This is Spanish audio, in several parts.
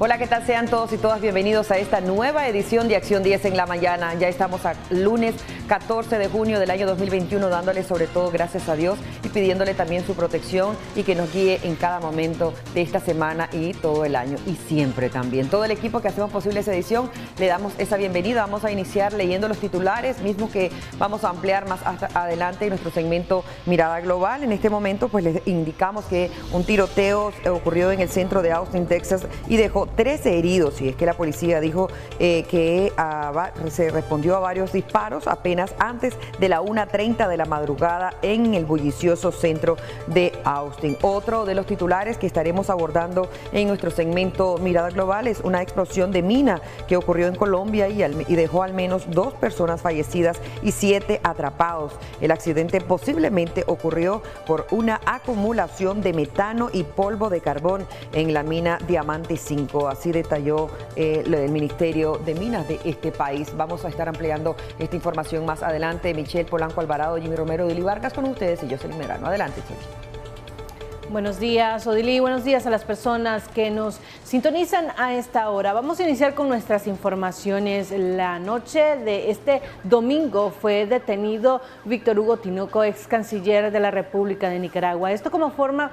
Hola, ¿qué tal? Sean todos y todas bienvenidos a esta nueva edición de Acción 10 en la mañana. Ya estamos a lunes 14 de junio del año 2021, dándole sobre todo gracias a Dios y pidiéndole también su protección y que nos guíe en cada momento de esta semana y todo el año y siempre también. Todo el equipo que hacemos posible esa edición le damos esa bienvenida. Vamos a iniciar leyendo los titulares, mismo que vamos a ampliar más hasta adelante en nuestro segmento Mirada Global. En este momento pues les indicamos que un tiroteo ocurrió en el centro de Austin, Texas y dejó 13 heridos, y es que la policía dijo que se respondió a varios disparos apenas antes de la 1:30 de la madrugada en el bullicioso centro de Austin. Otro de los titulares que estaremos abordando en nuestro segmento Mirada Global es una explosión de mina que ocurrió en Colombia y dejó al menos 2 personas fallecidas y 7 atrapados. El accidente posiblemente ocurrió por una acumulación de metano y polvo de carbón en la mina Diamante 5. Así detalló el Ministerio de Minas de este país. Vamos a estar ampliando esta información más adelante. Michelle Polanco Alvarado, Jimmy Romero, Odili Vargas con ustedes y Jocelyn Medrano. Adelante, Chelsea. Buenos días, Odili. Buenos días a las personas que nos sintonizan a esta hora. Vamos a iniciar con nuestras informaciones. La noche de este domingo fue detenido Víctor Hugo Tinoco, ex canciller de la República de Nicaragua. Esto como forma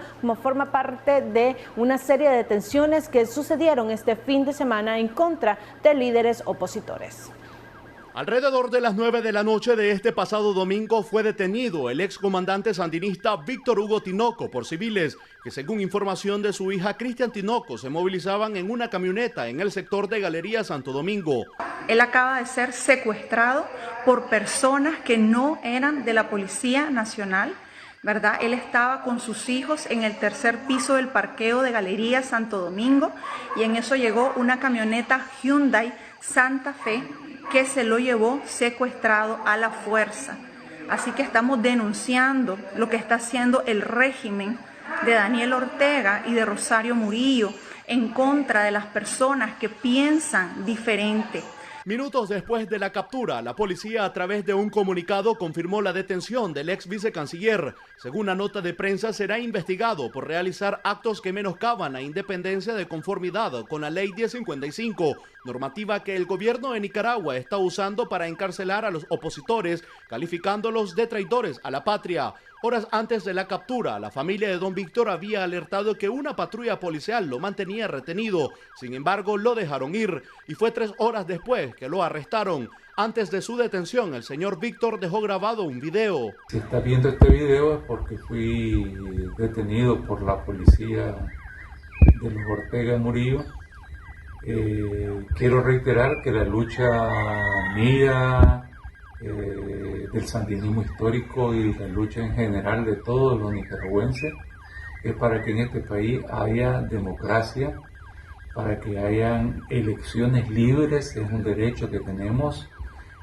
parte de una serie de detenciones que sucedieron este fin de semana en contra de líderes opositores. Alrededor de las 9 de la noche de este pasado domingo fue detenido el excomandante sandinista Víctor Hugo Tinoco por civiles que, según información de su hija Cristian Tinoco, se movilizaban en una camioneta en el sector de Galería Santo Domingo. Él acaba de ser secuestrado por personas que no eran de la Policía Nacional, ¿verdad? Él estaba con sus hijos en el tercer piso del parqueo de Galería Santo Domingo y en eso llegó una camioneta Hyundai Santa Fe que se lo llevó secuestrado a la fuerza. Así que estamos denunciando lo que está haciendo el régimen de Daniel Ortega y de Rosario Murillo en contra de las personas que piensan diferente. Minutos después de la captura, la policía a través de un comunicado confirmó la detención del ex vicecanciller. Según una nota de prensa, será investigado por realizar actos que menoscaban la independencia de conformidad con la Ley 1055, normativa que el gobierno de Nicaragua está usando para encarcelar a los opositores, calificándolos de traidores a la patria. Horas antes de la captura, la familia de don Víctor había alertado que una patrulla policial lo mantenía retenido. Sin embargo, lo dejaron ir y fue 3 horas después que lo arrestaron. Antes de su detención, el señor Víctor dejó grabado un video. Si está viendo este video es porque fui detenido por la policía de los Ortega Murillo. Quiero reiterar que la lucha mía, del sandinismo histórico y la lucha en general de todos los nicaragüenses es para que en este país haya democracia, para que hayan elecciones libres, es un derecho que tenemos,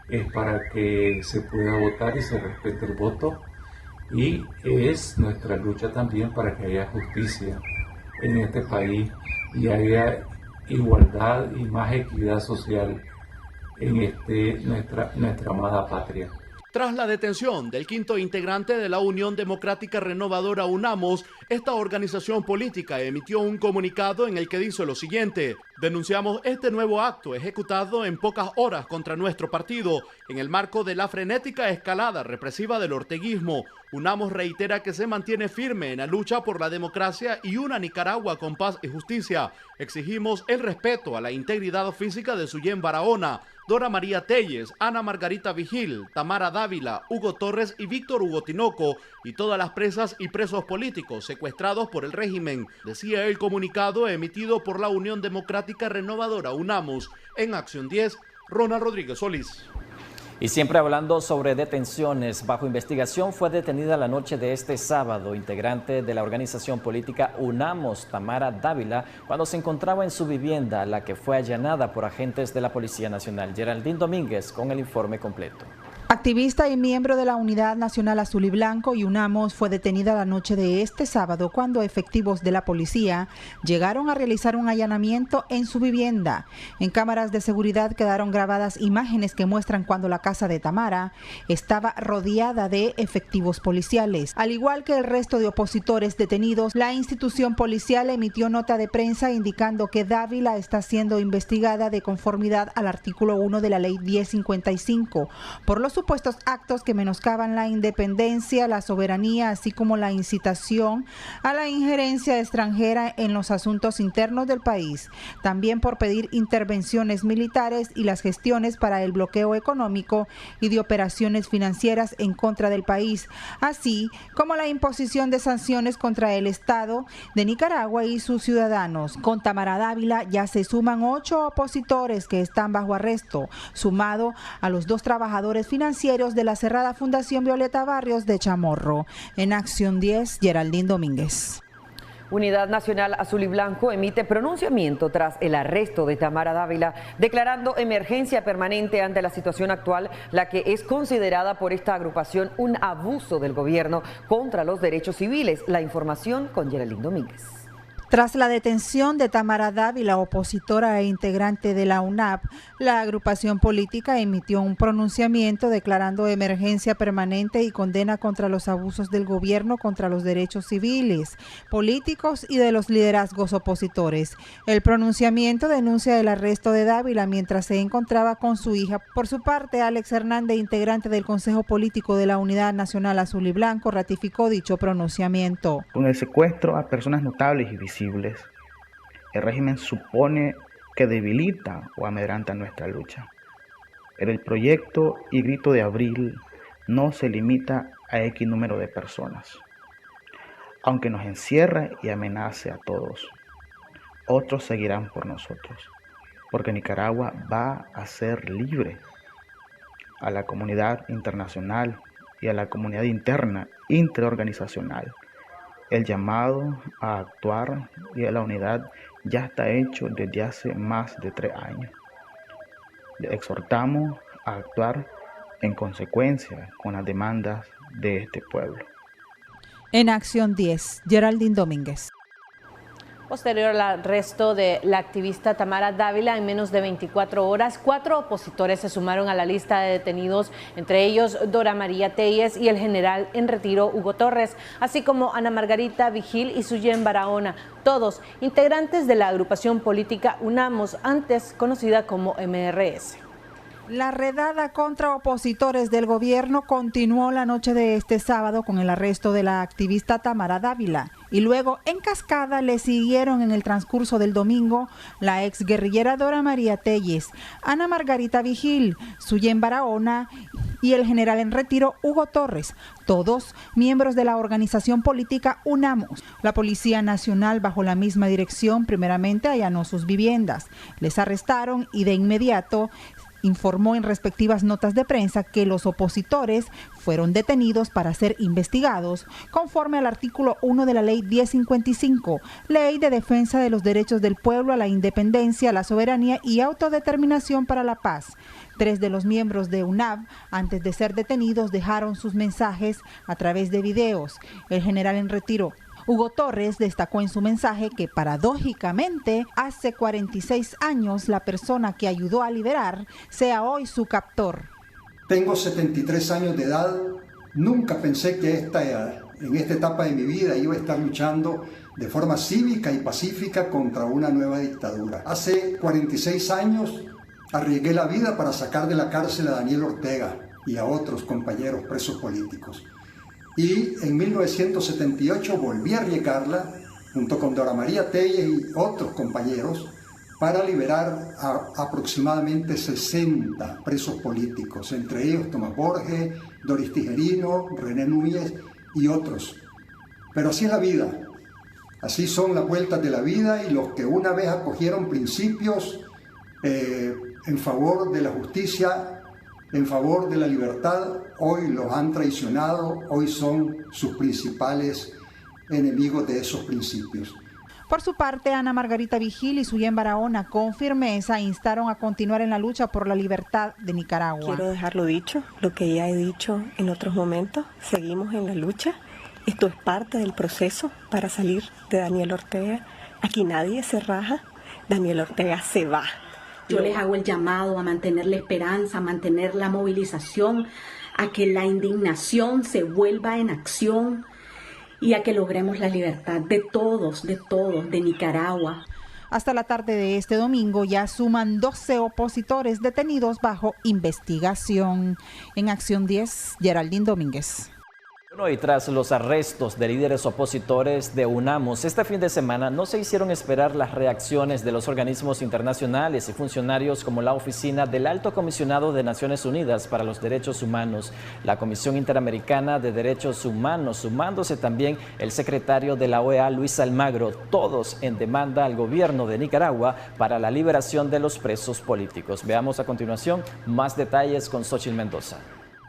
es para que se pueda votar y se respete el voto, y es nuestra lucha también para que haya justicia en este país y haya igualdad y más equidad social en nuestra amada patria. Tras la detención del 5º integrante de la Unión Democrática Renovadora UNAMOS, esta organización política emitió un comunicado en el que dice lo siguiente: denunciamos este nuevo acto ejecutado en pocas horas contra nuestro partido en el marco de la frenética escalada represiva del orteguismo. UNAMOS reitera que se mantiene firme en la lucha por la democracia y una Nicaragua con paz y justicia. Exigimos el respeto a la integridad física de Suyén Barahona, Dora María Telles, Ana Margarita Vigil, Tamara Dávila, Hugo Torres y Víctor Hugo Tinoco y todas las presas y presos políticos secuestrados por el régimen, decía el comunicado emitido por la Unión Democrática Renovadora UNAMOS. En Acción 10, Ronald Rodríguez Solís. Y siempre hablando sobre detenciones, bajo investigación fue detenida la noche de este sábado integrante de la organización política UNAMOS, Tamara Dávila, cuando se encontraba en su vivienda, la que fue allanada por agentes de la Policía Nacional. Geraldine Domínguez con el informe completo. Activista y miembro de la Unidad Nacional Azul y Blanco y UNAMOS fue detenida la noche de este sábado cuando efectivos de la policía llegaron a realizar un allanamiento en su vivienda. En cámaras de seguridad quedaron grabadas imágenes que muestran cuando la casa de Tamara estaba rodeada de efectivos policiales. Al igual que el resto de opositores detenidos, la institución policial emitió nota de prensa indicando que Dávila está siendo investigada de conformidad al artículo 1 de la Ley 1055 por los supuestos actos que menoscaban la independencia, la soberanía, así como la incitación a la injerencia extranjera en los asuntos internos del país. También por pedir intervenciones militares y las gestiones para el bloqueo económico y de operaciones financieras en contra del país, así como la imposición de sanciones contra el Estado de Nicaragua y sus ciudadanos. Con Tamara Dávila ya se suman 8 opositores que están bajo arresto, sumado a los 2 trabajadores financieros de la cerrada Fundación Violeta Barrios de Chamorro. En Acción 10, Geraldine Domínguez. Unidad Nacional Azul y Blanco emite pronunciamiento tras el arresto de Tamara Dávila, declarando emergencia permanente ante la situación actual, la que es considerada por esta agrupación un abuso del gobierno contra los derechos civiles. La información con Geraldine Domínguez. Tras la detención de Tamara Dávila, opositora e integrante de la UNAP, la agrupación política emitió un pronunciamiento declarando emergencia permanente y condena contra los abusos del gobierno contra los derechos civiles, políticos y de los liderazgos opositores. El pronunciamiento denuncia el arresto de Dávila mientras se encontraba con su hija. Por su parte, Alex Hernández, integrante del Consejo Político de la Unidad Nacional Azul y Blanco, ratificó dicho pronunciamiento. Con el secuestro a personas notables y visibles, el régimen supone que debilita o amedranta nuestra lucha. Pero el proyecto y grito de abril no se limita a X número de personas. Aunque nos encierre y amenace a todos, otros seguirán por nosotros, porque Nicaragua va a ser libre. A la comunidad internacional y a la comunidad interna interorganizacional, el llamado a actuar y a la unidad ya está hecho desde hace más de 3 años. Le exhortamos a actuar en consecuencia con las demandas de este pueblo. En Acción 10, Geraldine Domínguez. Posterior al arresto de la activista Tamara Dávila, en menos de 24 horas, 4 opositores se sumaron a la lista de detenidos, entre ellos Dora María Telles y el general en retiro Hugo Torres, así como Ana Margarita Vigil y Suyen Barahona, todos integrantes de la agrupación política UNAMOS, antes conocida como MRS. La redada contra opositores del gobierno continuó la noche de este sábado con el arresto de la activista Tamara Dávila y luego en cascada le siguieron en el transcurso del domingo la exguerrillera Dora María Telles, Ana Margarita Vigil, Suyen Barahona y el general en retiro Hugo Torres, todos miembros de la organización política UNAMOS. La Policía Nacional, bajo la misma dirección, primeramente allanó sus viviendas, les arrestaron y de inmediato informó en respectivas notas de prensa que los opositores fueron detenidos para ser investigados conforme al artículo 1 de la Ley 1055, Ley de Defensa de los Derechos del Pueblo a la Independencia, la Soberanía y Autodeterminación para la Paz. 3 de los miembros de UNAP, antes de ser detenidos, dejaron sus mensajes a través de videos. El general en retiro Hugo Torres destacó en su mensaje que paradójicamente hace 46 años la persona que ayudó a liberar sea hoy su captor. Tengo 73 años de edad, nunca pensé que en esta etapa de mi vida iba a estar luchando de forma cívica y pacífica contra una nueva dictadura. Hace 46 años arriesgué la vida para sacar de la cárcel a Daniel Ortega y a otros compañeros presos políticos. Y en 1978 volví a arriesgarla junto con Dora María Telles y otros compañeros para liberar a aproximadamente 60 presos políticos, entre ellos Tomás Borges, Doris Tijerino, René Núñez y otros. Pero así es la vida, así son las vueltas de la vida, y los que una vez acogieron principios en favor de la justicia, en favor de la libertad, hoy los han traicionado, hoy son sus principales enemigos de esos principios. Por su parte, Ana Margarita Vigil y Suyen Barahona con firmeza instaron a continuar en la lucha por la libertad de Nicaragua. Quiero dejarlo dicho, lo que ya he dicho en otros momentos, seguimos en la lucha. Esto es parte del proceso para salir de Daniel Ortega. Aquí nadie se raja, Daniel Ortega se va. Yo les hago el llamado a mantener la esperanza, a mantener la movilización, a que la indignación se vuelva en acción y a que logremos la libertad de todos, de Nicaragua. Hasta la tarde de este domingo ya suman 12 opositores detenidos bajo investigación. En Acción 10, Geraldine Domínguez. Bueno, y tras los arrestos de líderes opositores de UNAMOS este fin de semana, no se hicieron esperar las reacciones de los organismos internacionales y funcionarios como la Oficina del Alto Comisionado de Naciones Unidas para los Derechos Humanos, la Comisión Interamericana de Derechos Humanos, sumándose también el secretario de la OEA, Luis Almagro, todos en demanda al gobierno de Nicaragua para la liberación de los presos políticos. Veamos a continuación más detalles con Xochitl Mendoza.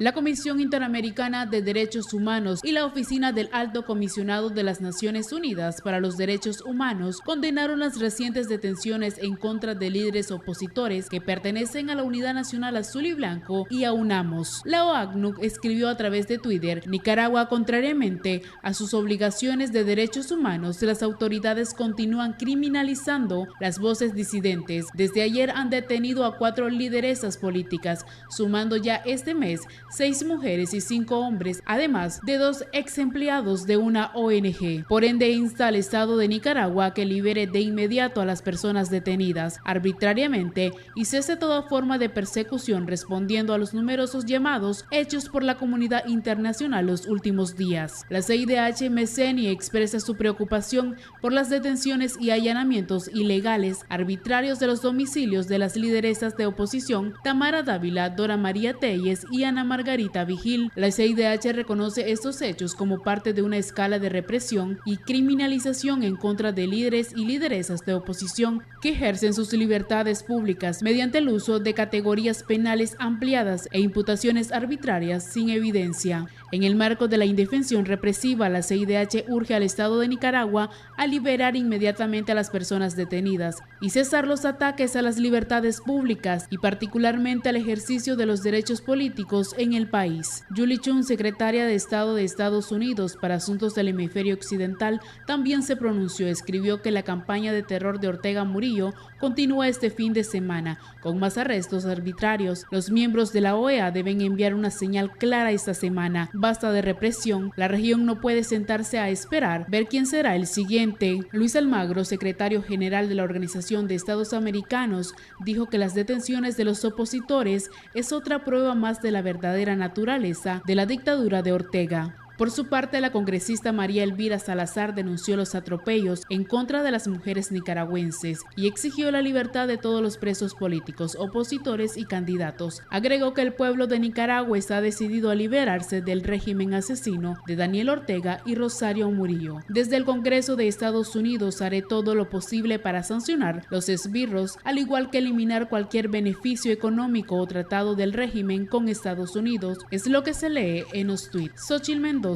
La Comisión Interamericana de Derechos Humanos y la Oficina del Alto Comisionado de las Naciones Unidas para los Derechos Humanos condenaron las recientes detenciones en contra de líderes opositores que pertenecen a la Unidad Nacional Azul y Blanco y a UNAMOS. La OACNUC escribió a través de Twitter: Nicaragua, contrariamente a sus obligaciones de derechos humanos, las autoridades continúan criminalizando las voces disidentes. Desde ayer han detenido a 4 lideresas políticas, sumando ya este mes 6 mujeres y 5 hombres, además de 2 ex empleados de una ONG. Por ende, insta al Estado de Nicaragua a que libere de inmediato a las personas detenidas arbitrariamente y cese toda forma de persecución, respondiendo a los numerosos llamados hechos por la comunidad internacional los últimos días. La CIDH-MCNI expresa su preocupación por las detenciones y allanamientos ilegales arbitrarios de los domicilios de las lideresas de oposición Tamara Dávila, Dora María Telles y Ana Margarita Vigil. La CIDH reconoce estos hechos como parte de una escala de represión y criminalización en contra de líderes y lideresas de oposición que ejercen sus libertades públicas mediante el uso de categorías penales ampliadas e imputaciones arbitrarias sin evidencia. En el marco de la indefensión represiva, la CIDH urge al Estado de Nicaragua a liberar inmediatamente a las personas detenidas y cesar los ataques a las libertades públicas y particularmente al ejercicio de los derechos políticos en el país. Julie Chun, secretaria de Estado de Estados Unidos para Asuntos del Hemisferio Occidental, también se pronunció. Escribió que la campaña de terror de Ortega Murillo continúa este fin de semana, con más arrestos arbitrarios. Los miembros de la OEA deben enviar una señal clara esta semana. Basta de represión. La región no puede sentarse a esperar ver quién será el siguiente. Luis Almagro, secretario general de la Organización de Estados Americanos, dijo que las detenciones de los opositores es otra prueba más de la verdadera naturaleza de la dictadura de Ortega. Por su parte, la congresista María Elvira Salazar denunció los atropellos en contra de las mujeres nicaragüenses y exigió la libertad de todos los presos políticos, opositores y candidatos. Agregó que el pueblo de Nicaragua está decidido a liberarse del régimen asesino de Daniel Ortega y Rosario Murillo. Desde el Congreso de Estados Unidos haré todo lo posible para sancionar los esbirros, al igual que eliminar cualquier beneficio económico o tratado del régimen con Estados Unidos, es lo que se lee en los tweets. Xochitl Mendoza,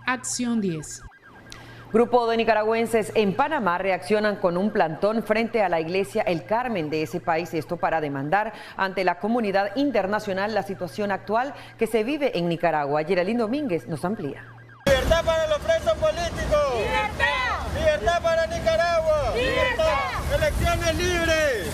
Acción 10. Grupo de nicaragüenses en Panamá reaccionan con un plantón frente a la iglesia El Carmen de ese país, esto para demandar ante la comunidad internacional la situación actual que se vive en Nicaragua. Geraldine Domínguez nos amplía. Libertad para los presos políticos. Libertad. Libertad para Nicaragua. Libertad. Elecciones libres.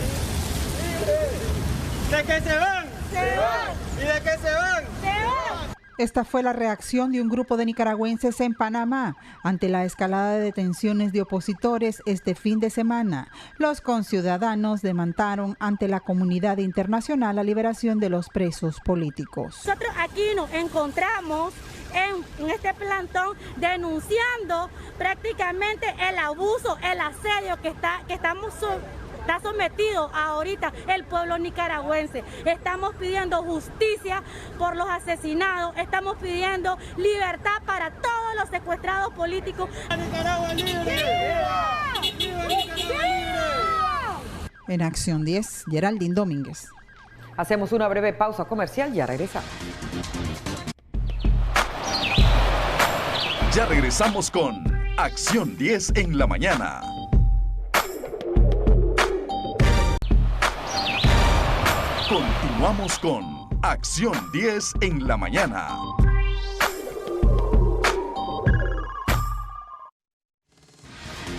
¿De qué se van? Se van. ¿Y de qué se van? Se van. Esta fue la reacción de un grupo de nicaragüenses en Panamá ante la escalada de detenciones de opositores este fin de semana. Los conciudadanos demandaron ante la comunidad internacional la liberación de los presos políticos. Nosotros aquí nos encontramos en este plantón denunciando prácticamente el abuso, el asedio que está sometido ahorita el pueblo nicaragüense. Estamos pidiendo justicia por los asesinados, estamos pidiendo libertad para todos los secuestrados políticos. ¡Nicaragua libre! ¡Viva! ¡Viva Nicaragua libre! En Acción 10, Geraldine Domínguez. Hacemos una breve pausa comercial, ya regresamos. Ya regresamos con Acción 10 en la mañana. Continuamos con Acción 10 en la mañana.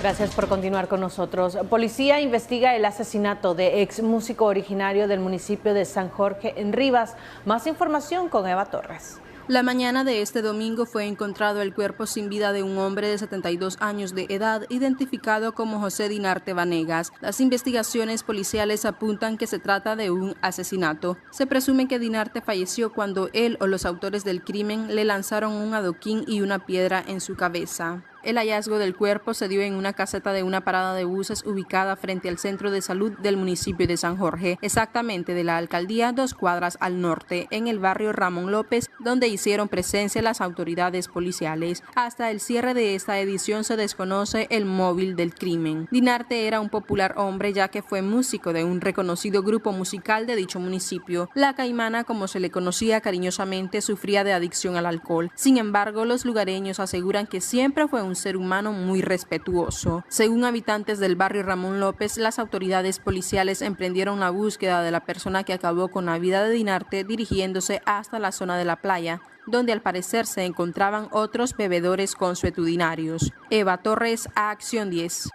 Gracias por continuar con nosotros. Policía investiga el asesinato de ex músico originario del municipio de San Jorge en Rivas. Más información con Eva Torres. La mañana de este domingo fue encontrado el cuerpo sin vida de un hombre de 72 años de edad, identificado como José Dinarte Vanegas. Las investigaciones policiales apuntan que se trata de un asesinato. Se presume que Dinarte falleció cuando él o los autores del crimen le lanzaron un adoquín y una piedra en su cabeza. El hallazgo del cuerpo se dio en una caseta de una parada de buses ubicada frente al centro de salud del municipio de San Jorge, exactamente de la alcaldía 2 cuadras al norte, en el barrio Ramón López, donde hicieron presencia las autoridades policiales. Hasta el cierre de esta edición se desconoce el móvil del crimen. Dinarte era un popular hombre ya que fue músico de un reconocido grupo musical de dicho municipio. La Caimana, como se le conocía cariñosamente, sufría de adicción al alcohol. Sin embargo, los lugareños aseguran que siempre fue un ser humano muy respetuoso. Según habitantes del barrio Ramón López, las autoridades policiales emprendieron la búsqueda de la persona que acabó con la vida de Dinarte, dirigiéndose hasta la zona de la playa, donde al parecer se encontraban otros bebedores consuetudinarios. Eva Torres, a Acción 10.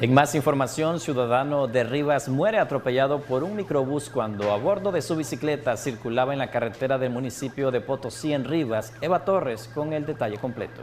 En más información, ciudadano de Rivas muere atropellado por un microbús cuando a bordo de su bicicleta circulaba en la carretera del municipio de Potosí en Rivas. Eva Torres con el detalle completo.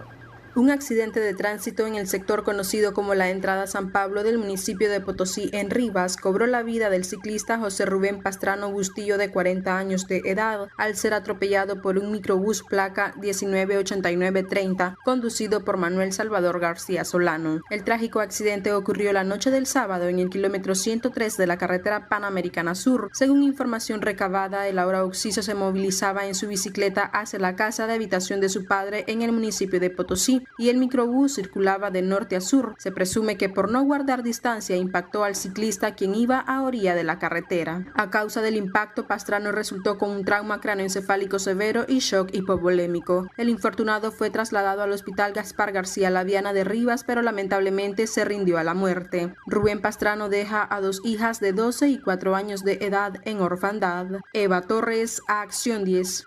Un accidente de tránsito en el sector conocido como la entrada San Pablo del municipio de Potosí en Rivas cobró la vida del ciclista José Rubén Pastrano Bustillo, de 40 años de edad, al ser atropellado por un microbús placa 198930 conducido por Manuel Salvador García Solano. El trágico accidente ocurrió la noche del sábado en el kilómetro 103 de la carretera Panamericana Sur. Según información recabada, el ahora occiso se movilizaba en su bicicleta hacia la casa de habitación de su padre en el municipio de Potosí, y el microbús circulaba de norte a sur. Se presume que por no guardar distancia impactó al ciclista, quien iba a orilla de la carretera. A causa del impacto, Pastrano resultó con un trauma cráneoencefálico severo y shock hipovolémico. El infortunado fue trasladado al hospital Gaspar García Laviana de Rivas, pero lamentablemente se rindió a la muerte. Rubén Pastrano deja a 2 hijas de 12 y 4 años de edad en orfandad. Eva Torres, a Acción 10.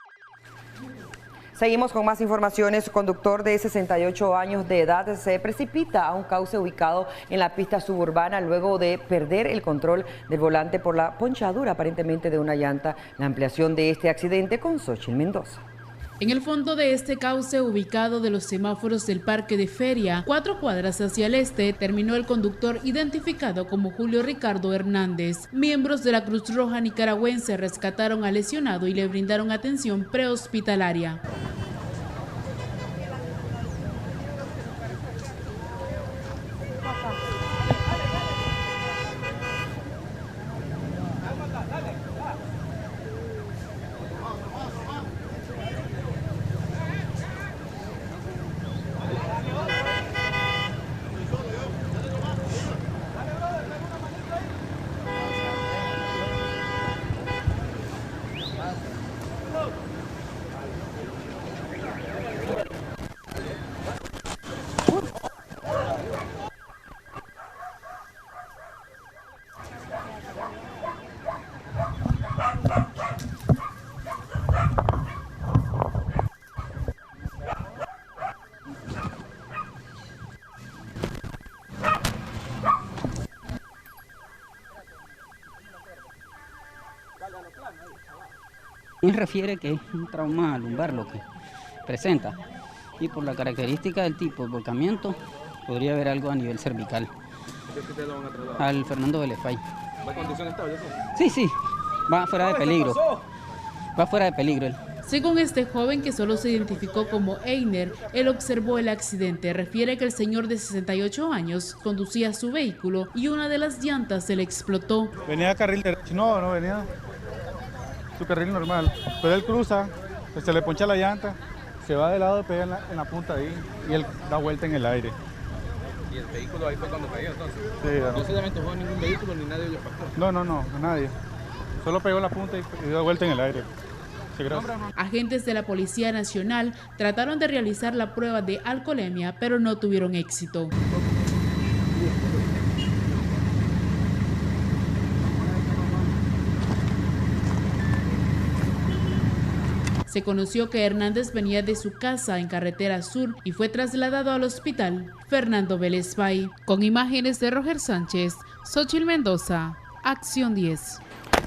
Seguimos con más informaciones. Conductor de 68 años de edad se precipita a un cauce ubicado en la pista suburbana luego de perder el control del volante por la ponchadura aparentemente de una llanta. La ampliación de este accidente con Xochitl Mendoza. En el fondo de este cauce ubicado de los semáforos del Parque de Feria, 4 cuadras hacia el este, terminó el conductor identificado como Julio Ricardo Hernández. Miembros de la Cruz Roja nicaragüense rescataron al lesionado y le brindaron atención prehospitalaria. Él refiere que es un trauma lumbar lo que presenta, y por la característica del tipo de volcamiento podría haber algo a nivel cervical. ¿Qué lo van a trasladar? Al Fernando Belefay. ¿Va en condición estable? Sí, va fuera de peligro. Va fuera de peligro él. Según este joven, que solo se identificó como Einer, él observó el accidente. Refiere que el señor de 68 años conducía su vehículo y una de las llantas se le explotó. Venía a carril derecho, no venía su carril normal, pero él cruza, se le poncha la llanta, se va de lado, pega en la punta ahí y él da vuelta en el aire. ¿Y el vehículo ahí fue cuando cayó entonces? Sí, ¿No se lamentó ningún vehículo ni nadie lo impactó? No, nadie. Solo pegó la punta y dio vuelta en el aire. Sí, agentes de la Policía Nacional trataron de realizar la prueba de alcoholemia, pero no tuvieron éxito. Se conoció que Hernández venía de su casa en Carretera Sur y fue trasladado al hospital Fernando Vélez Bay. Con imágenes de Roger Sánchez, Xochitl Mendoza, Acción 10.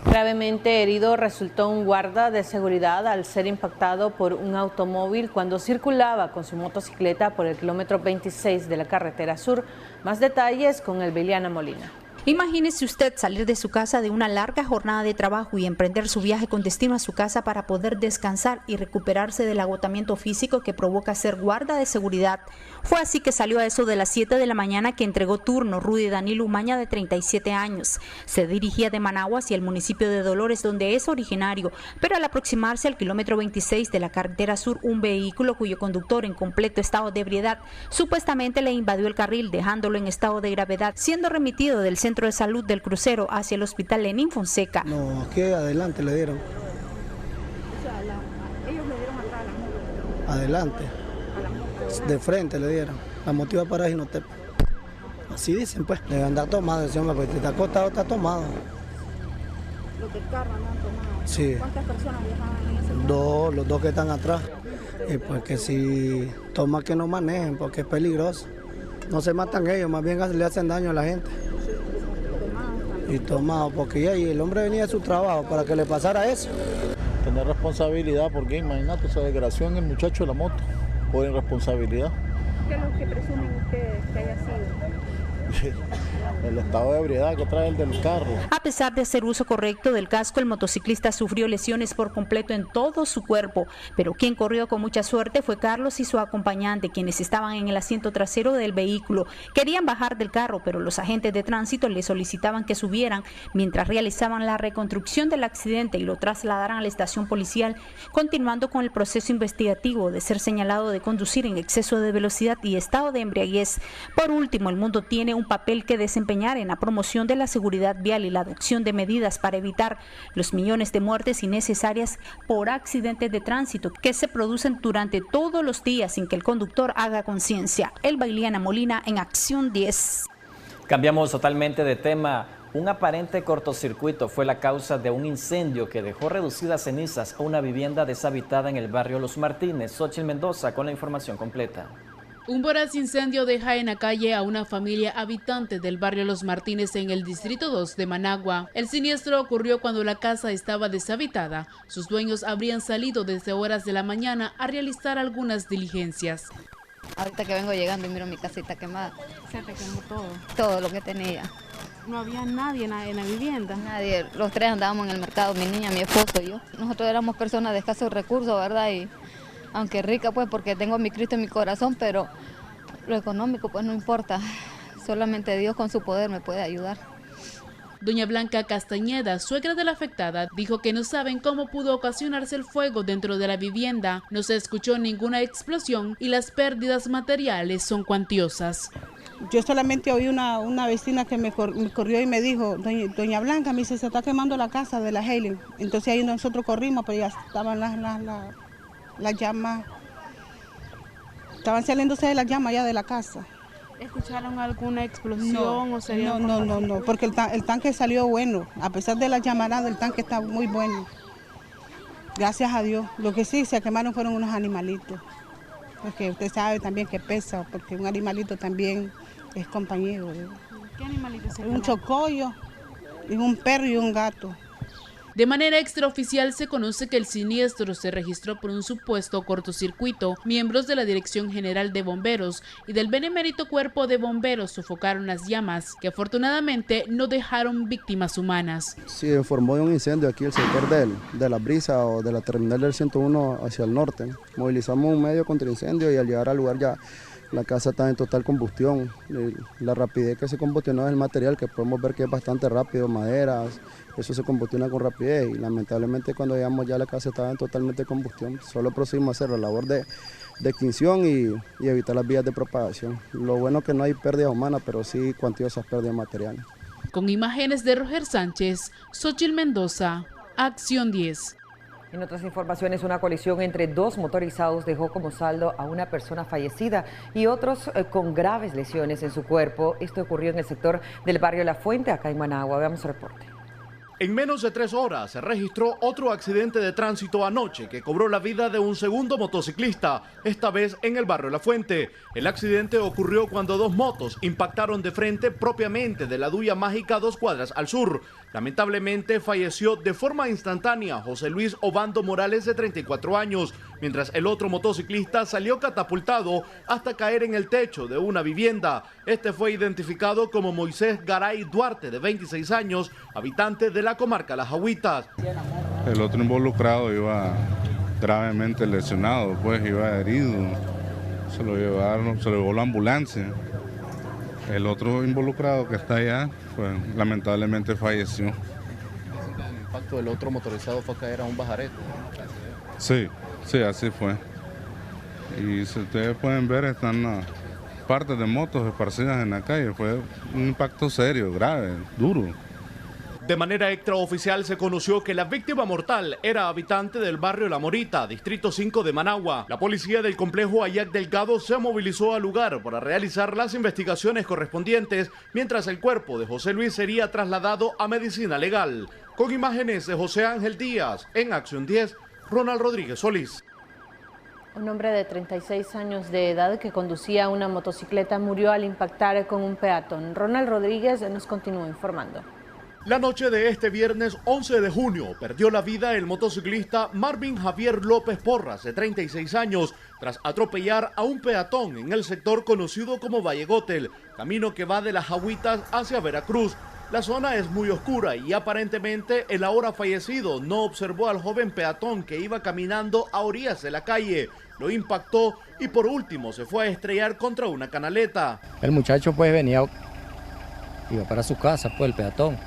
Gravemente herido resultó un guarda de seguridad al ser impactado por un automóvil cuando circulaba con su motocicleta por el kilómetro 26 de la Carretera Sur. Más detalles con Elviliana Molina. Imagínese usted salir de su casa de una larga jornada de trabajo y emprender su viaje con destino a su casa para poder descansar y recuperarse del agotamiento físico que provoca ser guarda de seguridad. Fue así que salió a eso de las 7 de la mañana que entregó turno Rudy Daniel Umaña, de 37 años. Se dirigía de Managua hacia el municipio de Dolores, donde es originario, pero al aproximarse al kilómetro 26 de la Carretera Sur, un vehículo cuyo conductor, en completo estado de ebriedad, supuestamente le invadió el carril, dejándolo en estado de gravedad, siendo remitido del centro de salud del crucero hacia el hospital Lenín Fonseca. No, aquí adelante le dieron. O sea, ellos le dieron atrás a la moto. Adelante. De frente le dieron. La motiva para Jinotep. Así dicen, pues. Debe andar tomado, ese hombre, porque está acostado, está tomado. Los del carro no han tomado. Sí. ¿Cuántas personas viajaban en ese carro? Los dos que están atrás. Y pues que si toma que no manejen, porque es peligroso. No se matan ellos, más bien le hacen daño a la gente. Y tomado, porque ya el hombre venía de su trabajo para que le pasara eso. Tener responsabilidad, porque imagínate, se desgració en el muchacho de la moto, por irresponsabilidad. ¿Qué es lo que presumen ustedes que haya sido? El estado de ebriedad que trae el del carro. A pesar de hacer uso correcto del casco, el motociclista sufrió lesiones por completo en todo su cuerpo, pero quien corrió con mucha suerte fue Carlos y su acompañante, quienes estaban en el asiento trasero del vehículo. Querían bajar del carro, pero los agentes de tránsito les solicitaban que subieran mientras realizaban la reconstrucción del accidente y lo trasladaran a la estación policial, continuando con el proceso investigativo de ser señalado de conducir en exceso de velocidad y estado de embriaguez. Por último, el mundo tiene un papel que desempeñar en la promoción de la seguridad vial y la adopción de medidas para evitar los millones de muertes innecesarias por accidentes de tránsito que se producen durante todos los días sin que el conductor haga conciencia. Elviliana Molina, en Acción 10. Cambiamos totalmente de tema. Un aparente cortocircuito fue la causa de un incendio que dejó reducidas cenizas a una vivienda deshabitada en el barrio Los Martínez. Xochitl Mendoza con la información completa. Un voraz incendio deja en la calle a una familia habitante del barrio Los Martínez en el distrito 2 de Managua. El siniestro ocurrió cuando la casa estaba deshabitada. Sus dueños habrían salido desde horas de la mañana a realizar algunas diligencias. Ahorita que vengo llegando y miro mi casita quemada. Se te quemó todo. Todo lo que tenía. No había nadie en la vivienda. Nadie. Los tres andábamos en el mercado, mi niña, mi esposo y yo. Nosotros éramos personas de escasos recursos, ¿verdad? Y aunque rica, pues, porque tengo a mi Cristo en mi corazón, pero lo económico, pues, no importa. Solamente Dios con su poder me puede ayudar. Doña Blanca Castañeda, suegra de la afectada, dijo que no saben cómo pudo ocasionarse el fuego dentro de la vivienda. No se escuchó ninguna explosión y las pérdidas materiales son cuantiosas. Yo solamente oí una vecina que me corrió y me dijo, doña Blanca, me dice, se está quemando la casa de la Helen. Entonces ahí nosotros corrimos, pero ya estaban las llamas, estaban saliéndose de las llamas ya de la casa. ¿Escucharon alguna explosión o sería? No, porque el tanque salió bueno, a pesar de las llamaradas, el tanque está muy bueno. Gracias a Dios. Lo que sí se quemaron fueron unos animalitos, porque usted sabe también que pesa, porque un animalito también es compañero. ¿Qué animalito se Un chocollo, y un perro y un gato. De manera extraoficial se conoce que el siniestro se registró por un supuesto cortocircuito. Miembros de la Dirección General de Bomberos y del Benemérito Cuerpo de Bomberos sofocaron las llamas, que afortunadamente no dejaron víctimas humanas. Sí, informó de un incendio aquí en el sector de la Brisa o de la terminal del 101 hacia el norte. Movilizamos un medio contra incendio y al llegar al lugar ya la casa está en total combustión. La rapidez que se combustionó es el material, que podemos ver que es bastante rápido, maderas, eso se combustiona con rapidez y lamentablemente cuando llegamos ya la casa estaba en totalmente combustión. Solo procedimos a hacer la labor de extinción y evitar las vías de propagación. Lo bueno es que no hay pérdida humana, pero sí cuantiosas pérdidas materiales. Con imágenes de Roger Sánchez, Xochitl Mendoza, Acción 10. En otras informaciones, una colisión entre dos motorizados dejó como saldo a una persona fallecida y otros con graves lesiones en su cuerpo. Esto ocurrió en el sector del barrio La Fuente, acá en Managua. Veamos el reporte. En menos de 3 horas se registró otro accidente de tránsito anoche que cobró la vida de un segundo motociclista, esta vez en el barrio La Fuente. El accidente ocurrió cuando 2 motos impactaron de frente propiamente de la Duya Mágica 2 cuadras al sur. Lamentablemente falleció de forma instantánea José Luis Obando Morales, de 34 años, mientras el otro motociclista salió catapultado hasta caer en el techo de una vivienda. Este fue identificado como Moisés Garay Duarte, de 26 años, habitante de la comarca Las Agüitas. El otro involucrado iba gravemente lesionado, pues iba herido, se lo llevó la ambulancia. El otro involucrado que está allá, pues lamentablemente falleció. El impacto del otro motorizado fue a caer a un bajarete. Sí, así fue. Y si ustedes pueden ver, están las partes de motos esparcidas en la calle. Fue un impacto serio, grave, duro. De manera extraoficial se conoció que la víctima mortal era habitante del barrio La Morita, distrito 5 de Managua. La policía del complejo Ayac Delgado se movilizó al lugar para realizar las investigaciones correspondientes, mientras el cuerpo de José Luis sería trasladado a medicina legal. Con imágenes de José Ángel Díaz, en Acción 10, Ronald Rodríguez Solís. Un hombre de 36 años de edad que conducía una motocicleta murió al impactar con un peatón. Ronald Rodríguez nos continúa informando. La noche de este viernes 11 de junio perdió la vida el motociclista Marvin Javier López Porras, de 36 años, tras atropellar a un peatón en el sector conocido como Valle Gotel, camino que va de Las Agüitas hacia Veracruz. La zona es muy oscura y aparentemente el ahora fallecido no observó al joven peatón que iba caminando a orillas de la calle. Lo impactó y por último se fue a estrellar contra una canaleta. El muchacho pues iba para su casa, pues el peatón.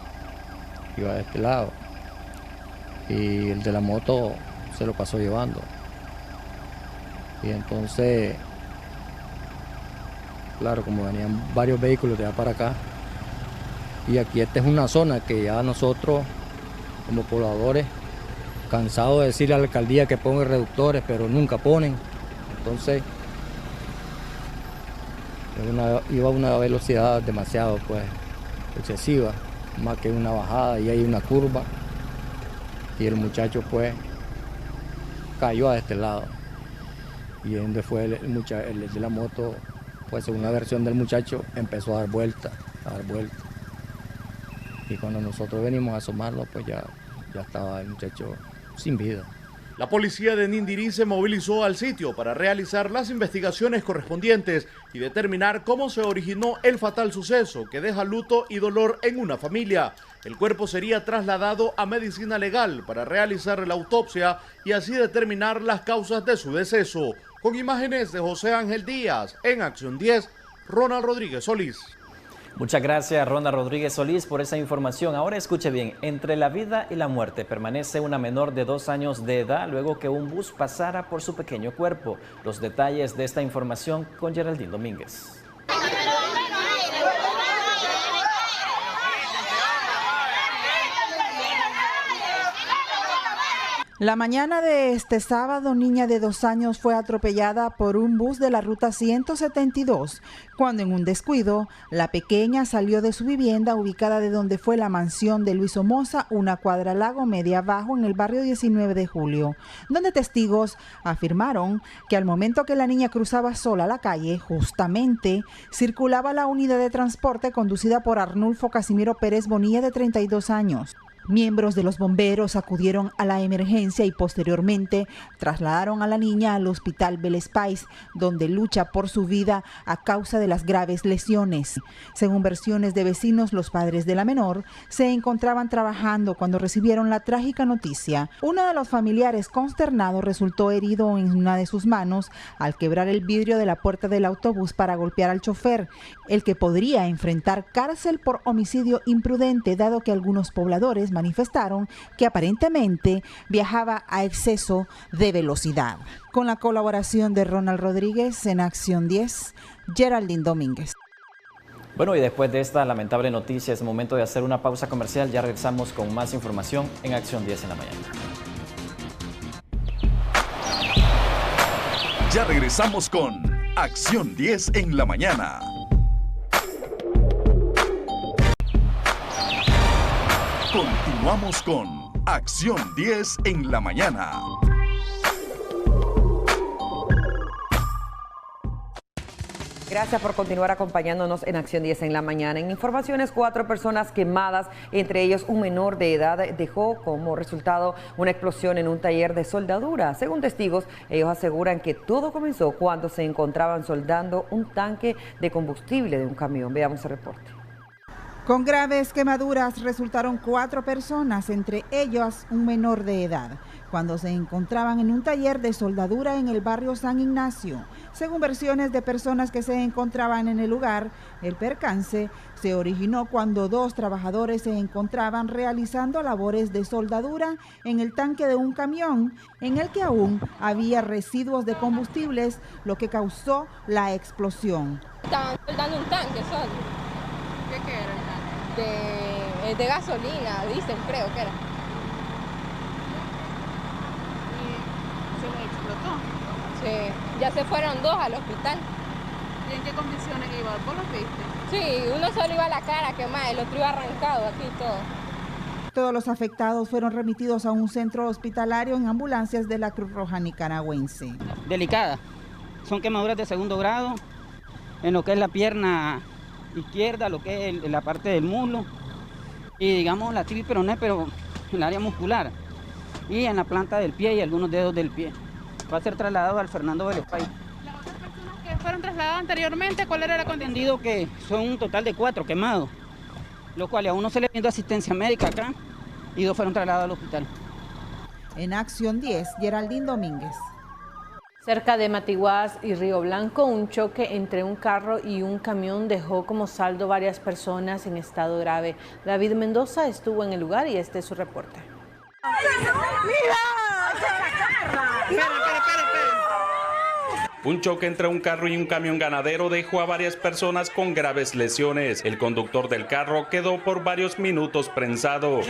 Iba de este lado y el de la moto se lo pasó llevando, y entonces, claro, como venían varios vehículos de allá para acá, y aquí esta es una zona que ya nosotros como pobladores, cansados de decirle a la alcaldía que pongan reductores, pero nunca ponen, entonces iba a una velocidad demasiado pues excesiva, más que una bajada, y hay una curva, y el muchacho pues cayó a este lado, y donde fue el de la moto, pues según la versión del muchacho, empezó a dar vueltas, y cuando nosotros venimos a asomarlo, pues ya estaba el muchacho sin vida. La policía de Nindirí se movilizó al sitio para realizar las investigaciones correspondientes y determinar cómo se originó el fatal suceso que deja luto y dolor en una familia. El cuerpo sería trasladado a medicina legal para realizar la autopsia y así determinar las causas de su deceso. Con imágenes de José Ángel Díaz, en Acción 10, Ronald Rodríguez Solís. Muchas gracias, Ronald Rodríguez Solís, por esa información. Ahora escuche bien, entre la vida y la muerte permanece una menor de 2 años de edad luego que un bus pasara por su pequeño cuerpo. Los detalles de esta información con Geraldine Domínguez. La mañana de este sábado, niña de 2 años fue atropellada por un bus de la ruta 172, cuando en un descuido, la pequeña salió de su vivienda ubicada de donde fue la mansión de Luis Somoza, una cuadra Lago Media Abajo, en el barrio 19 de Julio, donde testigos afirmaron que al momento que la niña cruzaba sola la calle, justamente circulaba la unidad de transporte conducida por Arnulfo Casimiro Pérez Bonilla, de 32 años. Miembros de los bomberos acudieron a la emergencia y posteriormente trasladaron a la niña al hospital Belespais, donde lucha por su vida a causa de las graves lesiones. Según versiones de vecinos, los padres de la menor se encontraban trabajando cuando recibieron la trágica noticia. Uno de los familiares, consternado, resultó herido en una de sus manos al quebrar el vidrio de la puerta del autobús para golpear al chofer, el que podría enfrentar cárcel por homicidio imprudente, dado que algunos pobladores manifestaron que aparentemente viajaba a exceso de velocidad. Con la colaboración de Ronald Rodríguez, en Acción 10, Geraldine Domínguez. Bueno, y después de esta lamentable noticia es momento de hacer una pausa comercial. Ya regresamos con más información en Acción 10 en la mañana. Ya regresamos con Acción 10 en la mañana. Continúa. Continuamos con Acción 10 en la mañana. Gracias por continuar acompañándonos en Acción 10 en la mañana. En informaciones, 4 personas quemadas, entre ellos un menor de edad, dejó como resultado una explosión en un taller de soldadura. Según testigos, ellos aseguran que todo comenzó cuando se encontraban soldando un tanque de combustible de un camión. Veamos el reporte. Con graves quemaduras resultaron 4 personas, entre ellas un menor de edad, cuando se encontraban en un taller de soldadura en el barrio San Ignacio. Según versiones de personas que se encontraban en el lugar, el percance se originó cuando 2 trabajadores se encontraban realizando labores de soldadura en el tanque de un camión en el que aún había residuos de combustibles, lo que causó la explosión. Estaban soldando un tanque solo. ¿Qué era el tanque? De gasolina, diésel creo que era. ¿Se le explotó? Sí, ya se fueron 2 al hospital. ¿Y en qué condiciones iba? ¿Vos los viste? Sí, uno solo iba a la cara quemada, el otro iba arrancado aquí todo. Todos los afectados fueron remitidos a un centro hospitalario en ambulancias de la Cruz Roja Nicaragüense. Delicada, son quemaduras de 2º grado en lo que es la pierna izquierda, lo que es la parte del muslo y digamos la tibia y peroné, pero en el área muscular y en la planta del pie y algunos dedos del pie. Va a ser trasladado al Fernando Vélez Pay. ¿Las otras personas que fueron trasladadas anteriormente, cuál era la condición? Entendido que son un total de 4 quemados, lo cual a uno se le brindó asistencia médica acá y 2 fueron trasladados al hospital. En Acción 10, Geraldine Domínguez. Cerca de Matiguás y Río Blanco, un choque entre un carro y un camión dejó como saldo varias personas en estado grave. David Mendoza estuvo en el lugar y este es su reporte. Un choque entre un carro y un camión ganadero dejó a varias personas con graves lesiones. El conductor del carro quedó por varios minutos prensado.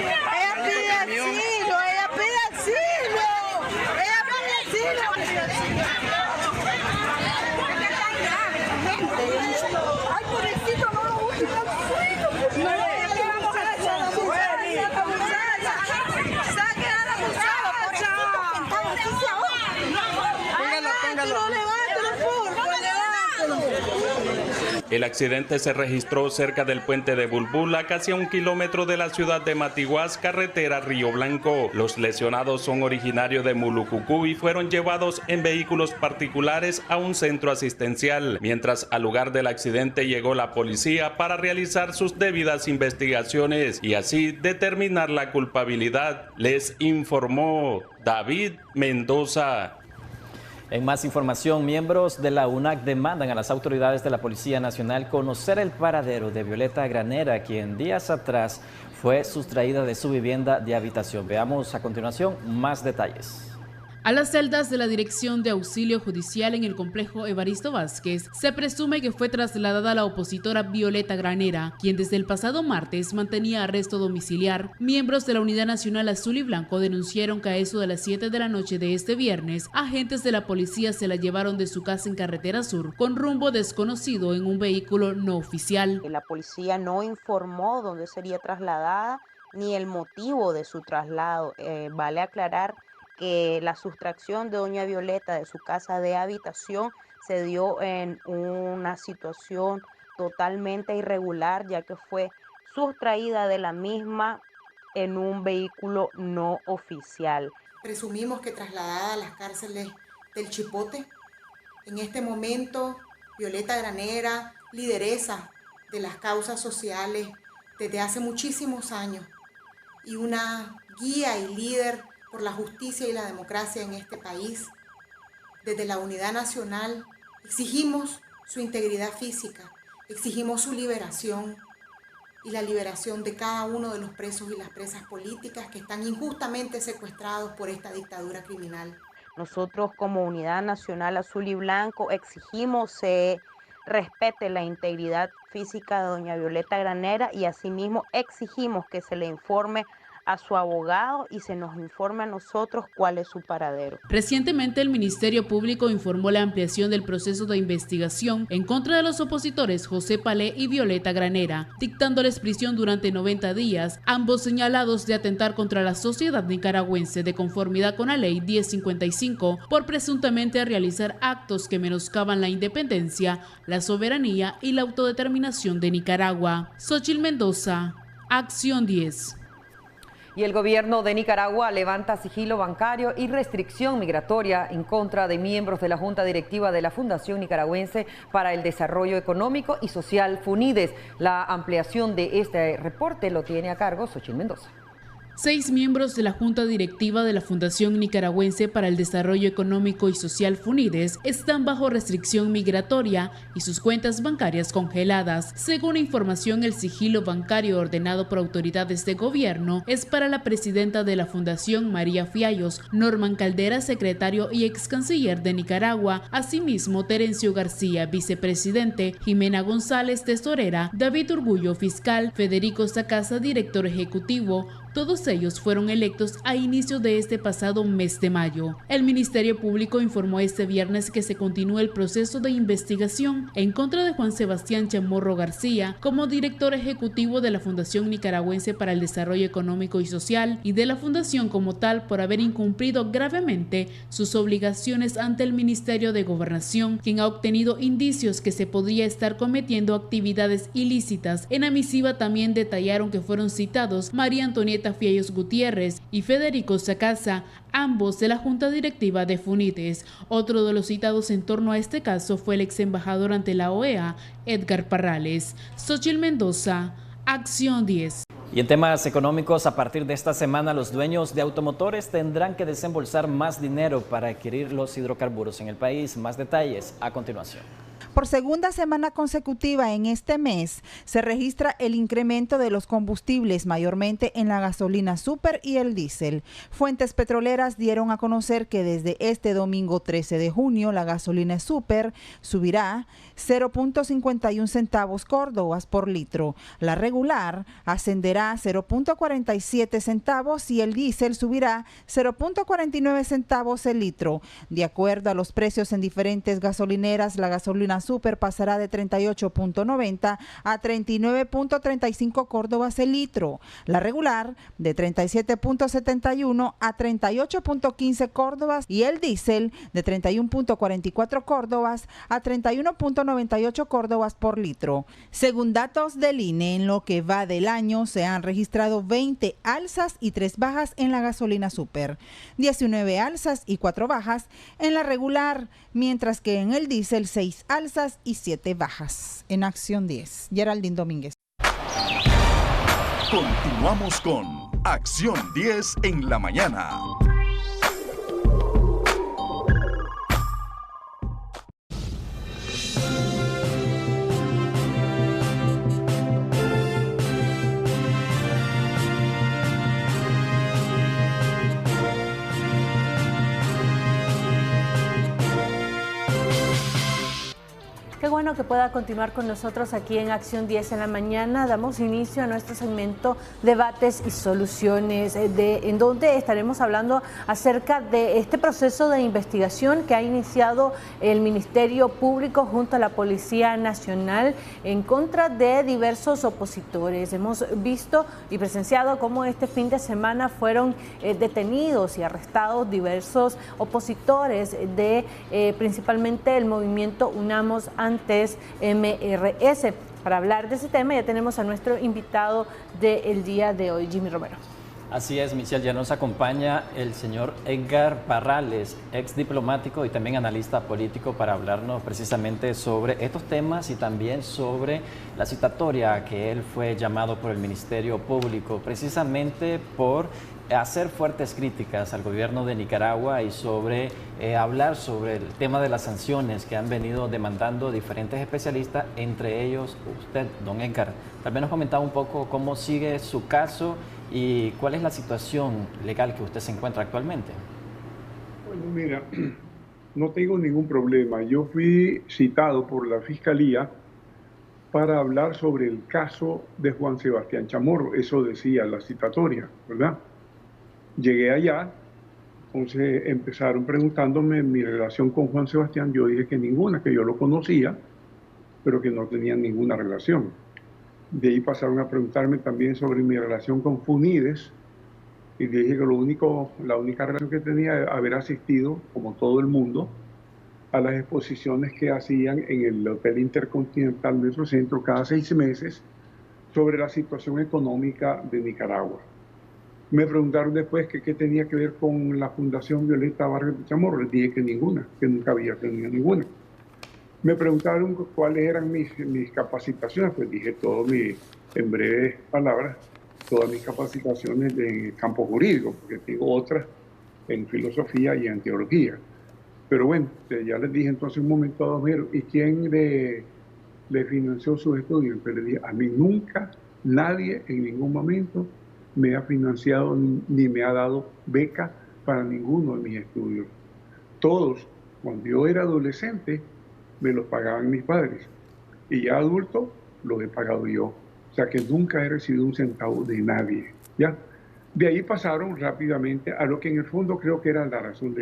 El accidente se registró cerca del puente de Bulbul, casi a 1 kilómetro de la ciudad de Matiguás, carretera Río Blanco. Los lesionados son originarios de Mulucucú y fueron llevados en vehículos particulares a un centro asistencial, mientras al lugar del accidente llegó la policía para realizar sus debidas investigaciones y así determinar la culpabilidad. Les informó David Mendoza. En más información, miembros de la UNAC demandan a las autoridades de la Policía Nacional conocer el paradero de Violeta Granera, quien días atrás fue sustraída de su vivienda de habitación. Veamos a continuación más detalles. A las celdas de la Dirección de Auxilio Judicial en el complejo Evaristo Vázquez se presume que fue trasladada la opositora Violeta Granera, quien desde el pasado martes mantenía arresto domiciliar. Miembros de la Unidad Nacional Azul y Blanco denunciaron que a eso de las 7 de la noche de este viernes, agentes de la policía se la llevaron de su casa en Carretera Sur con rumbo desconocido en un vehículo no oficial. La policía no informó dónde sería trasladada ni el motivo de su traslado. Vale aclarar que la sustracción de doña Violeta de su casa de habitación se dio en una situación totalmente irregular, ya que fue sustraída de la misma en un vehículo no oficial. Presumimos que trasladada a las cárceles del Chipote. En este momento, Violeta Granera, lideresa de las causas sociales desde hace muchísimos años y una guía y líder por la justicia y la democracia en este país. Desde la Unidad Nacional exigimos su integridad física, exigimos su liberación y la liberación de cada uno de los presos y las presas políticas que están injustamente secuestrados por esta dictadura criminal. Nosotros como Unidad Nacional Azul y Blanco exigimos se respete la integridad física de doña Violeta Granera y asimismo exigimos que se le informe a su abogado y se nos informe a nosotros cuál es su paradero. Recientemente el Ministerio Público informó la ampliación del proceso de investigación en contra de los opositores José Palé y Violeta Granera, dictándoles prisión durante 90 días, ambos señalados de atentar contra la sociedad nicaragüense de conformidad con la Ley 1055 por presuntamente realizar actos que menoscaban la independencia, la soberanía y la autodeterminación de Nicaragua. Xochitl Mendoza, Acción 10. Y el gobierno de Nicaragua levanta sigilo bancario y restricción migratoria en contra de miembros de la Junta Directiva de la Fundación Nicaragüense para el Desarrollo Económico y Social, FUNIDES. La ampliación de este reporte lo tiene a cargo Xochitl Mendoza. 6 miembros de la Junta Directiva de la Fundación Nicaragüense para el Desarrollo Económico y Social, FUNIDES, están bajo restricción migratoria y sus cuentas bancarias congeladas. Según información, el sigilo bancario ordenado por autoridades de gobierno es para la presidenta de la Fundación, María Fiallos, Norman Caldera, secretario y ex canciller de Nicaragua, asimismo Terencio García, vicepresidente, Jimena González, tesorera, David Urgullo, fiscal, Federico Sacasa, director ejecutivo. Todos ellos fueron electos a inicio de este pasado mes de mayo. El Ministerio Público informó este viernes que se continúa el proceso de investigación en contra de Juan Sebastián Chamorro García como director ejecutivo de la Fundación Nicaragüense para el Desarrollo Económico y Social y de la Fundación como tal por haber incumplido gravemente sus obligaciones ante el Ministerio de Gobernación, quien ha obtenido indicios que se podría estar cometiendo actividades ilícitas. En la misiva también detallaron que fueron citados María Antonieta Fiallos Gutiérrez y Federico Sacasa, ambos de la Junta Directiva de FUNIDES. Otro de los citados en torno a este caso fue el ex embajador ante la OEA, Edgar Parrales. Xochitl Mendoza, Acción 10. Y en temas económicos, a partir de esta semana, los dueños de automotores tendrán que desembolsar más dinero para adquirir los hidrocarburos en el país. Más detalles a continuación. Por segunda semana consecutiva en este mes, se registra el incremento de los combustibles, mayormente en la gasolina super y el diésel. Fuentes petroleras dieron a conocer que desde este domingo 13 de junio, la gasolina super subirá 0.51 centavos córdobas por litro. La regular ascenderá 0.47 centavos y el diésel subirá 0.49 centavos el litro. De acuerdo a los precios en diferentes gasolineras, la gasolina super pasará de 38.90 a 39.35 córdobas el litro. La regular de 37.71 a 38.15 córdobas y el diésel de 31.44 córdobas a 31.98 córdobas por litro. Según datos del INE, en lo que va del año se han registrado 20 alzas y 3 bajas en la gasolina super, 19 alzas y 4 bajas en la regular, mientras que en el diésel 6 alzas y 7 bajas. En Acción 10, Geraldine Domínguez. Continuamos con Acción 10 en la mañana. Qué bueno que pueda continuar con nosotros aquí en Acción 10 en la mañana. Damos inicio a nuestro segmento Debates y Soluciones, en donde estaremos hablando acerca de este proceso de investigación que ha iniciado el Ministerio Público junto a la Policía Nacional en contra de diversos opositores. Hemos visto y presenciado cómo este fin de semana fueron detenidos y arrestados diversos opositores de principalmente el movimiento Unamos Antes MRS. Para hablar de ese tema ya tenemos a nuestro invitado del día de hoy, Jimmy Romero. Así es, Michelle, ya nos acompaña el señor Edgar Parrales, ex diplomático y también analista político, para hablarnos precisamente sobre estos temas y también sobre la citatoria a que él fue llamado por el Ministerio Público, precisamente por hacer fuertes críticas al gobierno de Nicaragua y sobre hablar sobre el tema de las sanciones que han venido demandando diferentes especialistas, entre ellos usted, don Edgar. Tal vez nos comentaba un poco cómo sigue su caso y cuál es la situación legal que usted se encuentra actualmente. Bueno, mira, no tengo ningún problema. Yo fui citado por la Fiscalía para hablar sobre el caso de Juan Sebastián Chamorro. Eso decía la citatoria, ¿verdad? Llegué allá, entonces empezaron preguntándome mi relación con Juan Sebastián. Yo dije que ninguna, que yo lo conocía, pero que no tenían ninguna relación. De ahí pasaron a preguntarme también sobre mi relación con Funides, y dije que la única relación que tenía era haber asistido, como todo el mundo, a las exposiciones que hacían en el Hotel Intercontinental Metrocentro cada 6 meses sobre la situación económica de Nicaragua. Me preguntaron después que qué tenía que ver con la Fundación Violeta Vargas de Chamorro. Les dije que ninguna, que nunca había tenido ninguna. Me preguntaron cuáles eran mis capacitaciones, pues dije en breves palabras, todas mis capacitaciones de campo jurídico, porque tengo otras en filosofía y en teología. Pero bueno, ya les dije entonces un momento a Don, ¿y quién le financió sus estudios? Pero le dije, a mí nunca, nadie en ningún momento me ha financiado ni me ha dado beca para ninguno de mis estudios. Todos, cuando yo era adolescente, me los pagaban mis padres. Y ya adulto, los he pagado yo. O sea que nunca he recibido un centavo de nadie, ¿ya? De ahí pasaron rápidamente a lo que en el fondo creo que era la razón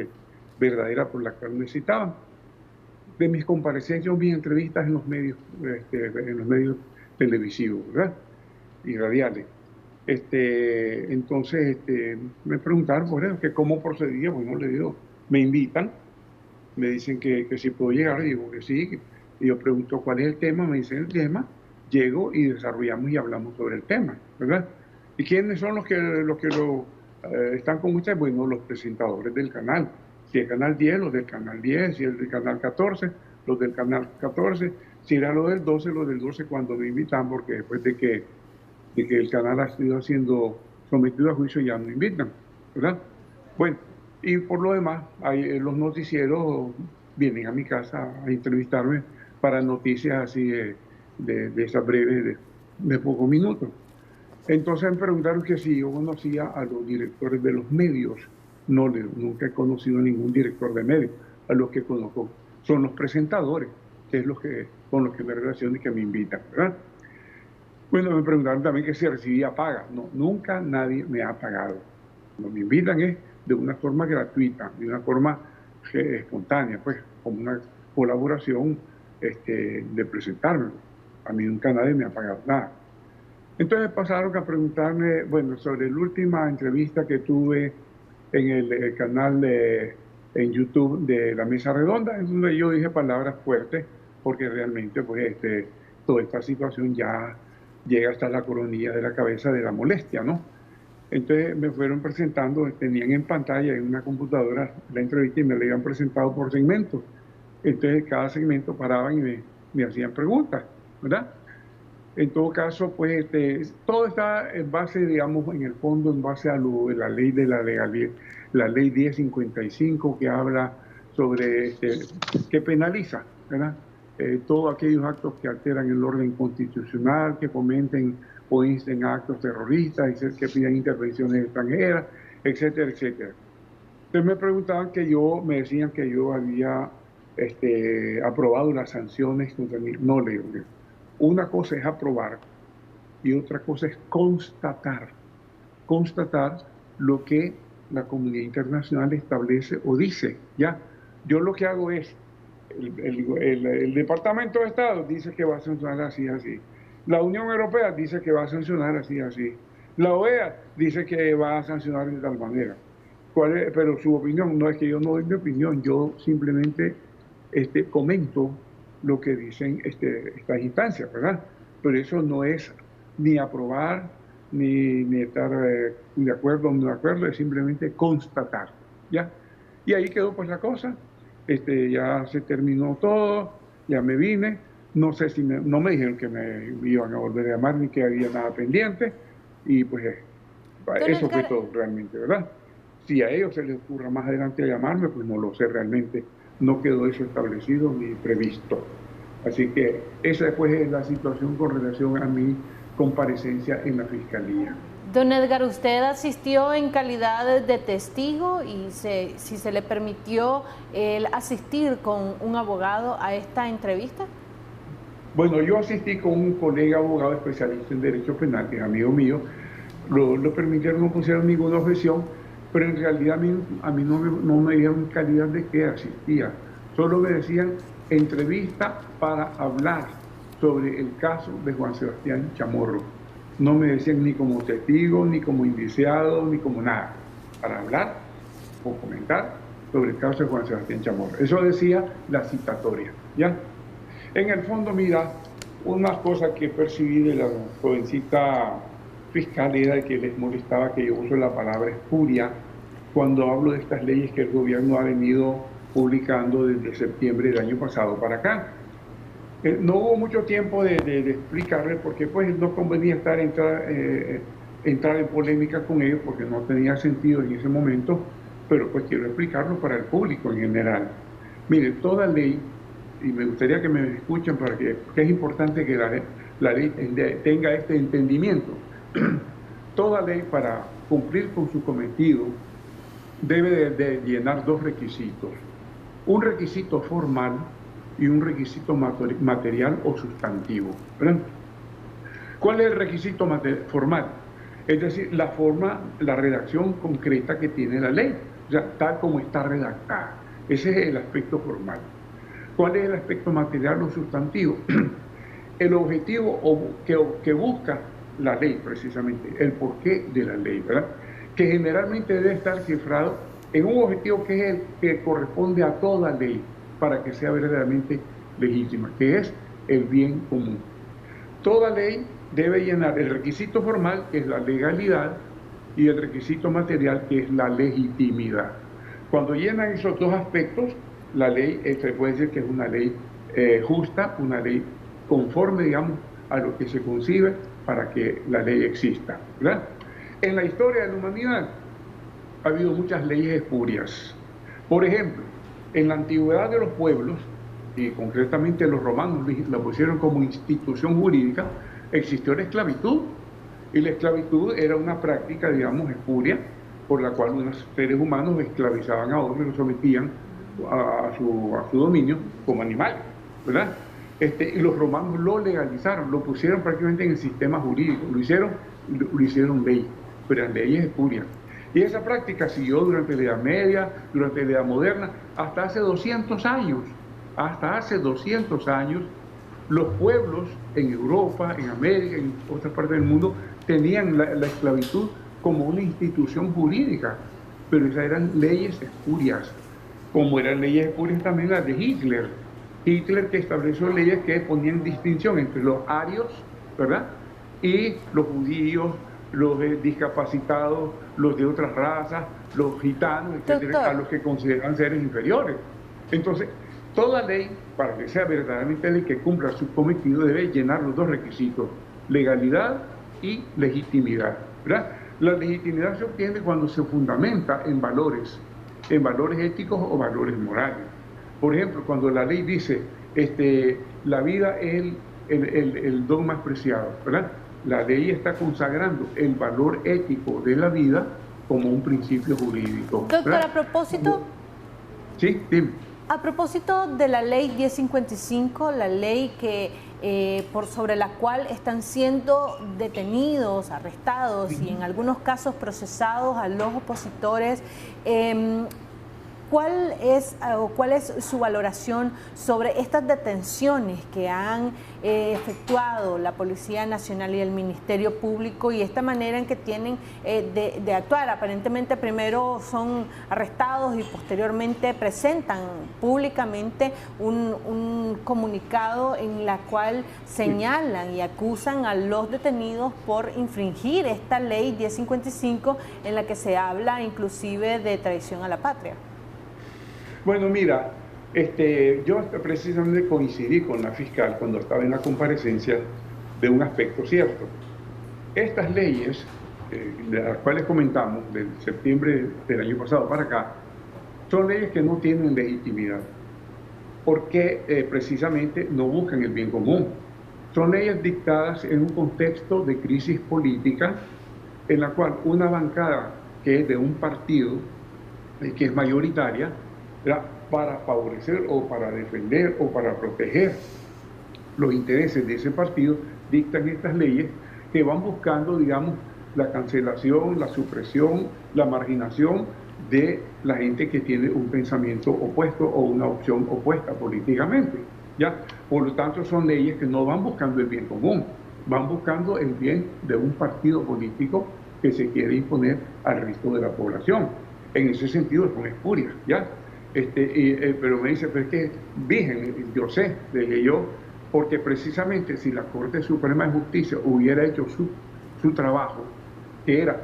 verdadera por la cual me citaban. De mis comparecencias, mis entrevistas en los medios televisivos, ¿verdad? Y radiales. Entonces me preguntaron por eso, que cómo procedía. Bueno, le digo, me invitan, me dicen que si puedo llegar, digo que sí, y yo pregunto cuál es el tema, me dicen el tema, llego y desarrollamos y hablamos sobre el tema, ¿verdad? ¿Y quiénes son los que están con ustedes? Bueno, los presentadores del canal. Si el canal 10, los del canal 10, si el del canal 14, los del canal 14, si era lo del 12, los del 12 cuando me invitan, porque después de que el canal ha sido siendo sometido a juicio ya no invitan, ¿verdad? Bueno, y por lo demás, los noticieros vienen a mi casa a entrevistarme para noticias así de esas breves de pocos minutos. Entonces me preguntaron que si yo conocía a los directores de los medios. No, nunca he conocido a ningún director de medios. A los que conozco son los presentadores, que es con los que me relaciono y que me invitan, ¿verdad? Bueno, me preguntaron también que si recibía paga. No, nunca nadie me ha pagado. Cuando me invitan es de una forma gratuita, de una forma espontánea, pues, como una colaboración de presentarme. A mí nunca nadie me ha pagado nada. Entonces pasaron a preguntarme, bueno, sobre la última entrevista que tuve en el canal en YouTube de La Mesa Redonda, en donde yo dije palabras fuertes, porque realmente pues, toda esta situación ya llega hasta la coronilla de la cabeza de la molestia, ¿no? Entonces me fueron presentando, tenían en pantalla en una computadora la entrevista y me la habían presentado por segmentos. Entonces cada segmento paraban y me hacían preguntas, ¿verdad? En todo caso, pues todo está en base, digamos, en el fondo, en base a la ley de la legalidad, la ley 1055, que habla sobre, que penaliza, ¿verdad? Todos aquellos actos que alteran el orden constitucional, que fomenten o insten actos terroristas, que pidan intervenciones extranjeras, etcétera, etcétera. Entonces me preguntaban me decían que yo había aprobado las sanciones contra mí. No, le digo. Una cosa es aprobar y otra cosa es constatar lo que la comunidad internacional establece o dice, ¿ya? Yo lo que hago es, el Departamento de Estado dice que va a sancionar así, así. La Unión Europea dice que va a sancionar así, así. La OEA dice que va a sancionar de tal manera. Pero su opinión, no es que yo no doy mi opinión, yo simplemente comento lo que dicen estas instancias, ¿verdad? Pero eso no es ni aprobar, ni estar de acuerdo o no de acuerdo, es simplemente constatar, ¿ya? Y ahí quedó pues la cosa, ya se terminó todo, ya me vine, no sé si no me dijeron que me iban a volver a llamar ni que había nada pendiente, y pues eso fue todo realmente, ¿verdad? Si a ellos se les ocurra más adelante llamarme, pues no lo sé realmente. No quedó eso establecido ni previsto. Así que esa pues es la situación con relación a mi comparecencia en la Fiscalía. Don Edgar, ¿usted asistió en calidad de testigo y si se le permitió asistir con un abogado a esta entrevista? Bueno, yo asistí con un colega abogado especialista en derecho penal, que es amigo mío, lo permitieron, no pusieron ninguna objeción, pero en realidad a mí no me dieron calidad de que asistía, solo me decían entrevista para hablar sobre el caso de Juan Sebastián Chamorro. No me decían ni como testigo, ni como indiciado, ni como nada, para hablar o comentar sobre el caso de Juan Sebastián Chamorro. Eso decía la citatoria, ¿ya? En el fondo, mira, una cosa que percibí de la jovencita fiscal era que les molestaba que yo uso la palabra espuria cuando hablo de estas leyes que el gobierno ha venido publicando desde septiembre del año pasado para acá. No hubo mucho tiempo de explicarle porque pues no convenía entrar en polémica con ellos porque no tenía sentido en ese momento, pero pues quiero explicarlo para el público en general. Mire, toda ley, y me gustaría que me escuchen porque es importante que la ley tenga este entendimiento. Toda ley para cumplir con su cometido debe de llenar dos requisitos. Un requisito formal y un requisito material o sustantivo, ¿verdad? ¿Cuál es el requisito formal? Es decir, la forma, la redacción concreta que tiene la ley, o sea, tal como está redactada. Ese es el aspecto formal. ¿Cuál es el aspecto material o sustantivo? El objetivo que busca la ley, precisamente, el porqué de la ley, ¿verdad? Que generalmente debe estar cifrado en un objetivo que es el que corresponde a toda ley para que sea verdaderamente legítima, que es el bien común. Toda ley debe llenar el requisito formal, que es la legalidad, y el requisito material, que es la legitimidad. Cuando llenan esos dos aspectos, la ley se puede decir que es una ley justa, una ley conforme, digamos, a lo que se concibe para que la ley exista, ¿verdad? En la historia de la humanidad ha habido muchas leyes espurias. Por ejemplo, en la antigüedad de los pueblos, y concretamente los romanos la pusieron como institución jurídica, existió la esclavitud. Y la esclavitud era una práctica, digamos, espuria, por la cual unos seres humanos esclavizaban a otros y los sometían a su dominio como animales, ¿verdad? Y los romanos lo legalizaron, lo pusieron prácticamente en el sistema jurídico, lo hicieron ley, pero eran leyes espurias. Y esa práctica siguió durante la Edad Media, durante la Edad Moderna, hasta hace 200 años. Hasta hace 200 años, los pueblos en Europa, en América, en otras partes del mundo, tenían la esclavitud como una institución jurídica, pero esas eran leyes espurias, como eran leyes espurias también las de Hitler. Hitler, que estableció leyes que ponían distinción entre los arios, ¿verdad?, y los judíos, los discapacitados, los de otras razas, los gitanos, etcétera, a los que consideran seres inferiores. Entonces, toda ley, para que sea verdaderamente ley que cumpla su cometido, debe llenar los dos requisitos: legalidad y legitimidad, ¿verdad? La legitimidad se obtiene cuando se fundamenta en valores éticos o valores morales. Por ejemplo, cuando la ley dice la vida es el don más preciado, ¿verdad? La ley está consagrando el valor ético de la vida como un principio jurídico, ¿verdad? Doctor, a propósito... Sí, dime. A propósito de la ley 1055, la ley que sobre la cual están siendo detenidos, arrestados y en algunos casos procesados a los opositores, ¿cuál es su valoración sobre estas detenciones que han efectuado la Policía Nacional y el Ministerio Público y esta manera en que tienen de actuar? Aparentemente primero son arrestados y posteriormente presentan públicamente un comunicado en la cual señalan y acusan a los detenidos por infringir esta ley 1055 en la que se habla inclusive de traición a la patria. Bueno, mira, yo precisamente coincidí con la fiscal cuando estaba en la comparecencia de un aspecto cierto. Estas leyes, de las cuales comentamos, de septiembre del año pasado para acá, son leyes que no tienen legitimidad, porque precisamente no buscan el bien común. Son leyes dictadas en un contexto de crisis política, en la cual una bancada que es de un partido, que es mayoritaria, para favorecer o para defender o para proteger los intereses de ese partido dictan estas leyes que van buscando, digamos, la cancelación, la supresión, la marginación de la gente que tiene un pensamiento opuesto o una opción opuesta políticamente, ¿ya? Por lo tanto, son leyes que no van buscando el bien común, van buscando el bien de un partido político que se quiere imponer al resto de la población. En ese sentido son espurias, ¿ya? Pero me dice, pero es que, virgen, yo sé, dije yo, porque precisamente si la Corte Suprema de Justicia hubiera hecho su trabajo, que era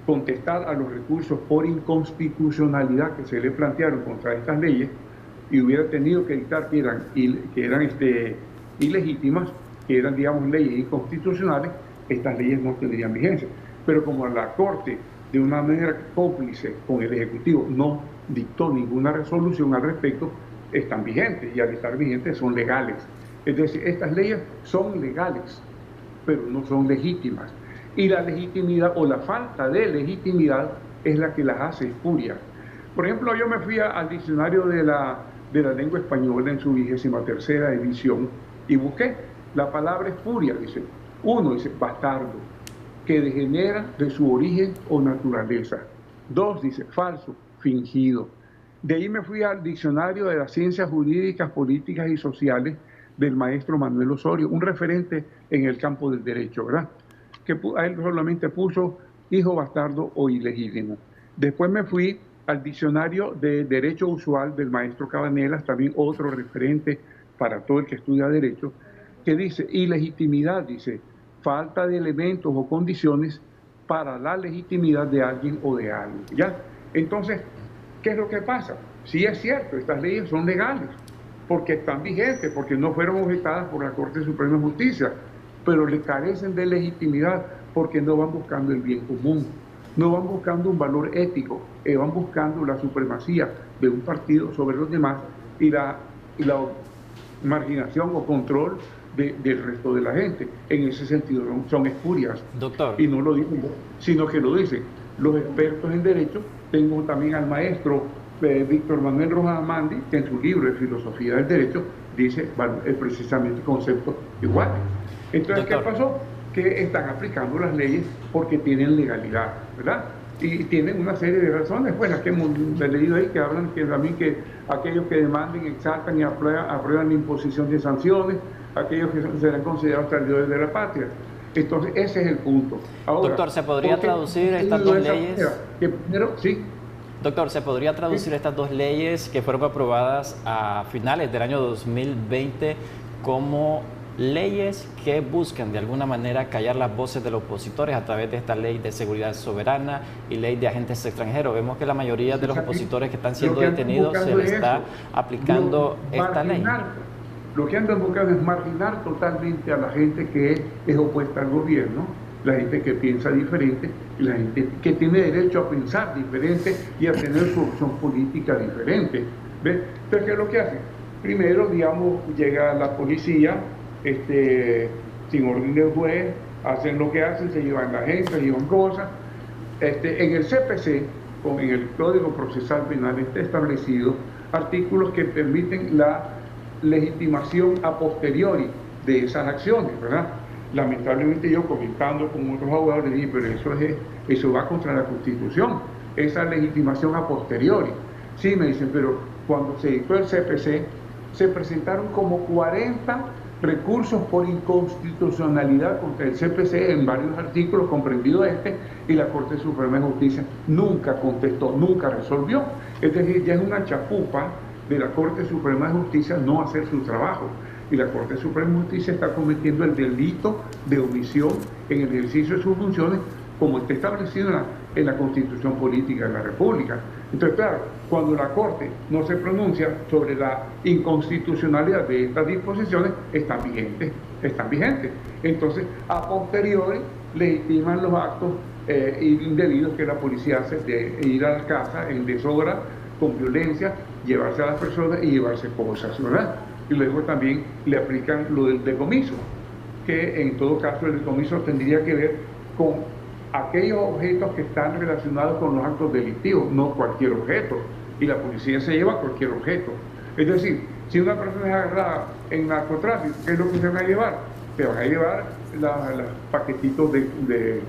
contestar a los recursos por inconstitucionalidad que se le plantearon contra estas leyes, y hubiera tenido que dictar que eran ilegítimas, que eran, digamos, leyes inconstitucionales, estas leyes no tendrían vigencia. Pero como la Corte, de una manera cómplice con el Ejecutivo, no dictó ninguna resolución al respecto, están vigentes, y al estar vigentes son legales. Es decir, estas leyes son legales, pero no son legítimas. Y la legitimidad o la falta de legitimidad es la que las hace espurias. Por ejemplo, yo me fui al diccionario de la lengua española en su 23ª edición y busqué la palabra espuria. Dice, uno, dice bastardo, que degenera de su origen o naturaleza. Dos, dice falso, fingido. De ahí me fui al diccionario de las ciencias jurídicas, políticas y sociales del maestro Manuel Osorio, un referente en el campo del derecho, ¿verdad? Que a él solamente puso hijo bastardo o ilegítimo. Después me fui al diccionario de Derecho Usual del maestro Cabanelas, también otro referente para todo el que estudia Derecho, que dice ilegitimidad, dice falta de elementos o condiciones para la legitimidad de alguien o de algo, ¿ya? Entonces, ¿qué es lo que pasa? Sí es cierto, estas leyes son legales, porque están vigentes, porque no fueron objetadas por la Corte Suprema de Justicia, pero le carecen de legitimidad porque no van buscando el bien común, no van buscando un valor ético, van buscando la supremacía de un partido sobre los demás y la marginación o control del resto de la gente. En ese sentido son espurias. Doctor. Y no lo dicen, sino que lo dicen los expertos en derecho. Tengo también al maestro Víctor Manuel Rojas Amandi, que en su libro de Filosofía del Derecho dice precisamente conceptos iguales. Entonces, doctor, ¿qué pasó? Que están aplicando las leyes porque tienen legalidad, ¿verdad? Y tienen una serie de razones, pues las que hemos leído ahí, que hablan que también que aquellos que demanden, exaltan y aprueban la imposición de sanciones, aquellos que serán considerados traidores de la patria. Entonces, ese es el punto. Ahora, doctor, ¿se podría traducir estas dos leyes? Que primero, sí. Doctor, ¿se podría traducir estas dos leyes que fueron aprobadas a finales del año 2020 como leyes que buscan de alguna manera callar las voces de los opositores a través de esta ley de seguridad soberana y ley de agentes extranjeros? Vemos que la mayoría de los opositores que están siendo detenidos se les está aplicando esta ley. Lo que andan buscando es marginar totalmente a la gente que es opuesta al gobierno, la gente que piensa diferente, la gente que tiene derecho a pensar diferente y a tener su opción política diferente. ¿Ves? Entonces, ¿qué es lo que hacen? Primero, digamos, llega la policía, sin orden del juez, hacen lo que hacen, se llevan la gente, se llevan cosas. En el CPC, en el Código Procesal Penal, está establecido artículos que permiten la legitimación a posteriori de esas acciones, ¿verdad? Lamentablemente yo, comentando con otros abogados, les dije, pero eso va contra la Constitución, esa legitimación a posteriori. Sí, me dicen, pero cuando se dictó el CPC, se presentaron como 40 recursos por inconstitucionalidad contra el CPC en varios artículos, comprendido y la Corte Suprema de Justicia nunca contestó, nunca resolvió. Es decir, ya es una chapupa de la Corte Suprema de Justicia no hacer su trabajo. Y la Corte Suprema de Justicia está cometiendo el delito de omisión en el ejercicio de sus funciones, como está establecido en la Constitución Política de la República. Entonces, claro, cuando la Corte no se pronuncia sobre la inconstitucionalidad de estas disposiciones, están vigentes. Entonces, a posteriori, legitiman los actos indebidos que la policía hace de ir a la casa en deshora, con violencia, llevarse a las personas y llevarse cosas, ¿verdad? Y luego también le aplican lo del decomiso, que en todo caso el decomiso tendría que ver con aquellos objetos que están relacionados con los actos delictivos, no cualquier objeto, y la policía se lleva cualquier objeto. Es decir, si una persona es agarrada en narcotráfico, ¿qué es lo que se van a llevar? Se van a llevar los paquetitos de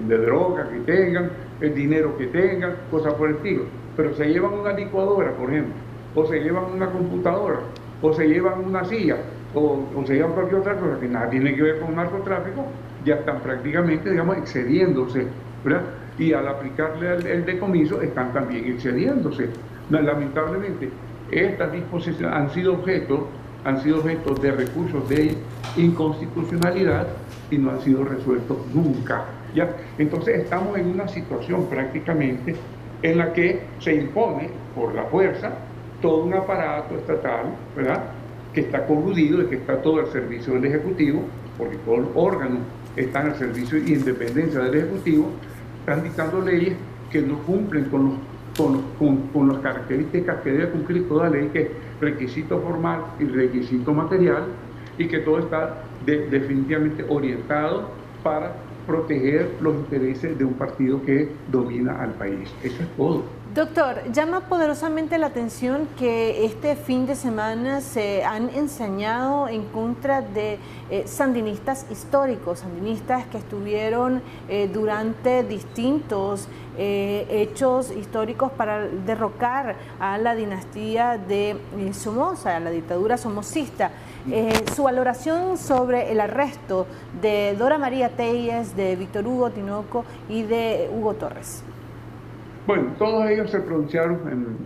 droga que tengan, el dinero que tengan, cosas por el estilo. Pero se llevan una licuadora, por ejemplo, o se llevan una computadora, o se llevan una silla, o se llevan cualquier otra cosa que nada tiene que ver con narcotráfico, ya están prácticamente, digamos, excediéndose, ¿verdad? Y al aplicarle el decomiso están también excediéndose. Lamentablemente, estas disposiciones han sido objeto de recursos de inconstitucionalidad y no han sido resueltos nunca, ¿ya? Entonces estamos en una situación prácticamente en la que se impone por la fuerza todo un aparato estatal, ¿verdad?, que está coludido y que está todo al servicio del Ejecutivo, porque todos los órganos están al servicio y independencia del Ejecutivo, están dictando leyes que no cumplen con las características que debe cumplir toda ley, que es requisito formal y requisito material, y que todo está definitivamente orientado para proteger los intereses de un partido que domina al país. Eso es todo. Doctor, llama poderosamente la atención que este fin de semana se han ensañado en contra de sandinistas históricos, sandinistas que estuvieron durante distintos hechos históricos para derrocar a la dinastía de Somoza, a la dictadura somocista. Su valoración sobre el arresto de Dora María Telles, de Víctor Hugo Tinoco y de Hugo Torres. Bueno, todos ellos se pronunciaron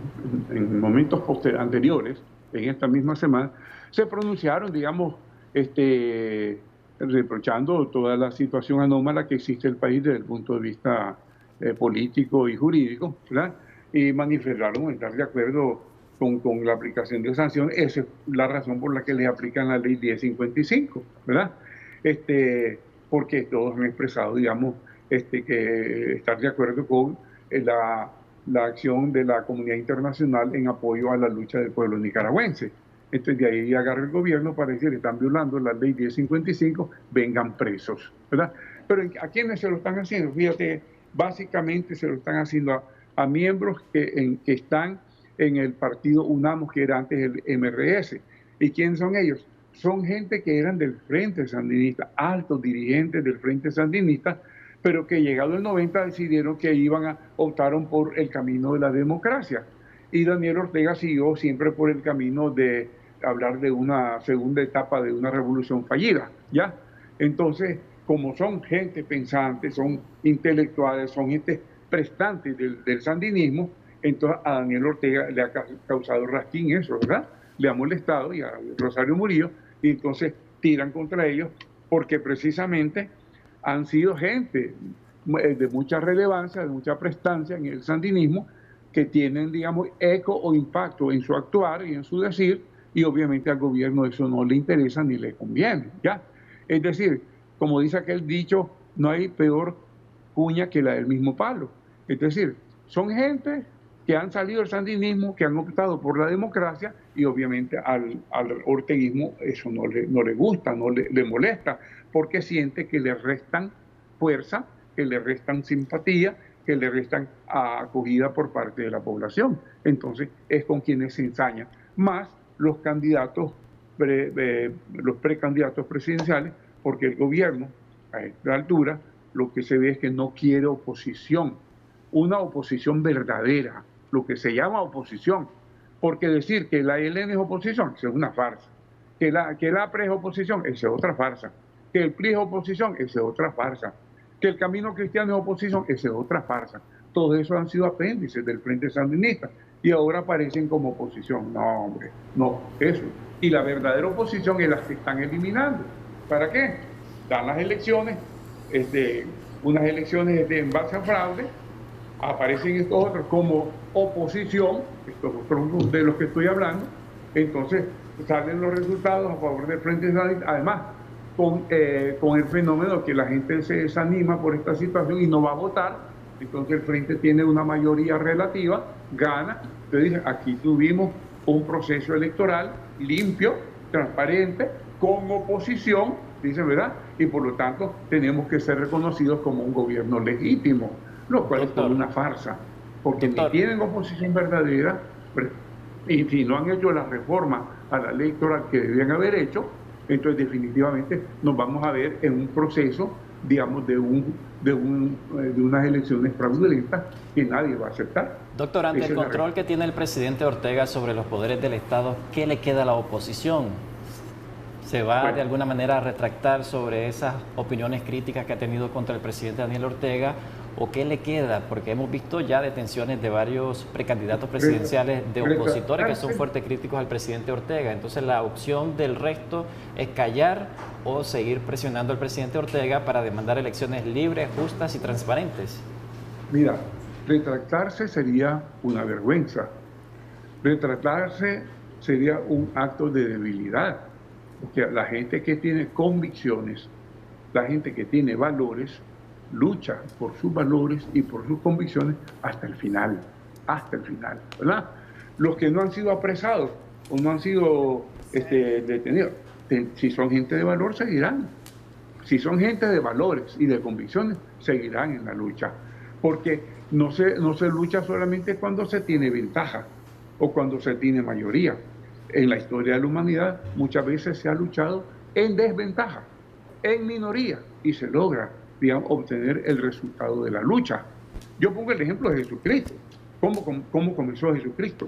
en momentos anteriores, en esta misma semana, se pronunciaron, digamos, reprochando toda la situación anómala que existe en el país desde el punto de vista político y jurídico, ¿verdad? Y manifestaron estar de acuerdo con la aplicación de sanciones. Esa es la razón por la que les aplican la ley 1055, ¿verdad? Porque todos han expresado, digamos, que estar de acuerdo con la acción de la comunidad internacional en apoyo a la lucha del pueblo nicaragüense. Entonces de ahí agarra el gobierno para decir que están violando la ley 1055, vengan presos, ¿verdad? Pero ¿a quiénes se lo están haciendo? Fíjate, básicamente se lo están haciendo a miembros que están en el partido UNAMOS, que era antes el MRS. ¿Y quiénes son ellos? Son gente que eran del Frente Sandinista, altos dirigentes del Frente Sandinista, pero que llegado el 90 decidieron que optaron por el camino de la democracia. Y Daniel Ortega siguió siempre por el camino de hablar de una segunda etapa de una revolución fallida, ¿ya? Entonces, como son gente pensante, son intelectuales, son gente prestante del sandinismo, entonces a Daniel Ortega le ha causado rasquín eso, ¿verdad? Le ha molestado, y a Rosario Murillo, y entonces tiran contra ellos porque precisamente han sido gente de mucha relevancia, de mucha prestancia en el sandinismo, que tienen, digamos, eco o impacto en su actuar y en su decir, y obviamente al gobierno eso no le interesa ni le conviene, ¿ya? Es decir, como dice aquel dicho, no hay peor cuña que la del mismo palo. Es decir, son gente que han salido del sandinismo, que han optado por la democracia, y obviamente al orteguismo eso no le gusta, no le molesta, porque siente que le restan fuerza, que le restan simpatía, que le restan acogida por parte de la población. Entonces es con quienes se ensañan, más los candidatos, los precandidatos presidenciales, porque el gobierno a esta altura lo que se ve es que no quiere oposición, una oposición verdadera, lo que se llama oposición, porque decir que la ELN es oposición, eso es una farsa, que la APRE es oposición, esa es otra farsa, que el PRI es oposición, esa es otra farsa, que el Camino Cristiano es oposición, esa es otra farsa. Todos esos han sido apéndices del Frente Sandinista y ahora aparecen como oposición. No, hombre, no, eso. Y la verdadera oposición es la que están eliminando. ¿Para qué? Dan las elecciones, unas elecciones en base a fraude, aparecen estos otros como oposición, estos otros de los que estoy hablando, entonces salen los resultados a favor del Frente Sandinista, además con el fenómeno que la gente se desanima por esta situación y no va a votar, entonces el Frente tiene una mayoría relativa, gana, entonces dicen, aquí tuvimos un proceso electoral limpio, transparente, con oposición, dicen, ¿verdad? Y por lo tanto tenemos que ser reconocidos como un gobierno legítimo, lo cual es toda una farsa, porque ni tienen oposición verdadera, Y si no han hecho la reforma a la ley electoral que debían haber hecho, entonces definitivamente nos vamos a ver en un proceso, digamos, de unas elecciones fraudulentas que nadie va a aceptar. Doctor, ante el control que tiene el presidente Ortega sobre los poderes del Estado, ¿qué le queda a la oposición? ¿Se va de alguna manera a retractar sobre esas opiniones críticas que ha tenido contra el presidente Daniel Ortega? ¿O qué le queda? Porque hemos visto ya detenciones de varios precandidatos presidenciales de opositores que son fuertes críticos al presidente Ortega. Entonces, la opción del resto es callar o seguir presionando al presidente Ortega para demandar elecciones libres, justas y transparentes. Mira, retractarse sería una vergüenza. Retractarse sería un acto de debilidad. Porque la gente que tiene convicciones, la gente que tiene valores, lucha por sus valores y por sus convicciones hasta el final, ¿verdad? Los que no han sido apresados o no han sido detenidos, si son gente de valor, seguirán. Si son gente de valores y de convicciones, seguirán en la lucha. Porque no se lucha solamente cuando se tiene ventaja o cuando se tiene mayoría. En la historia de la humanidad muchas veces se ha luchado en desventaja, en minoría, y se logra, digamos, obtener el resultado de la lucha. Yo pongo el ejemplo de Jesucristo. ¿Cómo comenzó Jesucristo?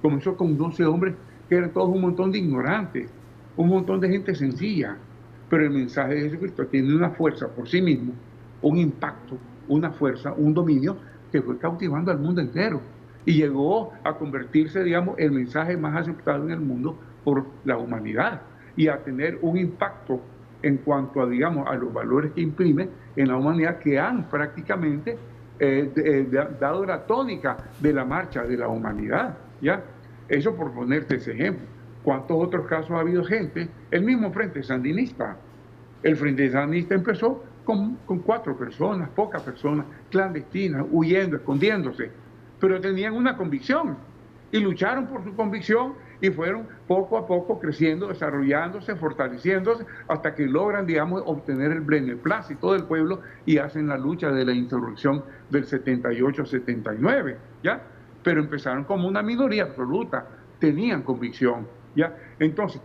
Comenzó con 12 hombres que eran todos un montón de ignorantes, un montón de gente sencilla, pero el mensaje de Jesucristo tiene una fuerza por sí mismo, un impacto, una fuerza, un dominio que fue cautivando al mundo entero y llegó a convertirse, digamos, el mensaje más aceptado en el mundo por la humanidad y a tener un impacto en cuanto a, digamos, a los valores que imprime en la humanidad, que han prácticamente dado la tónica de la marcha de la humanidad, ¿ya? Eso por ponerte ese ejemplo. ¿Cuántos otros casos ha habido gente? El mismo Frente Sandinista. El Frente Sandinista empezó con 4 personas, pocas personas, clandestinas, huyendo, escondiéndose, pero tenían una convicción y lucharon por su convicción y fueron poco a poco creciendo, desarrollándose, fortaleciéndose, hasta que logran, digamos, obtener el beneplácito del pueblo y hacen la lucha de la insurrección del 78-79, ¿ya? Pero empezaron como una minoría absoluta, tenían convicción, ¿ya? Entonces,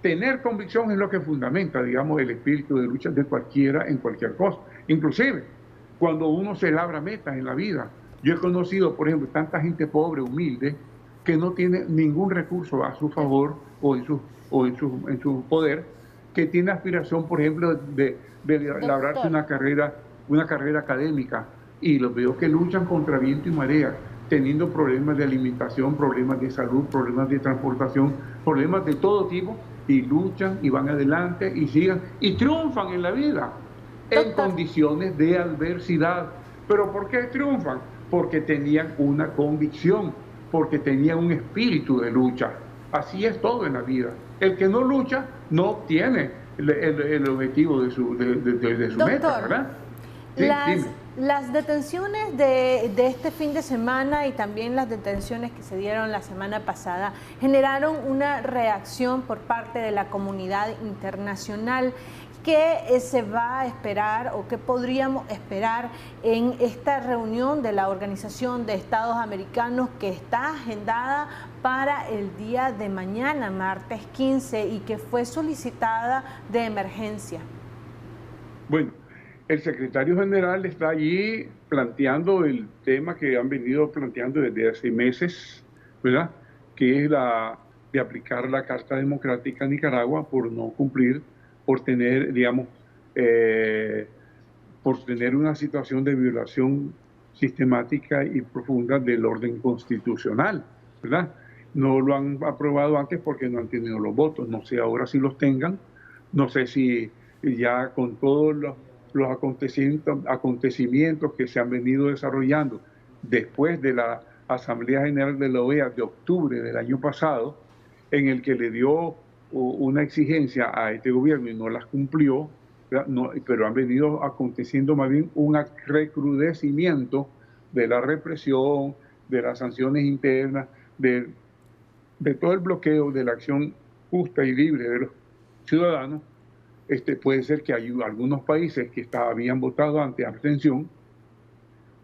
tener convicción es lo que fundamenta, digamos, el espíritu de lucha de cualquiera en cualquier cosa. Inclusive, cuando uno se labra metas en la vida. Yo he conocido, por ejemplo, tanta gente pobre, humilde, que no tiene ningún recurso a su favor o en su poder, que tiene aspiración, por ejemplo, de labrarse una carrera académica, y los veo que luchan contra viento y marea, teniendo problemas de alimentación, problemas de salud, problemas de transportación, problemas de todo tipo, y luchan y van adelante y sigan y triunfan en la vida en condiciones de adversidad. ¿Pero por qué triunfan? Porque tenían una convicción, porque tenían un espíritu de lucha. Así es todo en la vida. El que no lucha no obtiene el objetivo de su meta, ¿verdad? Sí, las detenciones de este fin de semana y también las detenciones que se dieron la semana pasada generaron una reacción por parte de la comunidad internacional. ¿Qué se va a esperar o qué podríamos esperar en esta reunión de la Organización de Estados Americanos que está agendada para el día de mañana, martes 15, y que fue solicitada de emergencia? Bueno, el secretario general está allí planteando el tema que han venido planteando desde hace meses, ¿verdad? Que es la de aplicar la Carta Democrática a Nicaragua por no cumplir, por tener, digamos, por tener una situación de violación sistemática y profunda del orden constitucional, ¿verdad? No lo han aprobado antes porque no han tenido los votos, no sé ahora si los tengan, no sé si ya con todos los acontecimientos que se han venido desarrollando después de la Asamblea General de la OEA de octubre del año pasado, en el que le dio una exigencia a este gobierno y no las cumplió, no, pero han venido aconteciendo más bien un recrudecimiento de la represión, de las sanciones internas, de todo el bloqueo de la acción justa y libre de los ciudadanos. Puede ser que hay algunos países que habían votado ante abstención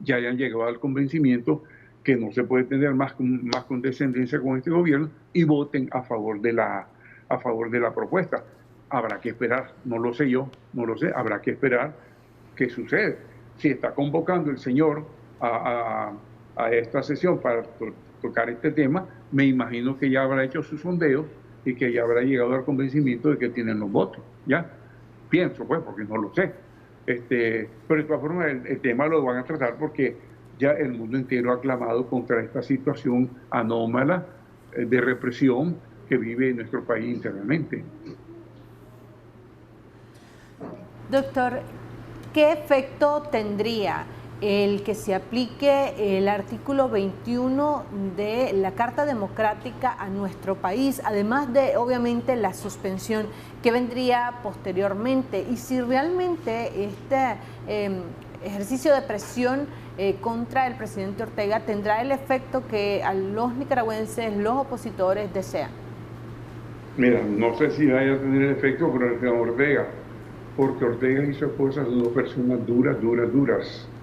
ya hayan llegado al convencimiento que no se puede tener más condescendencia con este gobierno y voten a favor de la propuesta. Habrá que esperar, no lo sé yo, no lo sé, habrá que esperar qué sucede. Si está convocando el señor a esta sesión para tocar este tema, me imagino que ya habrá hecho sus sondeos y que ya habrá llegado al convencimiento de que tienen los votos, ¿ya? Pienso, pues, porque no lo sé. Pero de todas formas el tema lo van a tratar porque ya el mundo entero ha clamado contra esta situación anómala de represión que vive nuestro país internamente. Doctor, ¿qué efecto tendría el que se aplique el artículo 21 de la Carta Democrática a nuestro país, además de, obviamente, la suspensión que vendría posteriormente? Y si realmente este ejercicio de presión contra el presidente Ortega tendrá el efecto que a los nicaragüenses, los opositores desean. Mira, no sé si vaya a tener el efecto con el señor Ortega, porque Ortega y su esposa son dos personas duras,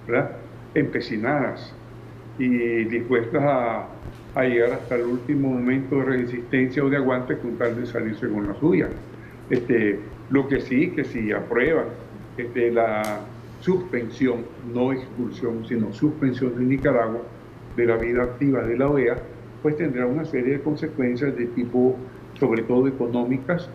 ¿verdad? Empecinadas y dispuestas a llegar hasta el último momento de resistencia o de aguante con tal de salirse con la suya. Lo que sí, que si aprueban la suspensión, no expulsión, sino suspensión de Nicaragua de la vida activa de la OEA, pues tendrá una serie de consecuencias de tipo, sobre todo económicas,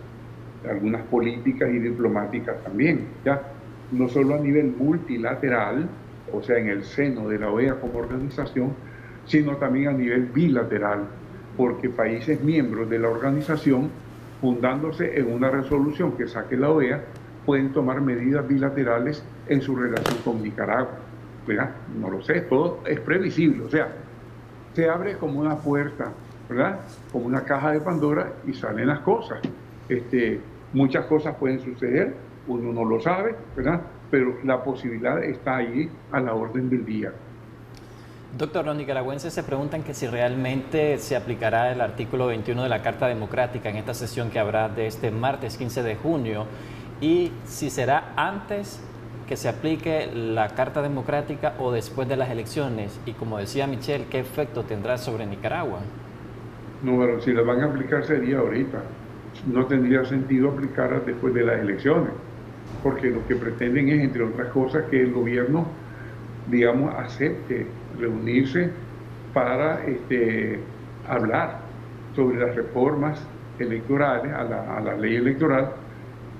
algunas políticas y diplomáticas también, ¿ya? No solo a nivel multilateral, o sea, en el seno de la OEA como organización, sino también a nivel bilateral, porque países miembros de la organización, fundándose en una resolución que saque la OEA, pueden tomar medidas bilaterales en su relación con Nicaragua. ¿Verdad? No lo sé, todo es previsible, o sea, se abre como una puerta, ¿verdad? Como una caja de Pandora y salen las cosas. Muchas cosas pueden suceder, uno no lo sabe, ¿verdad? Pero la posibilidad está ahí a la orden del día. Doctor, los nicaragüenses se preguntan que si realmente se aplicará el artículo 21 de la Carta Democrática en esta sesión que habrá de este martes 15 de junio y si será antes que se aplique la Carta Democrática o después de las elecciones. Y como decía Michelle, ¿qué efecto tendrá sobre Nicaragua? No, pero si la van a aplicar sería ahorita. No tendría sentido aplicarla después de las elecciones, porque lo que pretenden es, entre otras cosas, que el gobierno, digamos, acepte reunirse para hablar sobre las reformas electorales, a la ley electoral,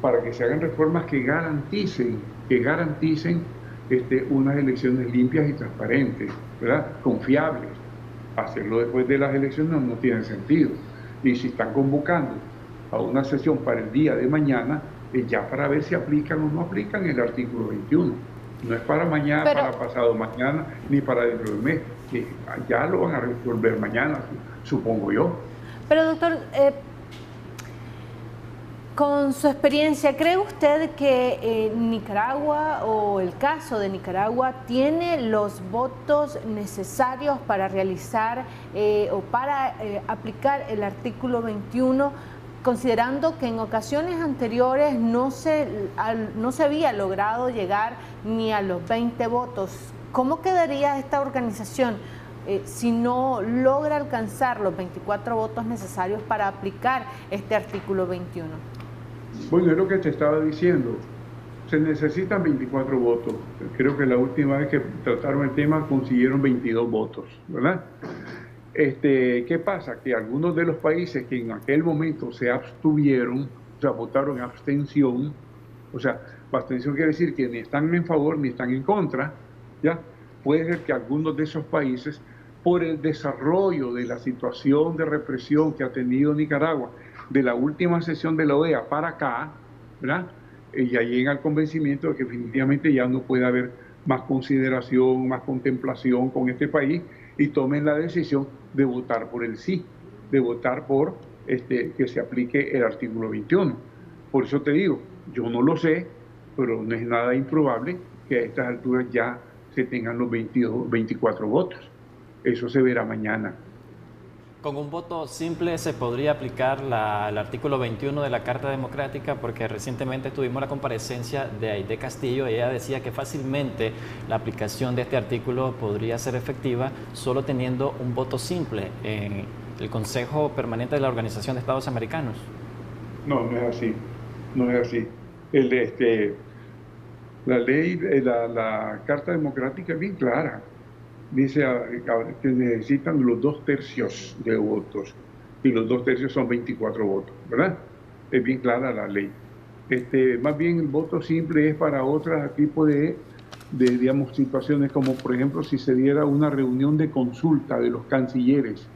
para que se hagan reformas que garanticen unas elecciones limpias y transparentes, ¿verdad? Confiables. Hacerlo después de las elecciones no tiene sentido. Y si están convocando a una sesión para el día de mañana, ya para ver si aplican o no aplican el artículo 21. No es para mañana, para pasado mañana, ni para dentro del mes. Ya lo van a resolver mañana, supongo yo. Pero doctor, con su experiencia, ¿cree usted que Nicaragua o el caso de Nicaragua tiene los votos necesarios para realizar o para aplicar el artículo 21, considerando que en ocasiones anteriores no se había logrado llegar ni a los 20 votos? ¿Cómo quedaría esta organización si no logra alcanzar los 24 votos necesarios para aplicar este artículo 21? Bueno, es lo que te estaba diciendo. Se necesitan 24 votos. Creo que la última vez que trataron el tema consiguieron 22 votos, ¿verdad? ¿Qué pasa? Que algunos de los países que en aquel momento se abstuvieron, o sea, votaron abstención, o sea, abstención quiere decir que ni están en favor ni están en contra, ¿ya? Puede ser que algunos de esos países, por el desarrollo de la situación de represión que ha tenido Nicaragua, de la última sesión de la OEA para acá, ¿verdad? Ya llega al convencimiento de que definitivamente ya no puede haber más consideración, más contemplación con este país y tomen la decisión de votar por el sí, de votar por que se aplique el artículo 21. Por eso te digo, yo no lo sé, pero no es nada improbable que a estas alturas ya se tengan los 24 votos. Eso se verá mañana. Con un voto simple se podría aplicar el artículo 21 de la Carta Democrática, porque recientemente tuvimos la comparecencia de Aide Castillo y ella decía que fácilmente la aplicación de este artículo podría ser efectiva solo teniendo un voto simple en el Consejo Permanente de la Organización de Estados Americanos. No, no es así. No es así. La ley, la Carta Democrática es bien clara. Dice que necesitan los 2/3 de votos, y los 2/3 son 24 votos, ¿verdad? Es bien clara la ley. Más bien el voto simple es para otro tipo de digamos, situaciones, como por ejemplo si se diera una reunión de consulta de los cancilleres,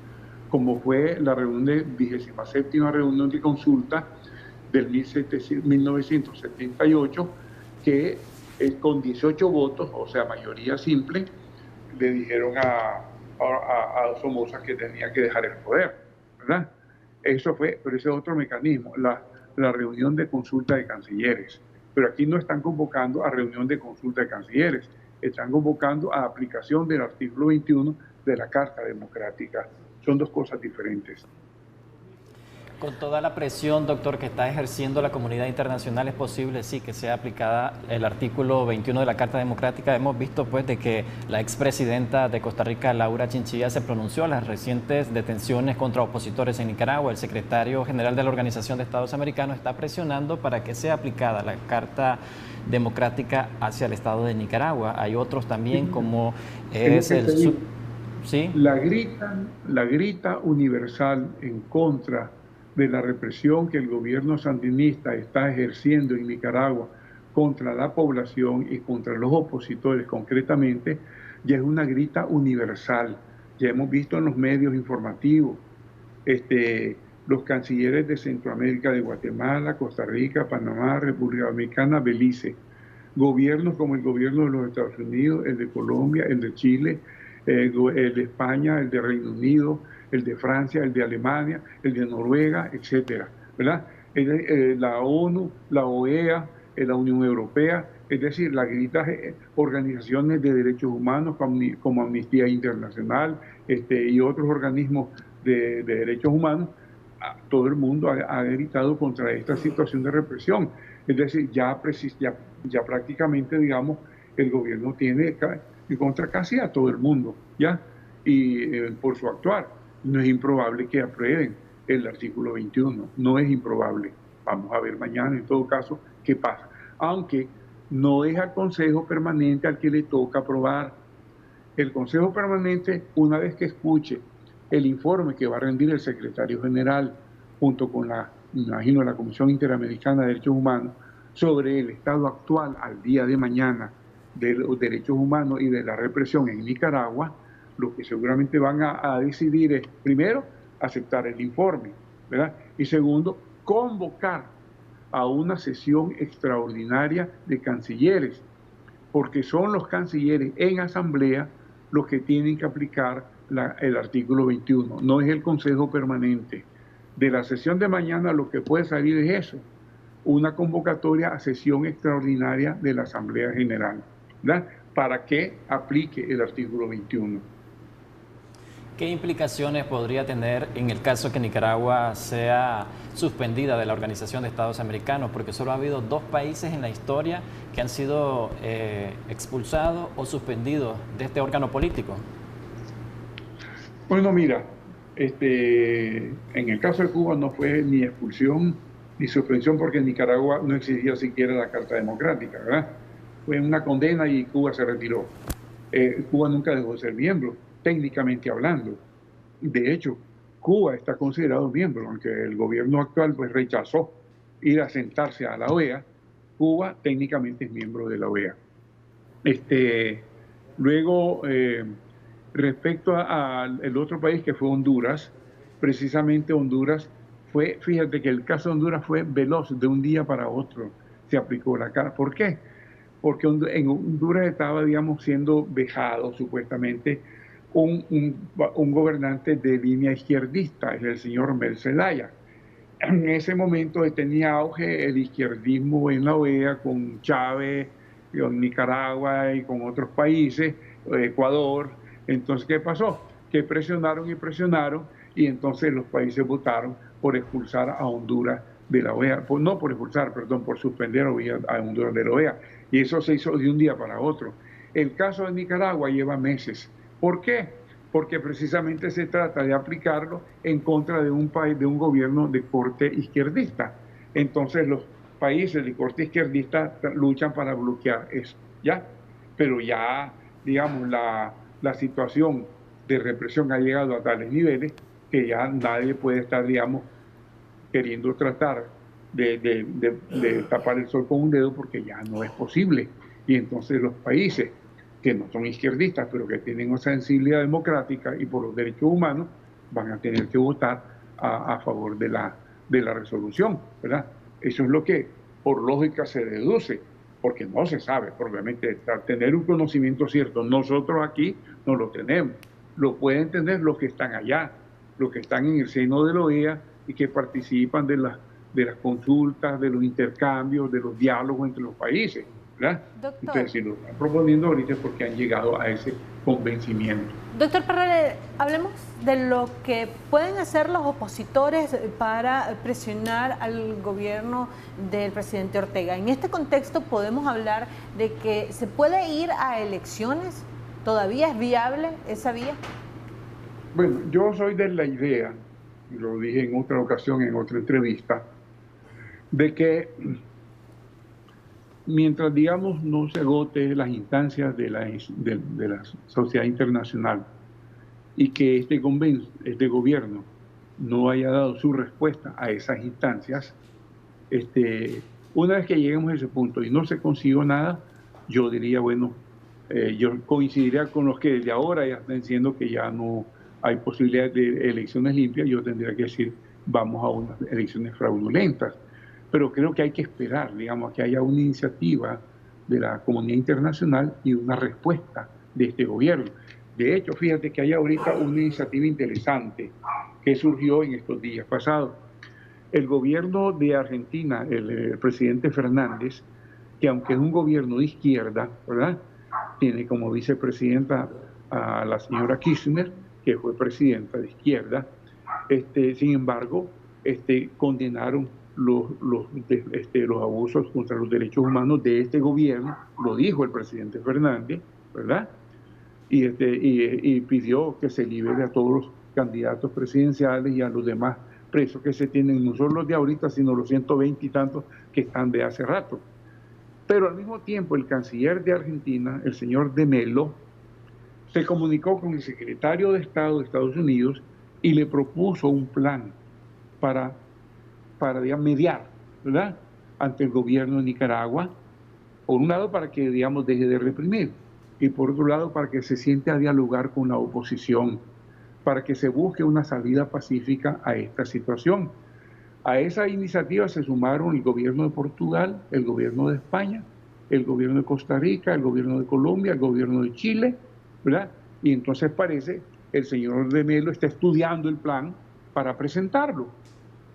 como fue la reunión de 27ª reunión de consulta del 1978, que con 18 votos, o sea, mayoría simple, le dijeron a Somoza que tenía que dejar el poder, ¿verdad? Eso fue, pero ese es otro mecanismo, la reunión de consulta de cancilleres. Pero aquí no están convocando a reunión de consulta de cancilleres, están convocando a aplicación del artículo 21 de la Carta Democrática. Son dos cosas diferentes. Con toda la presión, doctor, que está ejerciendo la comunidad internacional, ¿es posible, sí, que sea aplicada el artículo 21 de la Carta Democrática? Hemos visto, pues, de que la expresidenta de Costa Rica, Laura Chinchilla, se pronunció a las recientes detenciones contra opositores en Nicaragua. El secretario general de la Organización de Estados Americanos está presionando para que sea aplicada la Carta Democrática hacia el Estado de Nicaragua. Hay otros también, como es el... ¿Sí? La grita universal en contra de la represión que el gobierno sandinista está ejerciendo en Nicaragua contra la población y contra los opositores concretamente, ya es una grita universal. Ya hemos visto en los medios informativos, los cancilleres de Centroamérica, de Guatemala, Costa Rica, Panamá, República Dominicana, Belice, gobiernos como el gobierno de los Estados Unidos, el de Colombia, el de Chile, el de España, el de Reino Unido, el de Francia, el de Alemania, el de Noruega, etcétera, ¿verdad? La ONU, la OEA, la Unión Europea, es decir, las gritas organizaciones de derechos humanos como Amnistía Internacional y otros organismos de derechos humanos, todo el mundo ha gritado contra esta situación de represión. Es decir, ya prácticamente, digamos, el gobierno tiene en contra casi a todo el mundo, ¿ya? Y por su actuar. No es improbable que aprueben el artículo 21, no es improbable. Vamos a ver mañana, en todo caso, qué pasa. Aunque no es al Consejo Permanente al que le toca aprobar. El Consejo Permanente, una vez que escuche el informe que va a rendir el secretario general, junto con la Comisión Interamericana de Derechos Humanos, sobre el estado actual al día de mañana de los derechos humanos y de la represión en Nicaragua, lo que seguramente van a decidir es, primero, aceptar el informe, ¿verdad? Y segundo, convocar a una sesión extraordinaria de cancilleres, porque son los cancilleres en asamblea los que tienen que aplicar el artículo 21, no es el Consejo Permanente. De la sesión de mañana lo que puede salir es eso, una convocatoria a sesión extraordinaria de la Asamblea General, ¿verdad? Para que aplique el artículo 21. ¿Qué implicaciones podría tener en el caso que Nicaragua sea suspendida de la Organización de Estados Americanos? Porque solo ha habido 2 países en la historia que han sido expulsados o suspendidos de este órgano político. Bueno, mira, en el caso de Cuba no fue ni expulsión ni suspensión, porque en Nicaragua no existía siquiera la Carta Democrática, ¿verdad? Fue una condena y Cuba se retiró. Cuba nunca dejó de ser miembro, técnicamente hablando. De hecho, Cuba está considerado miembro, aunque el gobierno actual pues rechazó ir a sentarse a la OEA. Cuba técnicamente es miembro de la OEA. Luego, respecto al otro país que fue Honduras, precisamente Honduras fue, fíjate que el caso de Honduras fue veloz, de un día para otro se aplicó la carta. ¿Por qué? Porque en Honduras estaba, digamos, siendo vejado supuestamente un gobernante de línea izquierdista, es el señor Mel Zelaya. En ese momento tenía auge el izquierdismo en la OEA con Chávez, con Nicaragua y con otros países, Ecuador. Entonces, ¿qué pasó? Que presionaron y entonces los países votaron por expulsar a Honduras de la OEA, no por expulsar, perdón, por suspender a Honduras de la OEA, y eso se hizo de un día para otro. El caso de Nicaragua lleva meses. ¿Por qué? Porque precisamente se trata de aplicarlo en contra de un país, de un gobierno de corte izquierdista. Entonces los países de corte izquierdista luchan para bloquear eso, ¿ya? Pero ya, digamos, la situación de represión ha llegado a tales niveles que ya nadie puede estar, digamos, queriendo tratar de tapar el sol con un dedo, porque ya no es posible. Y entonces los países que no son izquierdistas, pero que tienen una sensibilidad democrática y por los derechos humanos, van a tener que votar a favor de la resolución, ¿verdad? Eso es lo que por lógica se deduce, porque no se sabe, probablemente tener un conocimiento cierto. Nosotros aquí no lo tenemos, lo pueden tener los que están allá, los que están en el seno de la OEA y que participan de las consultas, de los intercambios, de los diálogos entre los países, ¿verdad? Doctor. Entonces, si lo están proponiendo ahorita es porque han llegado a ese convencimiento. Doctor Parrales, hablemos de lo que pueden hacer los opositores para presionar al gobierno del presidente Ortega. En este contexto podemos hablar de que se puede ir a elecciones. ¿Todavía es viable esa vía? Bueno, yo soy de la idea, lo dije en otra ocasión, en otra entrevista, de que mientras, digamos, no se agote las instancias de la sociedad internacional y que este gobierno no haya dado su respuesta a esas instancias, una vez que lleguemos a ese punto y no se consiguió nada, yo diría, bueno, yo coincidiría con los que desde ahora ya están diciendo que ya no hay posibilidad de elecciones limpias. Yo tendría que decir, vamos a unas elecciones fraudulentas. Pero creo que hay que esperar, digamos, que haya una iniciativa de la comunidad internacional y una respuesta de este gobierno. De hecho, fíjate que hay ahorita una iniciativa interesante que surgió en estos días pasados. El gobierno de Argentina, el presidente Fernández, que aunque es un gobierno de izquierda, ¿verdad?, tiene como vicepresidenta a la señora Kirchner, que fue presidenta de izquierda. Sin embargo, condenaron los abusos contra los derechos humanos de este gobierno, lo dijo el presidente Fernández, ¿verdad? Y pidió que se libere a todos los candidatos presidenciales y a los demás presos que se tienen, no solo los de ahorita, sino los 120 y tantos que están de hace rato. Pero al mismo tiempo, el canciller de Argentina, el señor de Mello, se comunicó con el secretario de Estado de Estados Unidos y le propuso un plan para digamos, mediar, ¿verdad?, ante el gobierno de Nicaragua, por un lado para que, digamos, deje de reprimir, y por otro lado para que se siente a dialogar con la oposición, para que se busque una salida pacífica a esta situación. A esa iniciativa se sumaron el gobierno de Portugal, el gobierno de España, el gobierno de Costa Rica, el gobierno de Colombia, el gobierno de Chile, ¿verdad? Y entonces parece el señor de Mello está estudiando el plan para presentarlo.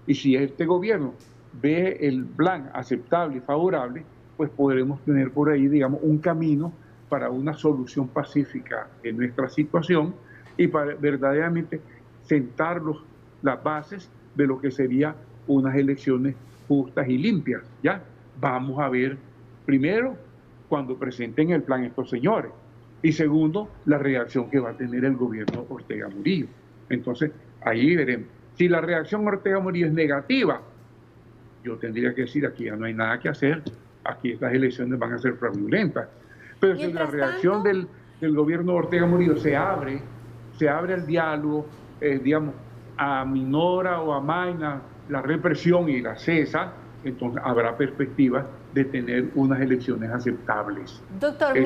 Y si este gobierno ve el plan aceptable y favorable, pues podremos tener por ahí, digamos, un camino para una solución pacífica en nuestra situación y para verdaderamente sentar las bases de lo que sería unas elecciones justas y limpias, ¿ya? Vamos a ver, primero, cuando presenten el plan estos señores, y segundo, la reacción que va a tener el gobierno Ortega Murillo. Entonces, ahí veremos. Si la reacción Ortega Murillo es negativa, yo tendría que decir, aquí ya no hay nada que hacer, aquí estas elecciones van a ser fraudulentas. Pero si la reacción del gobierno Ortega Murillo se abre al diálogo, digamos, aminora o amaina la represión y la cesa, entonces habrá perspectivas de tener unas elecciones aceptables. Doctor,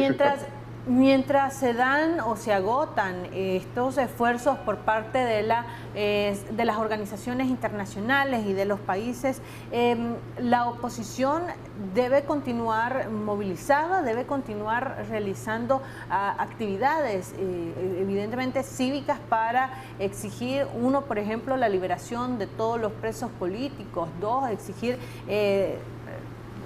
mientras se dan o se agotan estos esfuerzos por parte de las organizaciones internacionales y de los países, la oposición debe continuar movilizada, debe continuar realizando actividades evidentemente cívicas para exigir, uno, por ejemplo, la liberación de todos los presos políticos, dos, exigir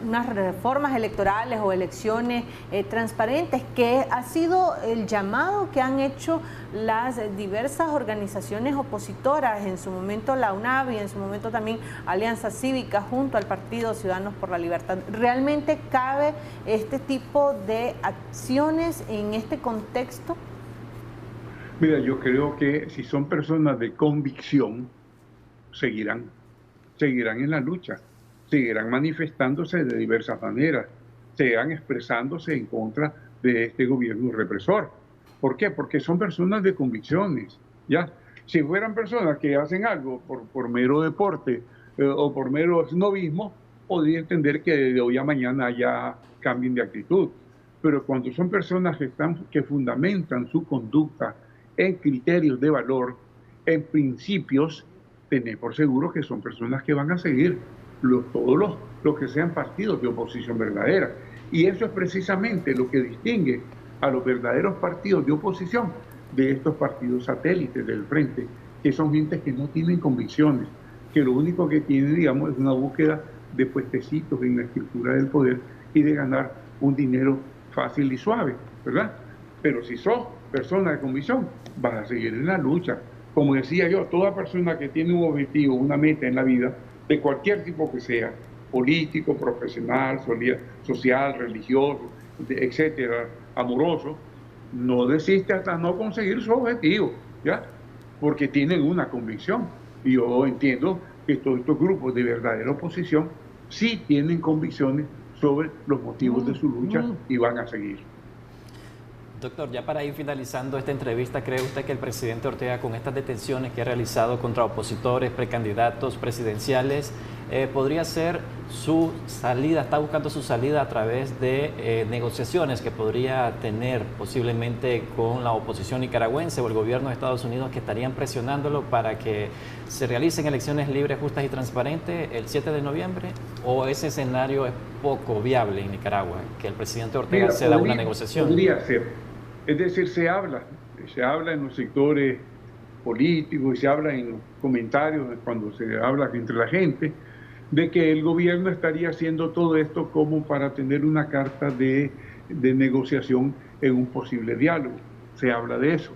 unas reformas electorales o elecciones transparentes, que ha sido el llamado que han hecho las diversas organizaciones opositoras, en su momento la UNAV y en su momento también Alianza Cívica junto al Partido Ciudadanos por la Libertad. ¿Realmente cabe este tipo de acciones en este contexto? Mira, yo creo que si son personas de convicción, seguirán en la lucha, seguirán manifestándose de diversas maneras, seguirán expresándose en contra de este gobierno represor. ¿Por qué? Porque son personas de convicciones, ¿ya? Si fueran personas que hacen algo por mero deporte o por mero snobismo, podría entender que de hoy a mañana ya cambien de actitud. Pero cuando son personas que fundamentan su conducta en criterios de valor, en principios, tener por seguro que son personas que van a seguir todos los que sean partidos de oposición verdadera. Y eso es precisamente lo que distingue a los verdaderos partidos de oposición de estos partidos satélites del frente, que son gente que no tienen convicciones, que lo único que tienen, digamos, es una búsqueda de puestecitos en la estructura del poder y de ganar un dinero fácil y suave, ¿verdad? Pero si sos persona de convicción, vas a seguir en la lucha. Como decía yo, toda persona que tiene un objetivo, una meta en la vida, de cualquier tipo que sea, político, profesional, social, religioso, etcétera, amoroso, no desiste hasta no conseguir su objetivo, ¿ya? Porque tienen una convicción. Y yo entiendo que todos estos grupos de verdadera oposición sí tienen convicciones sobre los motivos de su lucha y van a seguir. Doctor, ya para ir finalizando esta entrevista, ¿cree usted que el presidente Ortega, con estas detenciones que ha realizado contra opositores, precandidatos presidenciales, podría ser su salida, está buscando su salida a través de negociaciones que podría tener posiblemente con la oposición nicaragüense o el gobierno de Estados Unidos, que estarían presionándolo para que se realicen elecciones libres, justas y transparentes el 7 de noviembre? ¿O ese escenario es poco viable en Nicaragua, que el presidente Ortega ceda una negociación? Podría ser. Es decir, se habla en los sectores políticos y se habla en los comentarios cuando se habla entre la gente de que el gobierno estaría haciendo todo esto como para tener una carta de negociación en un posible diálogo. Se habla de eso.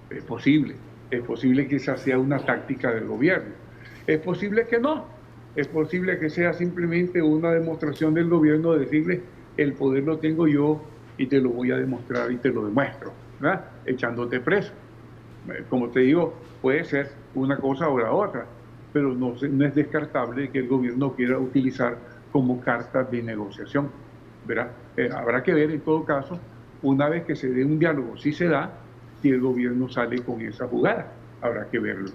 Es posible que esa sea una táctica del gobierno. Es posible que no. Es posible que sea simplemente una demostración del gobierno de decirle: el poder lo tengo yo y te lo voy a demostrar y te lo demuestro, ¿verdad? Echándote preso. Como te digo, puede ser una cosa o la otra, pero no es descartable que el gobierno quiera utilizar como carta de negociación, ¿verdad? Habrá que ver en todo caso, una vez que se dé un diálogo, si se da, si el gobierno sale con esa jugada, habrá que verlo.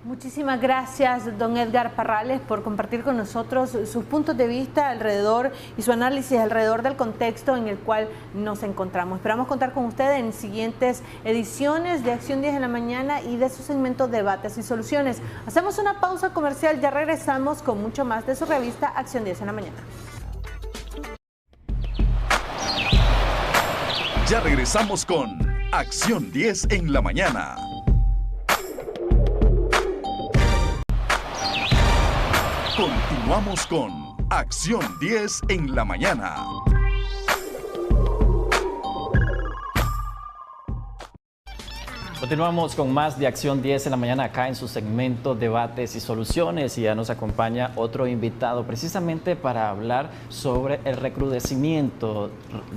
Muchísimas gracias, don Edgar Parrales, por compartir con nosotros sus puntos de vista alrededor y su análisis alrededor del contexto en el cual nos encontramos. Esperamos contar con usted en siguientes ediciones de Acción 10 en la mañana y de su segmento Debates y Soluciones. Hacemos una pausa comercial, ya regresamos con mucho más de su revista Acción 10 en la mañana. Ya regresamos con Acción 10 en la mañana. Continuamos con Acción 10 en la mañana. Continuamos con más de Acción 10 en la mañana acá en su segmento Debates y Soluciones, y ya nos acompaña otro invitado precisamente para hablar sobre el recrudecimiento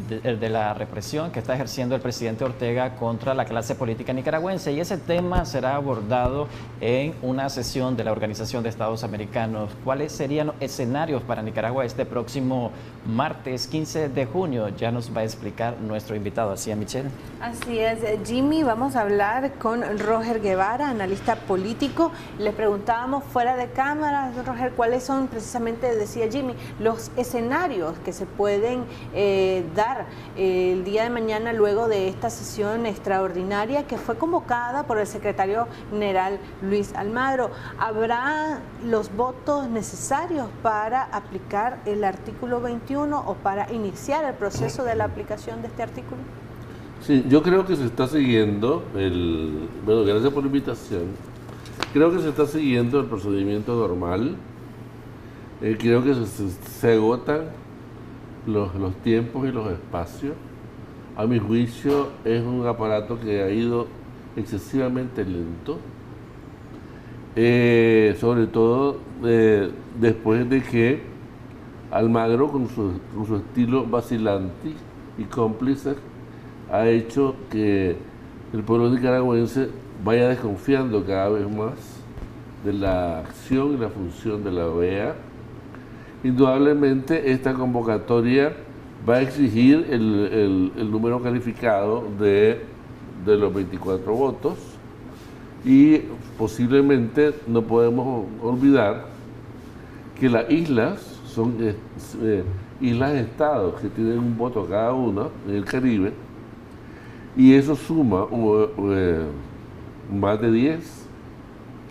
de la represión que está ejerciendo el presidente Ortega contra la clase política nicaragüense, y ese tema será abordado en una sesión de la Organización de Estados Americanos. ¿Cuáles serían los escenarios para Nicaragua este próximo martes 15 de junio? Ya nos va a explicar nuestro invitado. ¿Así es, Michelle? Así es, Jimmy. Vamos a hablar con Roger Guevara, analista político. Le preguntábamos fuera de cámara, Roger, cuáles son precisamente, decía Jimmy, los escenarios que se pueden dar el día de mañana luego de esta sesión extraordinaria que fue convocada por el secretario general Luis Almagro. ¿Habrá los votos necesarios para aplicar el artículo 21 o para iniciar el proceso de la aplicación de este artículo? Sí, yo creo que se está siguiendo bueno, gracias por la invitación. Creo que se está siguiendo el procedimiento normal Creo que se agotan los tiempos y los espacios. A mi juicio es un aparato que ha ido excesivamente lento, sobre todo después de que Almagro, con su estilo vacilante y cómplice, ha hecho que el pueblo nicaragüense vaya desconfiando cada vez más de la acción y la función de la OEA. Indudablemente esta convocatoria va a exigir el número calificado de los 24 votos y posiblemente no podemos olvidar que las islas son islas-estados que tienen un voto cada una en el Caribe, y eso suma más de 10,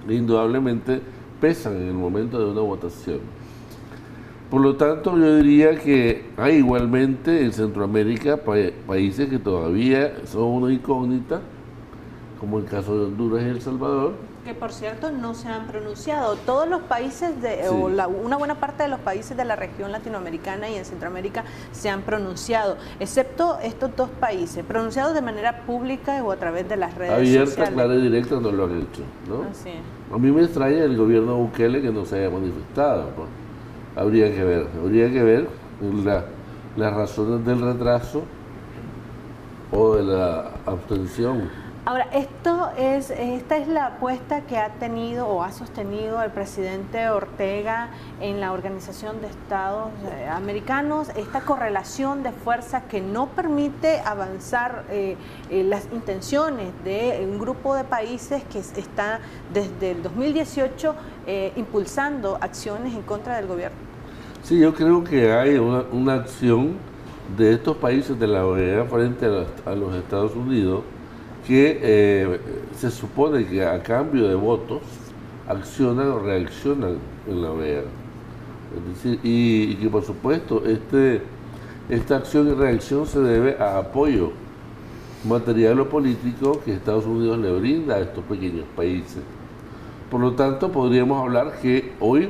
indudablemente pesan en el momento de una votación. Por lo tanto, yo diría que hay igualmente en Centroamérica países que todavía son una incógnita, como el caso de Honduras y El Salvador. Que por cierto no se han pronunciado. Todos los países, una buena parte de los países de la región latinoamericana y en Centroamérica se han pronunciado, excepto estos dos países, pronunciados de manera pública o a través de las redes sociales. Abierta, clara y directa no lo han hecho, ¿no? Así es. A mí me extraña el gobierno Bukele que no se haya manifestado, ¿no? Habría que ver las razones del retraso o de la abstención. Ahora, esta es la apuesta que ha tenido o ha sostenido el presidente Ortega en la Organización de Estados Americanos, esta correlación de fuerzas que no permite avanzar las intenciones de un grupo de países que está desde el 2018 impulsando acciones en contra del gobierno. Sí, yo creo que hay una acción de estos países de la OEA frente a los Estados Unidos que se supone que a cambio de votos accionan o reaccionan en la OEA. Es decir, y que por supuesto esta acción y reacción se debe a apoyo material o político que Estados Unidos le brinda a estos pequeños países. Por lo tanto, podríamos hablar que hoy,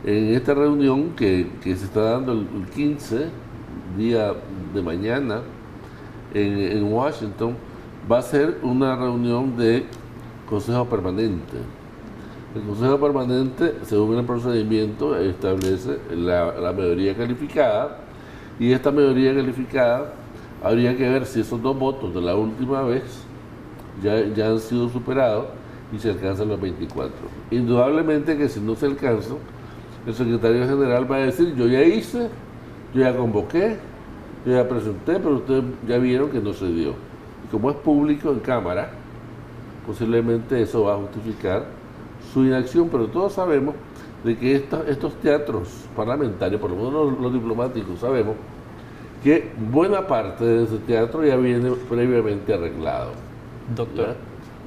en esta reunión que se está dando el 15, día de mañana, en Washington, va a ser una reunión de Consejo Permanente. El Consejo Permanente, según el procedimiento, establece la mayoría calificada, y esta mayoría calificada habría que ver si esos dos votos de la última vez ya han sido superados y se alcanzan los 24. Indudablemente que si no se alcanzan, el secretario general va a decir: yo ya hice, yo ya convoqué, yo ya presenté, pero ustedes ya vieron que no se dio. Y como es público en cámara, posiblemente eso va a justificar su inacción, pero todos sabemos de que estos teatros parlamentarios, por lo menos los diplomáticos, sabemos que buena parte de ese teatro ya viene previamente arreglado. Doctor, ¿ya?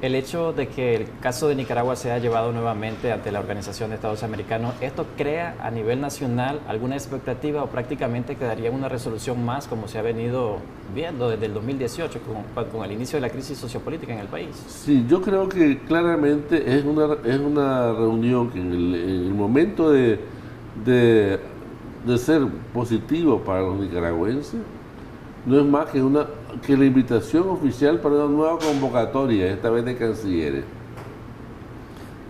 El hecho de que el caso de Nicaragua sea llevado nuevamente ante la Organización de Estados Americanos, ¿esto crea a nivel nacional alguna expectativa o prácticamente quedaría una resolución más como se ha venido viendo desde el 2018 con el inicio de la crisis sociopolítica en el país? Sí, yo creo que claramente es una reunión que en el momento de ser positivo para los nicaragüenses, no es más que la invitación oficial para una nueva convocatoria, esta vez de cancilleres.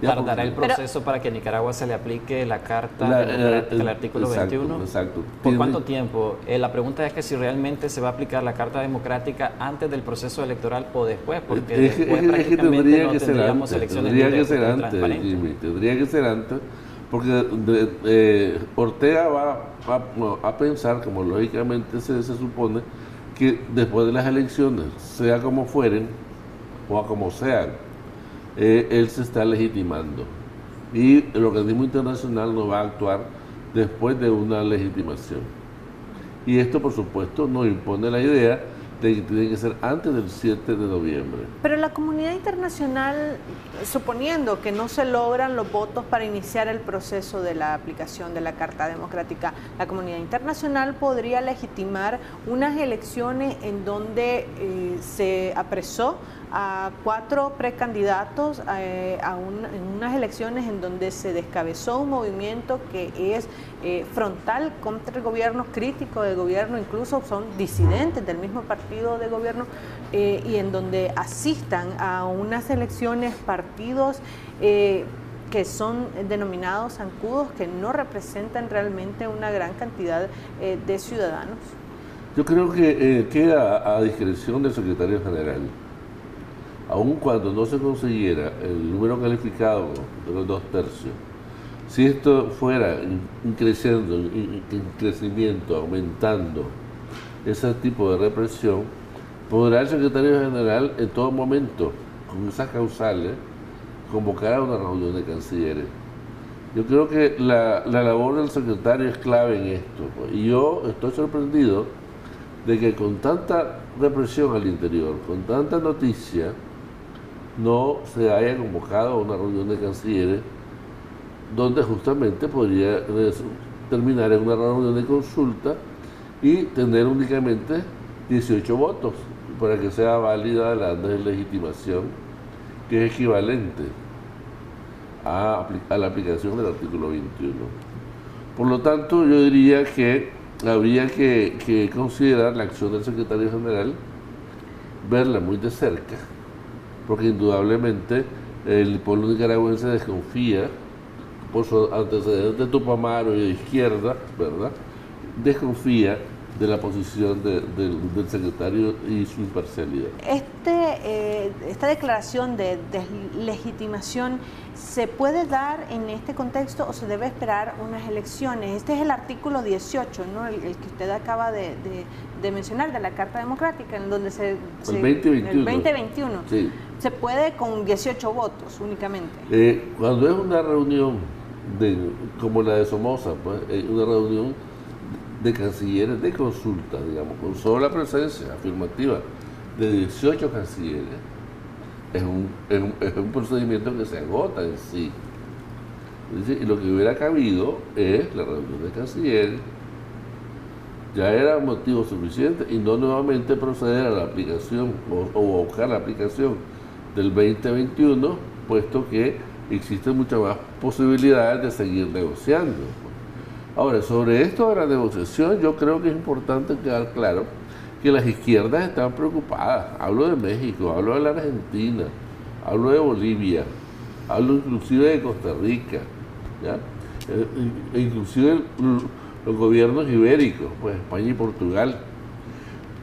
¿Tardará el proceso para que a Nicaragua se le aplique la carta del artículo 21? Exacto. ¿Por cuánto tiempo? La pregunta es que si realmente se va a aplicar la carta democrática antes del proceso electoral o después, porque después prácticamente no tendríamos elecciones libres y transparentes. Tendría que ser antes, porque Ortega va a pensar, como lógicamente se supone, que después de las elecciones, sea como fueren o a como sean, él se está legitimando. Y el organismo internacional no va a actuar después de una legitimación. Y esto, por supuesto, nos impone la idea de que tiene que ser antes del 7 de noviembre. Pero la comunidad internacional, suponiendo que no se logran los votos para iniciar el proceso de la aplicación de la Carta Democrática, la comunidad internacional podría legitimar unas elecciones en donde se apresó a 4 precandidatos en unas elecciones en donde se descabezó un movimiento que es frontal contra el gobierno, crítico del gobierno, incluso son disidentes del mismo partido de gobierno, y en donde asistan a unas elecciones partidos que son denominados zancudos, que no representan realmente una gran cantidad de ciudadanos. Yo creo que queda a discreción del secretario general. Aun cuando no se consiguiera el número calificado de los 2/3, si esto fuera creciendo, en crecimiento, aumentando ese tipo de represión, podrá el secretario general en todo momento, con esas causales, convocar a una reunión de cancilleres. Yo creo que la labor del secretario es clave en esto, y yo estoy sorprendido de que con tanta represión al interior, con tanta noticia, no se haya convocado a una reunión de cancilleres donde justamente podría terminar en una reunión de consulta y tener únicamente 18 votos para que sea válida la deslegitimación, que es equivalente a la aplicación del artículo 21. Por lo tanto, yo diría que habría que considerar la acción del secretario general, verla muy de cerca, porque indudablemente el pueblo nicaragüense desconfía, por su antecedente tupamaro y de izquierda, ¿verdad?, desconfía de la posición del secretario y su imparcialidad. Esta declaración de deslegitimación se puede dar en este contexto o se debe esperar unas elecciones. Este es el artículo 18, ¿no? El que usted acaba de mencionar, de la Carta Democrática, en donde el 2021. Sí. Se puede con 18 votos únicamente. Cuando es una reunión como la de Somoza, pues, una reunión de cancilleres de consulta, digamos, con sola presencia afirmativa de 18 cancilleres, es un procedimiento que se agota en sí. Y lo que hubiera cabido es la reunión de cancilleres, ya era motivo suficiente, y no nuevamente proceder a la aplicación o buscar la aplicación del 2021, puesto que existen muchas más posibilidades de seguir negociando. Ahora, sobre esto de la negociación, yo creo que es importante quedar claro que las izquierdas están preocupadas. Hablo de México, hablo de la Argentina, hablo de Bolivia, hablo inclusive de Costa Rica, ¿ya? Inclusive los gobiernos ibéricos, pues España y Portugal.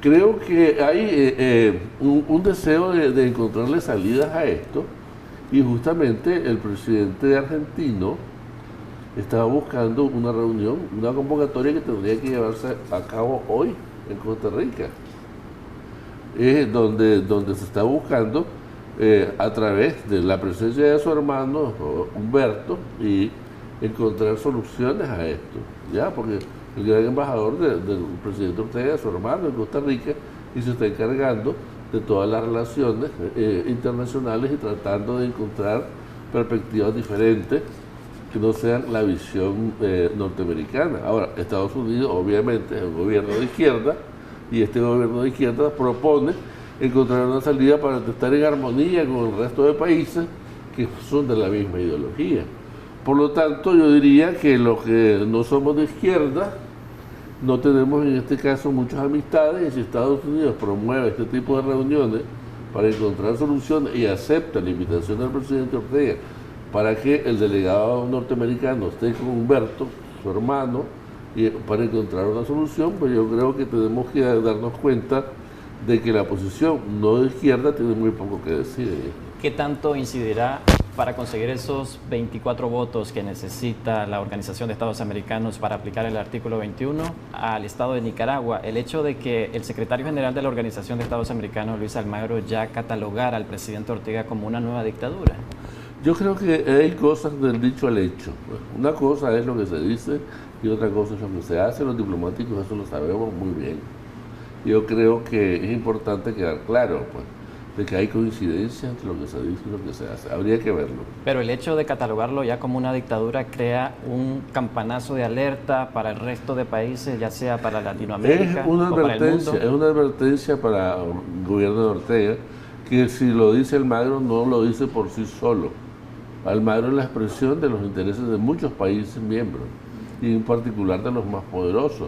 Creo que hay un deseo de encontrarle salidas a esto, y justamente el presidente argentino estaba buscando una reunión, una convocatoria que tendría que llevarse a cabo hoy en Costa Rica, donde se está buscando a través de la presencia de su hermano Humberto y encontrar soluciones a esto, ya, porque el gran embajador del presidente Ortega es su hermano en Costa Rica y se está encargando de todas las relaciones internacionales y tratando de encontrar perspectivas diferentes que no sean la visión norteamericana. Ahora, Estados Unidos obviamente es un gobierno de izquierda, y este gobierno de izquierda propone encontrar una salida para estar en armonía con el resto de países que son de la misma ideología. Por lo tanto, yo diría que los que no somos de izquierda no tenemos en este caso muchas amistades, y si Estados Unidos promueve este tipo de reuniones para encontrar soluciones y acepta la invitación del presidente Ortega para que el delegado norteamericano esté con Humberto, su hermano, y para encontrar una solución, pues yo creo que tenemos que darnos cuenta de que la posición no de izquierda tiene muy poco que decir. ¿Qué tanto incidirá para conseguir esos 24 votos que necesita la Organización de Estados Americanos para aplicar el artículo 21 al Estado de Nicaragua el hecho de que el secretario general de la Organización de Estados Americanos, Luis Almagro, ya catalogara al presidente Ortega como una nueva dictadura? Yo creo que hay cosas del dicho al hecho. Una cosa es lo que se dice y otra cosa es lo que se hace. Los diplomáticos eso lo sabemos muy bien. Yo creo que es importante quedar claro, pues, de que hay coincidencia entre lo que se dice y lo que se hace. Habría que verlo. Pero el hecho de catalogarlo ya como una dictadura crea un campanazo de alerta para el resto de países, ya sea para Latinoamérica o para el mundo. Es una advertencia para el gobierno de Ortega, que si lo dice Almagro no lo dice por sí solo. Almagro es la expresión de los intereses de muchos países miembros y en particular de los más poderosos,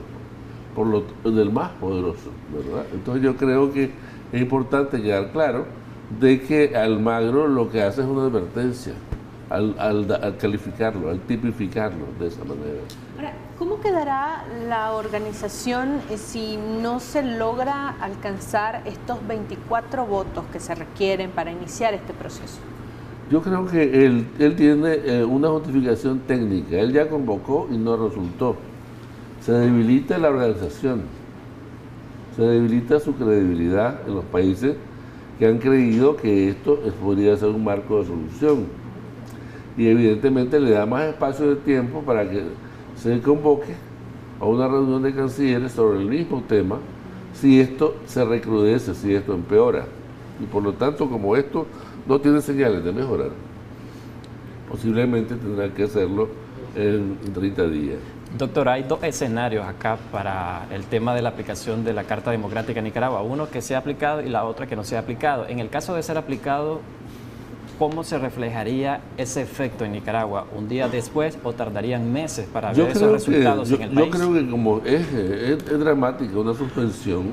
del más poderoso, ¿verdad? Entonces yo creo que es importante quedar claro de que Almagro lo que hace es una advertencia al calificarlo, al tipificarlo de esa manera. Ahora, ¿cómo quedará la organización si no se logra alcanzar estos 24 votos que se requieren para iniciar este proceso? Yo creo que él tiene una justificación técnica. Él ya convocó y no resultó. Se debilita la organización, se debilita su credibilidad en los países que han creído que esto podría ser un marco de solución. Y evidentemente le da más espacio de tiempo para que se convoque a una reunión de cancilleres sobre el mismo tema si esto se recrudece, si esto empeora. Y por lo tanto, como esto no tiene señales de mejorar, posiblemente tendrá que hacerlo en 30 días. Doctor, hay dos escenarios acá para el tema de la aplicación de la Carta Democrática en Nicaragua. Uno que sea aplicado y la otra que no sea aplicado. En el caso de ser aplicado, ¿cómo se reflejaría ese efecto en Nicaragua? ¿Un día después o tardarían meses para ver esos resultados en el país? Yo creo que como es dramática una suspensión,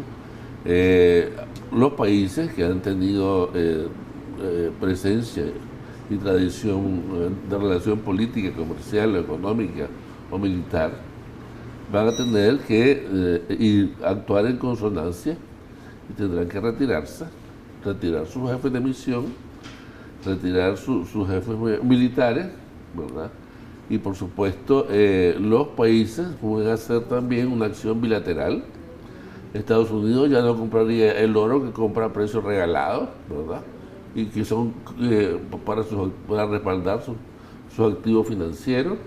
los países que han tenido presencia y tradición de relación política, comercial, económica o militar, van a tener que actuar en consonancia y tendrán que retirar sus jefes de misión, retirar sus jefes militares, ¿verdad? Y por supuesto los países pueden hacer también una acción bilateral. Estados Unidos ya no compraría el oro que compra a precios regalados, ¿verdad? Y que son para respaldar sus activos financieros.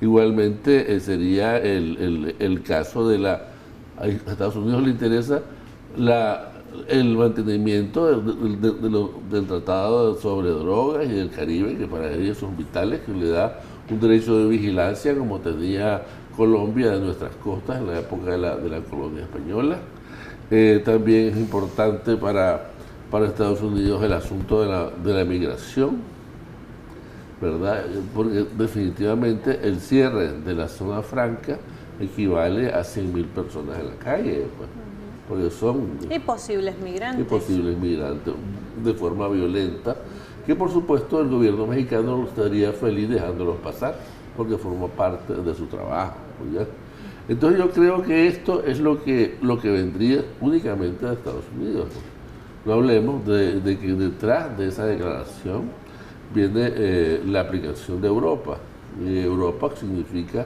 Igualmente sería el caso a Estados Unidos le interesa el mantenimiento del tratado sobre drogas y del Caribe, que para ellos son vitales, que le da un derecho de vigilancia como tenía Colombia de nuestras costas en la época de la colonia española. También es importante para Estados Unidos el asunto de la migración, ¿verdad? Porque definitivamente el cierre de la zona franca equivale a 100.000 personas en la calle, pues, porque son posibles migrantes de forma violenta, que por supuesto el gobierno mexicano no estaría feliz dejándolos pasar, porque forma parte de su trabajo, ¿ya? Entonces yo creo que esto es lo que vendría únicamente de Estados Unidos. No hablemos de que detrás de esa declaración viene la aplicación de Europa. Y Europa significa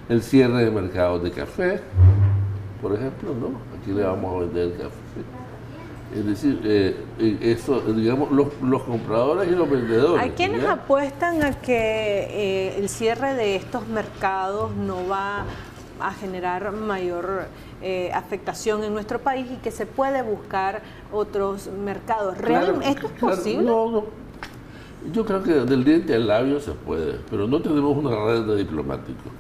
el cierre de mercados de café, por ejemplo, ¿no? Aquí le vamos a vender el café. Es decir, eso, digamos, los compradores y los vendedores. Hay quienes apuestan a que el cierre de estos mercados no va a generar mayor afectación en nuestro país y que se puede buscar otros mercados. ¿Realmente esto es posible? No. Yo creo que del diente al labio se puede, pero no tenemos una red de diplomáticos.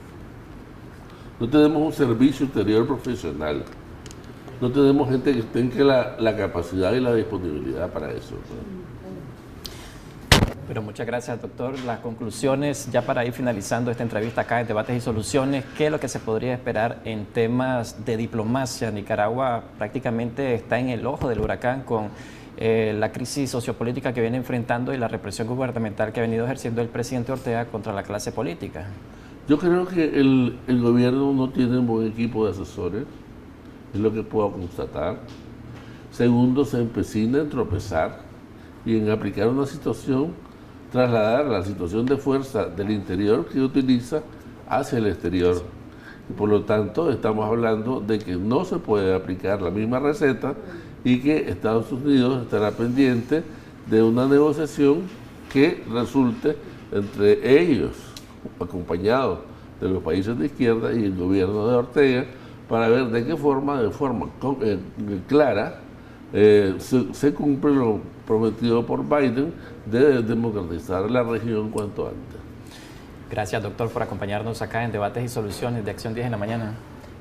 No tenemos un servicio exterior profesional. No tenemos gente que tenga la capacidad y la disponibilidad para eso, ¿no? Pero muchas gracias, doctor. Las conclusiones, ya para ir finalizando esta entrevista acá en Debates y Soluciones, ¿qué es lo que se podría esperar en temas de diplomacia? Nicaragua prácticamente está en el ojo del huracán con la crisis sociopolítica que viene enfrentando y la represión gubernamental que ha venido ejerciendo el presidente Ortega contra la clase política. Yo creo que el gobierno no tiene un buen equipo de asesores, es lo que puedo constatar. Segundo, se empecina en tropezar y en aplicar una situación, trasladar la situación de fuerza del interior que utiliza hacia el exterior. Y por lo tanto, estamos hablando de que no se puede aplicar la misma receta y que Estados Unidos estará pendiente de una negociación que resulte entre ellos, acompañados de los países de izquierda y el gobierno de Ortega, para ver de qué forma, clara, se cumple lo prometido por Biden de democratizar la región cuanto antes. Gracias, doctor, por acompañarnos acá en Debates y Soluciones de Acción 10 en la mañana.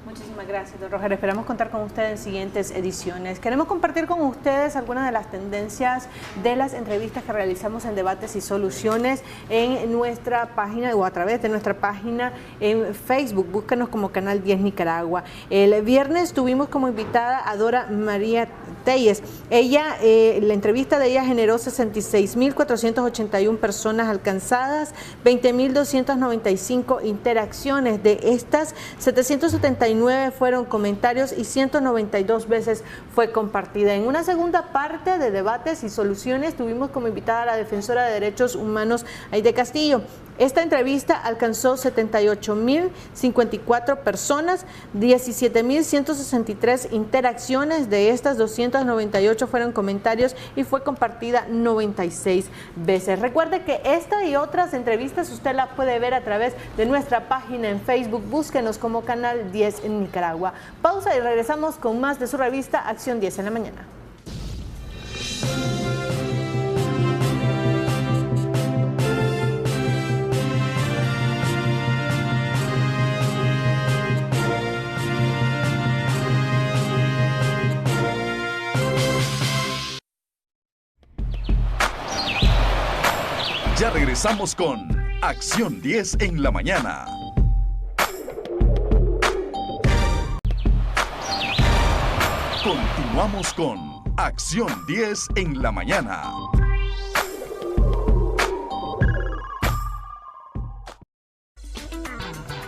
Muchísimas gracias, don Roger. Esperamos contar con usted en siguientes ediciones. Queremos compartir con ustedes algunas de las tendencias de las entrevistas que realizamos en Debates y Soluciones en nuestra página o a través de nuestra página en Facebook. Búscanos como Canal 10 Nicaragua. El viernes tuvimos como invitada a Dora María Telles. Ella, la entrevista de ella generó 66.481 personas alcanzadas, 20.295 interacciones. De estas, 779 fueron comentarios y 192 veces fue compartida. En una segunda parte de Debates y Soluciones tuvimos como invitada a la defensora de derechos humanos Aide Castillo. Esta entrevista alcanzó 78.054 personas, 17.163 interacciones. De estas, 298 fueron comentarios y fue compartida 96 veces. Recuerde que esta y otras entrevistas usted la puede ver a través de nuestra página en Facebook. Búsquenos como Canal 10 en Nicaragua. Pausa y regresamos con más de su revista Acción 10 en la mañana. Ya regresamos con Acción 10 en la mañana. Continuamos con Acción 10 en la mañana.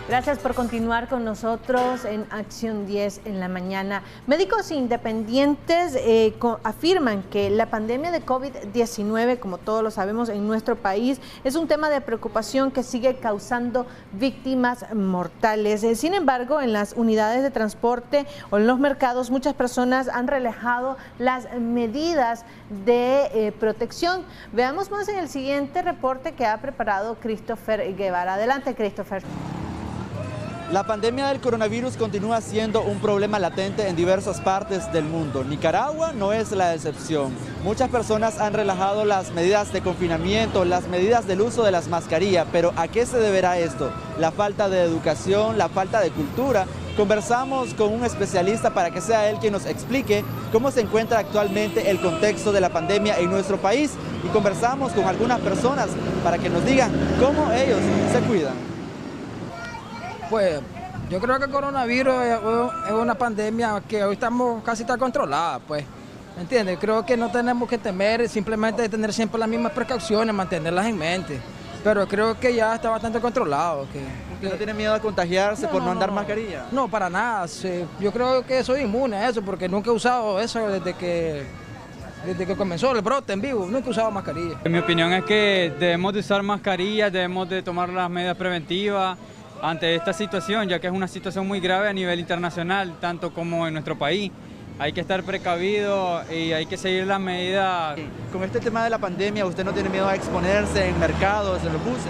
Gracias por continuar con nosotros en Acción 10 en la mañana. Médicos independientes afirman que la pandemia de COVID-19, como todos lo sabemos en nuestro país, es un tema de preocupación que sigue causando víctimas mortales. Sin embargo, en las unidades de transporte o en los mercados, muchas personas han relajado las medidas de protección. Veamos más en el siguiente reporte que ha preparado Christopher Guevara. Adelante, Christopher. La pandemia del coronavirus continúa siendo un problema latente en diversas partes del mundo. Nicaragua no es la excepción. Muchas personas han relajado las medidas de confinamiento, las medidas del uso de las mascarillas, pero ¿a qué se deberá esto? La falta de educación, la falta de cultura. Conversamos con un especialista para que sea él quien nos explique cómo se encuentra actualmente el contexto de la pandemia en nuestro país y conversamos con algunas personas para que nos digan cómo ellos se cuidan. Pues yo creo que el coronavirus es una pandemia que hoy casi está controlada, pues, ¿me entiendes? Creo que no tenemos que temer, simplemente tener siempre las mismas precauciones, mantenerlas en mente, pero creo que ya está bastante controlado. ¿Usted no tiene miedo a contagiarse por no andar mascarilla? No, para nada, yo creo que soy inmune a eso, porque nunca he usado eso desde que comenzó el brote en vivo, nunca he usado mascarilla. Mi opinión es que debemos de usar mascarillas, debemos de tomar las medidas preventivas ante esta situación, ya que es una situación muy grave a nivel internacional, tanto como en nuestro país. Hay que estar precavido y hay que seguir las medidas. Con este tema de la pandemia, ¿usted no tiene miedo a exponerse en mercados, en los buses?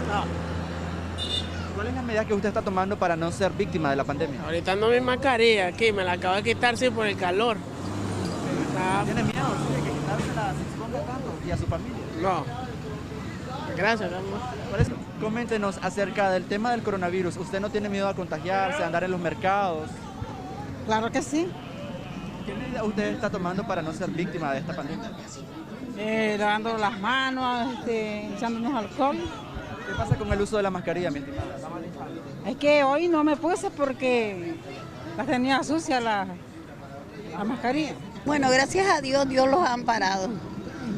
No. ¿Cuál es la medida que usted está tomando para no ser víctima de la pandemia? Ahorita no mi mascarilla aquí, me la acabo de quitar sí, por el calor. ¿Tiene miedo de que quitársela se exponga tanto y a su familia? No. Gracias, amor. Coméntenos acerca del tema del coronavirus. ¿Usted no tiene miedo a contagiarse, a andar en los mercados? Claro que sí. ¿Qué medida usted está tomando para no ser víctima de esta pandemia? Lavando las manos, echándonos alcohol. ¿Qué pasa con el uso de la mascarilla, mi estimada? Es que hoy no me puse porque la tenía sucia la mascarilla. Bueno, gracias a Dios, Dios los ha amparado.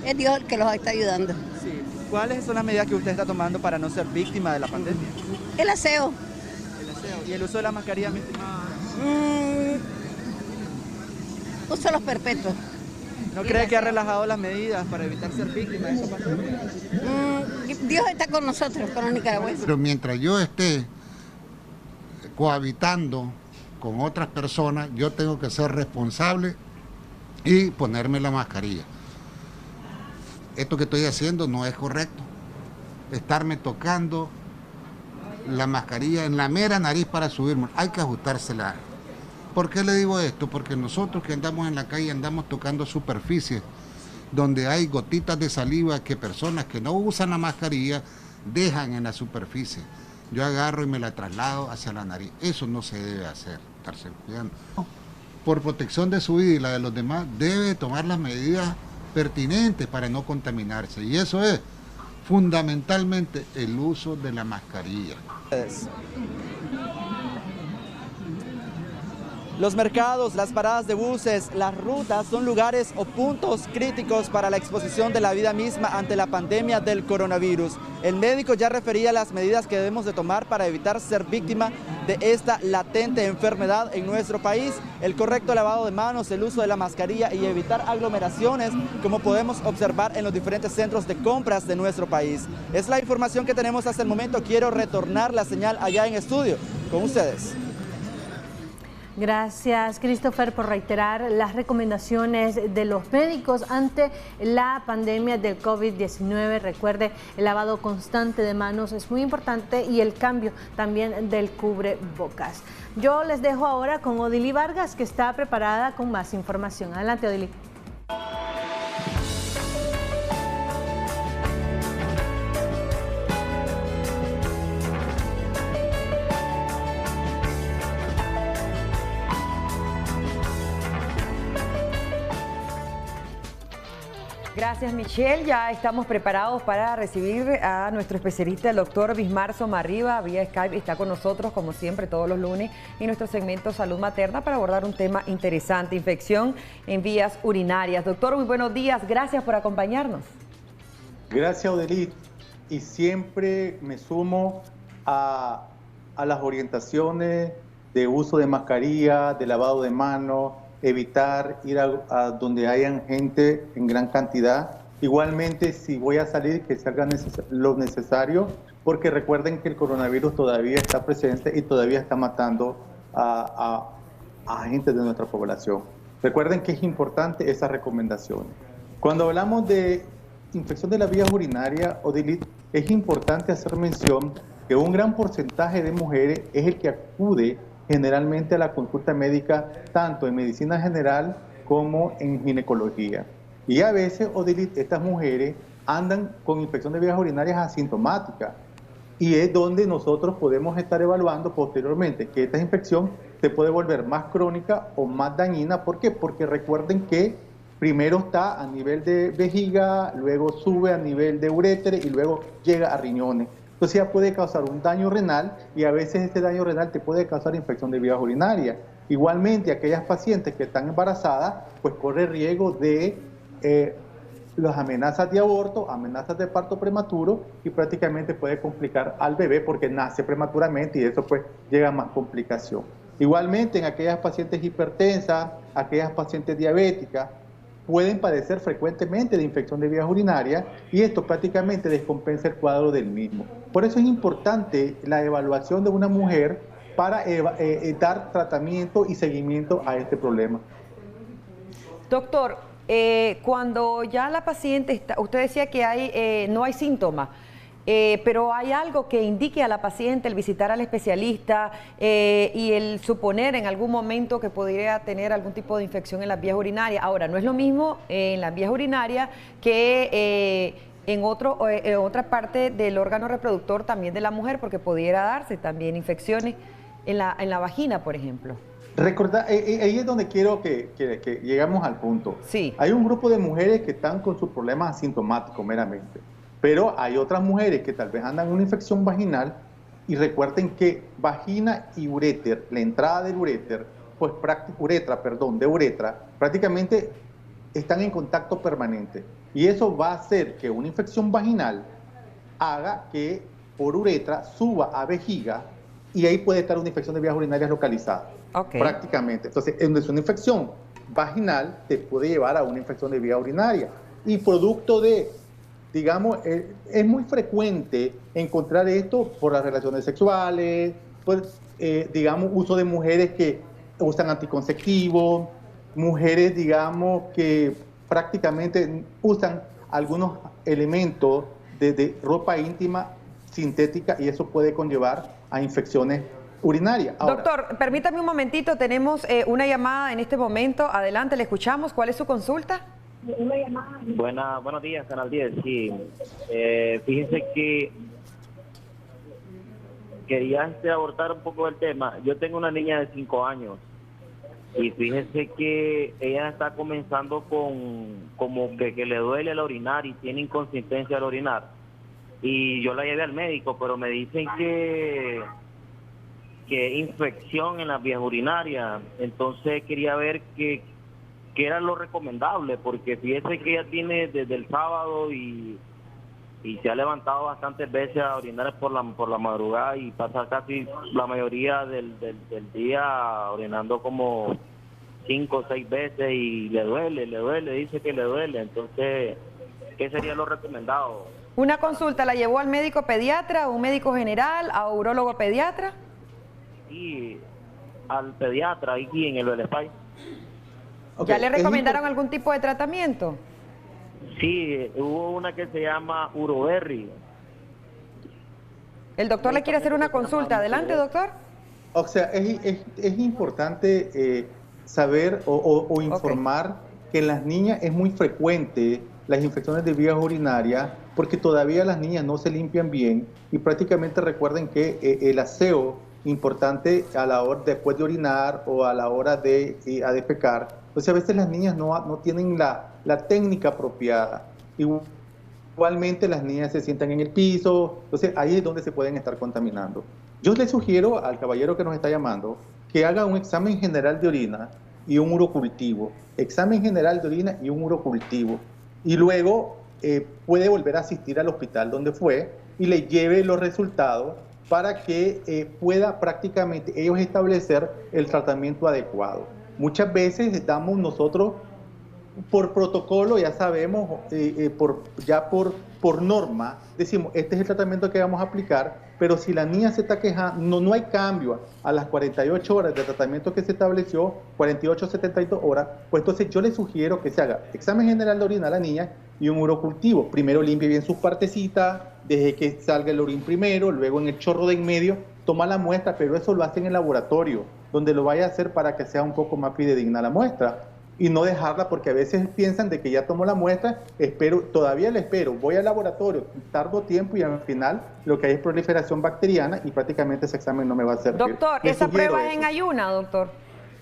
Es Dios el que los está ayudando. Sí. ¿Cuáles son las medidas que usted está tomando para no ser víctima de la pandemia? El aseo. El aseo. ¿Y el uso de la mascarilla, mi estimada? Uso los perpetuos. ¿No cree que ha relajado las medidas para evitar ser víctima de esta pandemia? Dios está con nosotros, con los nicaragüenses. Pero mientras yo esté cohabitando con otras personas, yo tengo que ser responsable y ponerme la mascarilla. Esto que estoy haciendo no es correcto. Estarme tocando la mascarilla en la mera nariz para subirme, hay que ajustársela. ¿Por qué le digo esto? Porque nosotros que andamos en la calle andamos tocando superficies donde hay gotitas de saliva que personas que no usan la mascarilla dejan en la superficie. yo agarro y me la traslado hacia la nariz. Eso no se debe hacer, estarse cuidando. Por protección de su vida y la de los demás, debe tomar las medidas pertinentes para no contaminarse. Y eso es fundamentalmente el uso de la mascarilla. Los mercados, las paradas de buses, las rutas son lugares o puntos críticos para la exposición de la vida misma ante la pandemia del coronavirus. El médico ya refería las medidas que debemos de tomar para evitar ser víctima de esta latente enfermedad en nuestro país. El correcto lavado de manos, el uso de la mascarilla y evitar aglomeraciones, como podemos observar en los diferentes centros de compras de nuestro país. Es la información que tenemos hasta el momento. Quiero retornar la señal allá en estudio con ustedes. Gracias, Christopher, por reiterar las recomendaciones de los médicos ante la pandemia del COVID-19. Recuerde, el lavado constante de manos es muy importante y el cambio también del cubrebocas. Yo les dejo ahora con Odili Vargas, que está preparada con más información. Adelante, Odili. Gracias, Michelle. Ya estamos preparados para recibir a nuestro especialista, el doctor Bismar Somarriba, vía Skype. Está con nosotros, como siempre, todos los lunes, en nuestro segmento Salud Materna para abordar un tema interesante, infección en vías urinarias. Doctor, muy buenos días. Gracias por acompañarnos. Gracias, Odelit. Y siempre me sumo a las orientaciones de uso de mascarilla, de lavado de manos, evitar ir a donde hayan gente en gran cantidad. Igualmente, si voy a salir, que se haga lo necesario, porque recuerden que el coronavirus todavía está presente y todavía está matando a gente de nuestra población. Recuerden que es importante esas recomendaciones. Cuando hablamos de infección de las vías urinarias, Odilit, es importante hacer mención que un gran porcentaje de mujeres es el que acude generalmente a la consulta médica, tanto en medicina general como en ginecología. Y a veces, Odilit, estas mujeres andan con infección de vías urinarias asintomáticas, y es donde nosotros podemos estar evaluando posteriormente que esta infección se puede volver más crónica o más dañina. ¿Por qué? Porque recuerden que primero está a nivel de vejiga, luego sube a nivel de uréter y luego llega a riñones. Entonces ya puede causar un daño renal, y a veces este daño renal te puede causar infección de vías urinarias. Igualmente, aquellas pacientes que están embarazadas, pues corre riesgo de las amenazas de aborto, amenazas de parto prematuro, y prácticamente puede complicar al bebé porque nace prematuramente y eso pues llega a más complicación. Igualmente, en aquellas pacientes hipertensas, aquellas pacientes diabéticas, pueden padecer frecuentemente de infección de vías urinarias, y esto prácticamente descompensa el cuadro del mismo. Por eso es importante la evaluación de una mujer para dar tratamiento y seguimiento a este problema. Doctor, cuando ya la paciente está, usted decía que no hay síntomas, pero hay algo que indique a la paciente el visitar al especialista y el suponer en algún momento que podría tener algún tipo de infección en las vías urinarias. Ahora, no es lo mismo en las vías urinarias que en otra parte del órgano reproductor también de la mujer, porque pudiera darse también infecciones en la vagina, por ejemplo. Recordar, ahí es donde quiero que llegamos al punto. Sí. Hay un grupo de mujeres que están con sus problemas asintomáticos meramente, pero hay otras mujeres que tal vez andan con una infección vaginal, y recuerden que vagina y uréter, la entrada del uréter, pues de uretra, prácticamente están en contacto permanente, y eso va a hacer que una infección vaginal haga que por uretra suba a vejiga, y ahí puede estar una infección de vías urinarias localizada. Okay. Prácticamente. Entonces, en una infección vaginal te puede llevar a una infección de vía urinaria, y producto de, digamos, es muy frecuente encontrar esto por las relaciones sexuales, pues, digamos, uso de mujeres que usan anticonceptivos, mujeres, digamos, que prácticamente usan algunos elementos de ropa íntima sintética, y eso puede conllevar a infecciones urinarias. Ahora, doctor, permítame un momentito, tenemos una llamada en este momento. Adelante, le escuchamos. ¿Cuál es su consulta? Buenos días, Canal 10. Sí, fíjense que quería abordar un poco el tema. Yo tengo una niña de 5 años y fíjese que ella está comenzando con como que le duele al orinar y tiene inconsistencia al orinar. Y yo la llevé al médico, pero me dicen que infección en las vías urinarias. Entonces quería ver qué era lo recomendable, porque fíjese que ella tiene desde el sábado y se ha levantado bastantes veces a orinar por la madrugada y pasa casi la mayoría del día orinando como 5 o 6 veces y le duele, dice que le duele. Entonces, ¿qué sería lo recomendado? Una consulta, ¿la llevó al médico pediatra, a un médico general, a urólogo pediatra? Sí, al pediatra aquí en el Belespay. ¿Ya le recomendaron algún tipo de tratamiento? Sí, hubo una que se llama Uroberry. El doctor le quiere hacer una consulta. Adelante, doctor. O sea, es importante saber o informar que en las niñas es muy frecuente las infecciones de vías urinarias porque todavía las niñas no se limpian bien y prácticamente recuerden que el aseo importante a la hora después de orinar o a la hora de defecar. Entonces a veces las niñas no tienen la técnica apropiada. Igualmente las niñas se sientan en el piso, entonces ahí es donde se pueden estar contaminando. Yo le sugiero al caballero que nos está llamando que haga un examen general de orina y un urocultivo. Examen general de orina y un urocultivo. Y luego puede volver a asistir al hospital donde fue y le lleve los resultados para que pueda prácticamente ellos establecer el tratamiento adecuado. Muchas veces damos nosotros por protocolo, ya sabemos, por norma, decimos, este es el tratamiento que vamos a aplicar, pero si la niña se está quejando, no hay cambio a las 48 horas de tratamiento que se estableció, 48 72 horas, pues entonces yo le sugiero que se haga examen general de orina a la niña y un urocultivo. Primero limpie bien sus partecitas, deje que salga el orín primero, luego en el chorro de en medio, toma la muestra, pero eso lo hace en el laboratorio, donde lo vaya a hacer para que sea un poco más fidedigna la muestra. Y no dejarla porque a veces piensan de que ya tomó la muestra, todavía la espero, voy al laboratorio, tardo tiempo y al final lo que hay es proliferación bacteriana y prácticamente ese examen no me va a servir. Doctor, ¿esa prueba es en ayuna, doctor?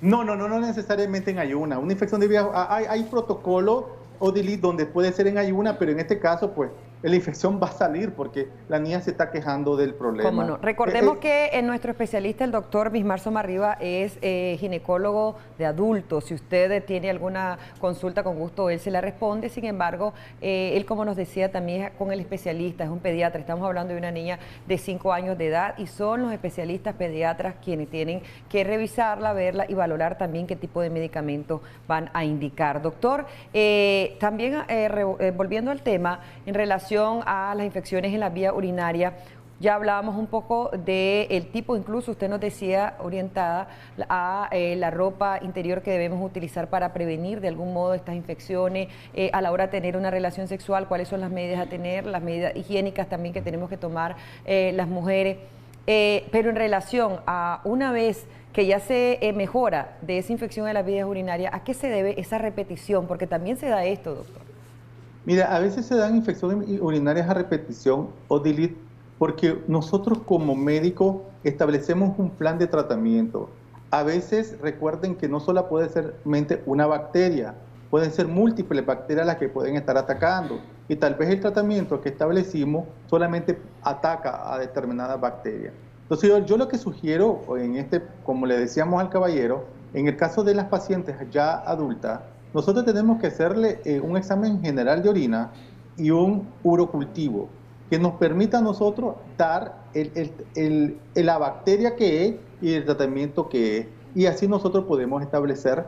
No necesariamente en ayuna. Una infección de vías, hay protocolo Odilit donde puede ser en ayuna, pero en este caso pues la infección va a salir porque la niña se está quejando del problema. ¿Cómo no? Recordemos que nuestro especialista, el doctor Bismar Somarriba, es ginecólogo de adultos. Si usted tiene alguna consulta, con gusto él se la responde. Sin embargo, él, como nos decía, también es con el especialista, es un pediatra. Estamos hablando de una niña de 5 años de edad y son los especialistas pediatras quienes tienen que revisarla, verla y valorar también qué tipo de medicamentos van a indicar. Doctor, también volviendo al tema, en relación a las infecciones en la vía urinaria, ya hablábamos un poco del tipo, incluso usted nos decía, orientada a la ropa interior que debemos utilizar para prevenir de algún modo estas infecciones, a la hora de tener una relación sexual, cuáles son las medidas a tener, las medidas higiénicas también que tenemos que tomar las mujeres, pero en relación a una vez que ya se mejora de esa infección de las vías urinarias, ¿a qué se debe esa repetición? Porque también se da esto, doctor. Mira, a veces se dan infecciones urinarias a repetición, Odilit, porque nosotros como médicos establecemos un plan de tratamiento. A veces recuerden que no solo puede ser una bacteria, pueden ser múltiples bacterias las que pueden estar atacando y tal vez el tratamiento que establecimos solamente ataca a determinadas bacterias. Entonces yo lo que sugiero, como le decíamos al caballero, en el caso de las pacientes ya adultas, nosotros tenemos que hacerle un examen general de orina y un urocultivo que nos permita a nosotros dar la bacteria que es y el tratamiento que es. Y así nosotros podemos establecer,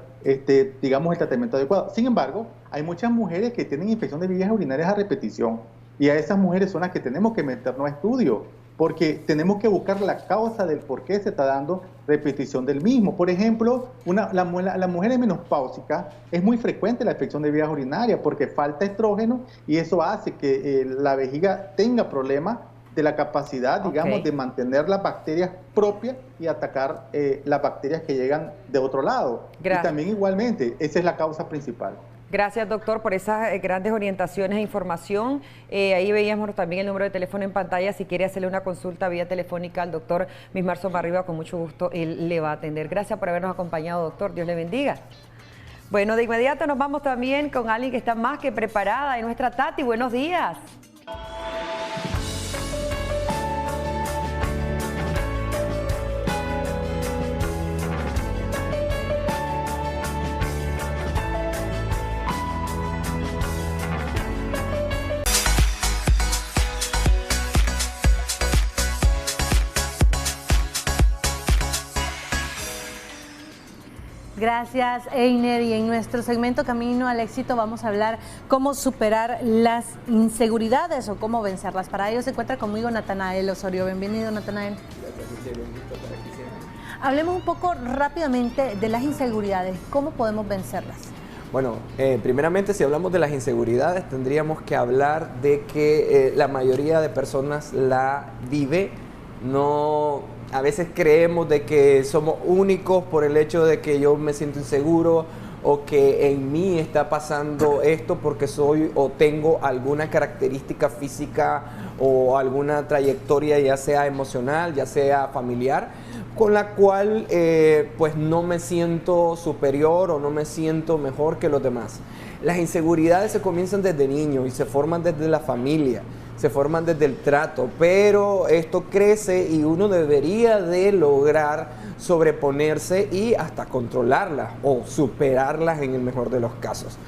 digamos, el tratamiento adecuado. Sin embargo, hay muchas mujeres que tienen infección de vías urinarias a repetición y a esas mujeres son las que tenemos que meternos a estudio, porque tenemos que buscar la causa del por qué se está dando repetición del mismo. Por ejemplo, la mujer menopáusica es muy frecuente la infección de vías urinarias porque falta estrógeno y eso hace que la vejiga tenga problemas de la capacidad, digamos, de mantener las bacterias propias y atacar las bacterias que llegan de otro lado. Gracias. Y también igualmente, esa es la causa principal. Gracias, doctor, por esas grandes orientaciones e información. Ahí veíamos también el número de teléfono en pantalla. Si quiere hacerle una consulta vía telefónica al doctor Mismar Somarriba, con mucho gusto él le va a atender. Gracias por habernos acompañado, doctor. Dios le bendiga. Bueno, de inmediato nos vamos también con alguien que está más que preparada, nuestra Tati. Buenos días. Gracias, Einer. Y en nuestro segmento Camino al Éxito vamos a hablar cómo superar las inseguridades o cómo vencerlas. Para ello se encuentra conmigo Natanael Osorio. Bienvenido, Natanael. Hablemos un poco rápidamente de las inseguridades. ¿Cómo podemos vencerlas? Bueno, primeramente, si hablamos de las inseguridades, tendríamos que hablar de que la mayoría de personas la vive. A veces creemos de que somos únicos por el hecho de que yo me siento inseguro o que en mí está pasando esto porque soy o tengo alguna característica física o alguna trayectoria, ya sea emocional, ya sea familiar, con la cual pues no me siento superior o no me siento mejor que los demás. Las inseguridades se comienzan desde niños y se forman desde la familia, se forman desde el trato, pero esto crece y uno debería de lograr sobreponerse y hasta controlarlas o superarlas en el mejor de los casos.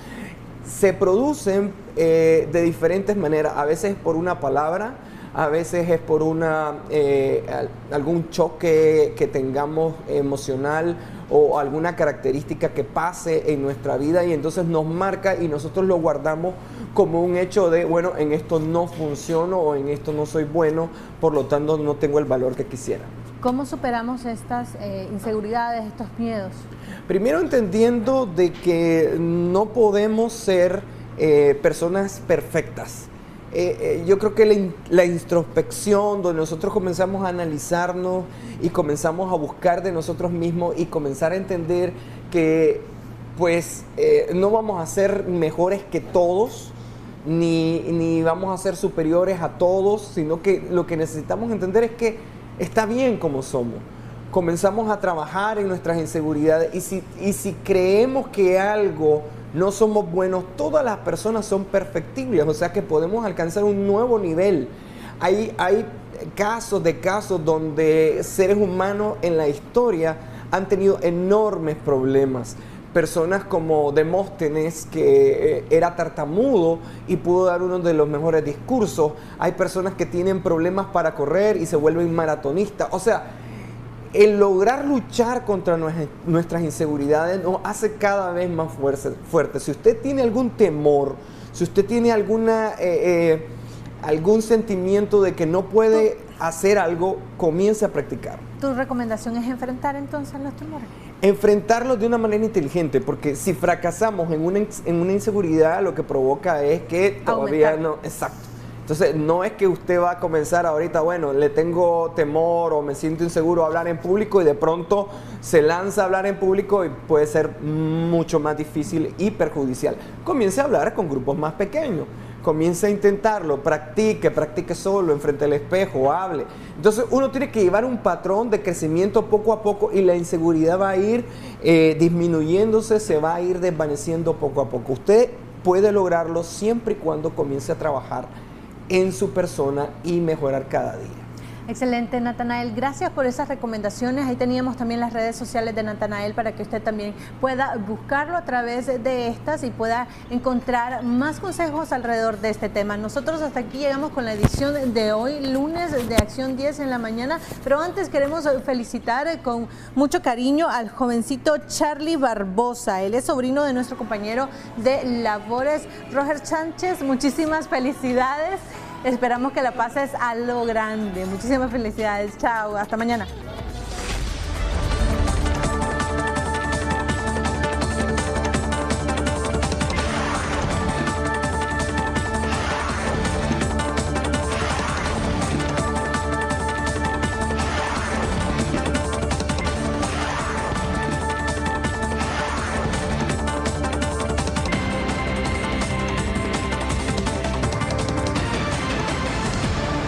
Se producen de diferentes maneras, a veces por una palabra, a veces es por algún choque que tengamos emocional o alguna característica que pase en nuestra vida y entonces nos marca y nosotros lo guardamos como un hecho de, bueno, en esto no funciono o en esto no soy bueno, por lo tanto no tengo el valor que quisiera. ¿Cómo superamos estas inseguridades, estos miedos? Primero entendiendo de que no podemos ser personas perfectas. Yo creo que la introspección, donde nosotros comenzamos a analizarnos y comenzamos a buscar de nosotros mismos y comenzar a entender que pues no vamos a ser mejores que todos, ni vamos a ser superiores a todos, sino que lo que necesitamos entender es que está bien como somos. Comenzamos a trabajar en nuestras inseguridades y si creemos que algo no somos buenos, todas las personas son perfectibles, o sea que podemos alcanzar un nuevo nivel. Hay casos donde seres humanos en la historia han tenido enormes problemas. Personas como Demóstenes, que era tartamudo y pudo dar uno de los mejores discursos. Hay personas que tienen problemas para correr y se vuelven maratonistas. O sea, el lograr luchar contra nuestras inseguridades nos hace cada vez más fuerte. Si usted tiene algún temor, si usted tiene algún sentimiento de que no puede hacer algo, comience a practicar. ¿Tu recomendación es enfrentar entonces los temores? Enfrentarlos de una manera inteligente, porque si fracasamos en una inseguridad, lo que provoca es que todavía no... Exacto. Entonces, no es que usted va a comenzar ahorita, bueno, le tengo temor o me siento inseguro a hablar en público y de pronto se lanza a hablar en público y puede ser mucho más difícil y perjudicial. Comience a hablar con grupos más pequeños, comience a intentarlo, practique solo, enfrente al espejo, hable. Entonces, uno tiene que llevar un patrón de crecimiento poco a poco y la inseguridad va a ir disminuyéndose, se va a ir desvaneciendo poco a poco. Usted puede lograrlo siempre y cuando comience a trabajar en su persona y mejorar cada día. Excelente, Natanael. Gracias por esas recomendaciones. Ahí teníamos también las redes sociales de Natanael para que usted también pueda buscarlo a través de estas y pueda encontrar más consejos alrededor de este tema. Nosotros hasta aquí llegamos con la edición de hoy, lunes de Acción 10 en la mañana, pero antes queremos felicitar con mucho cariño al jovencito Charlie Barbosa. Él es sobrino de nuestro compañero de labores, Roger Sánchez. Muchísimas felicidades. Esperamos que la pases a lo grande. Muchísimas felicidades. Chao. Hasta mañana.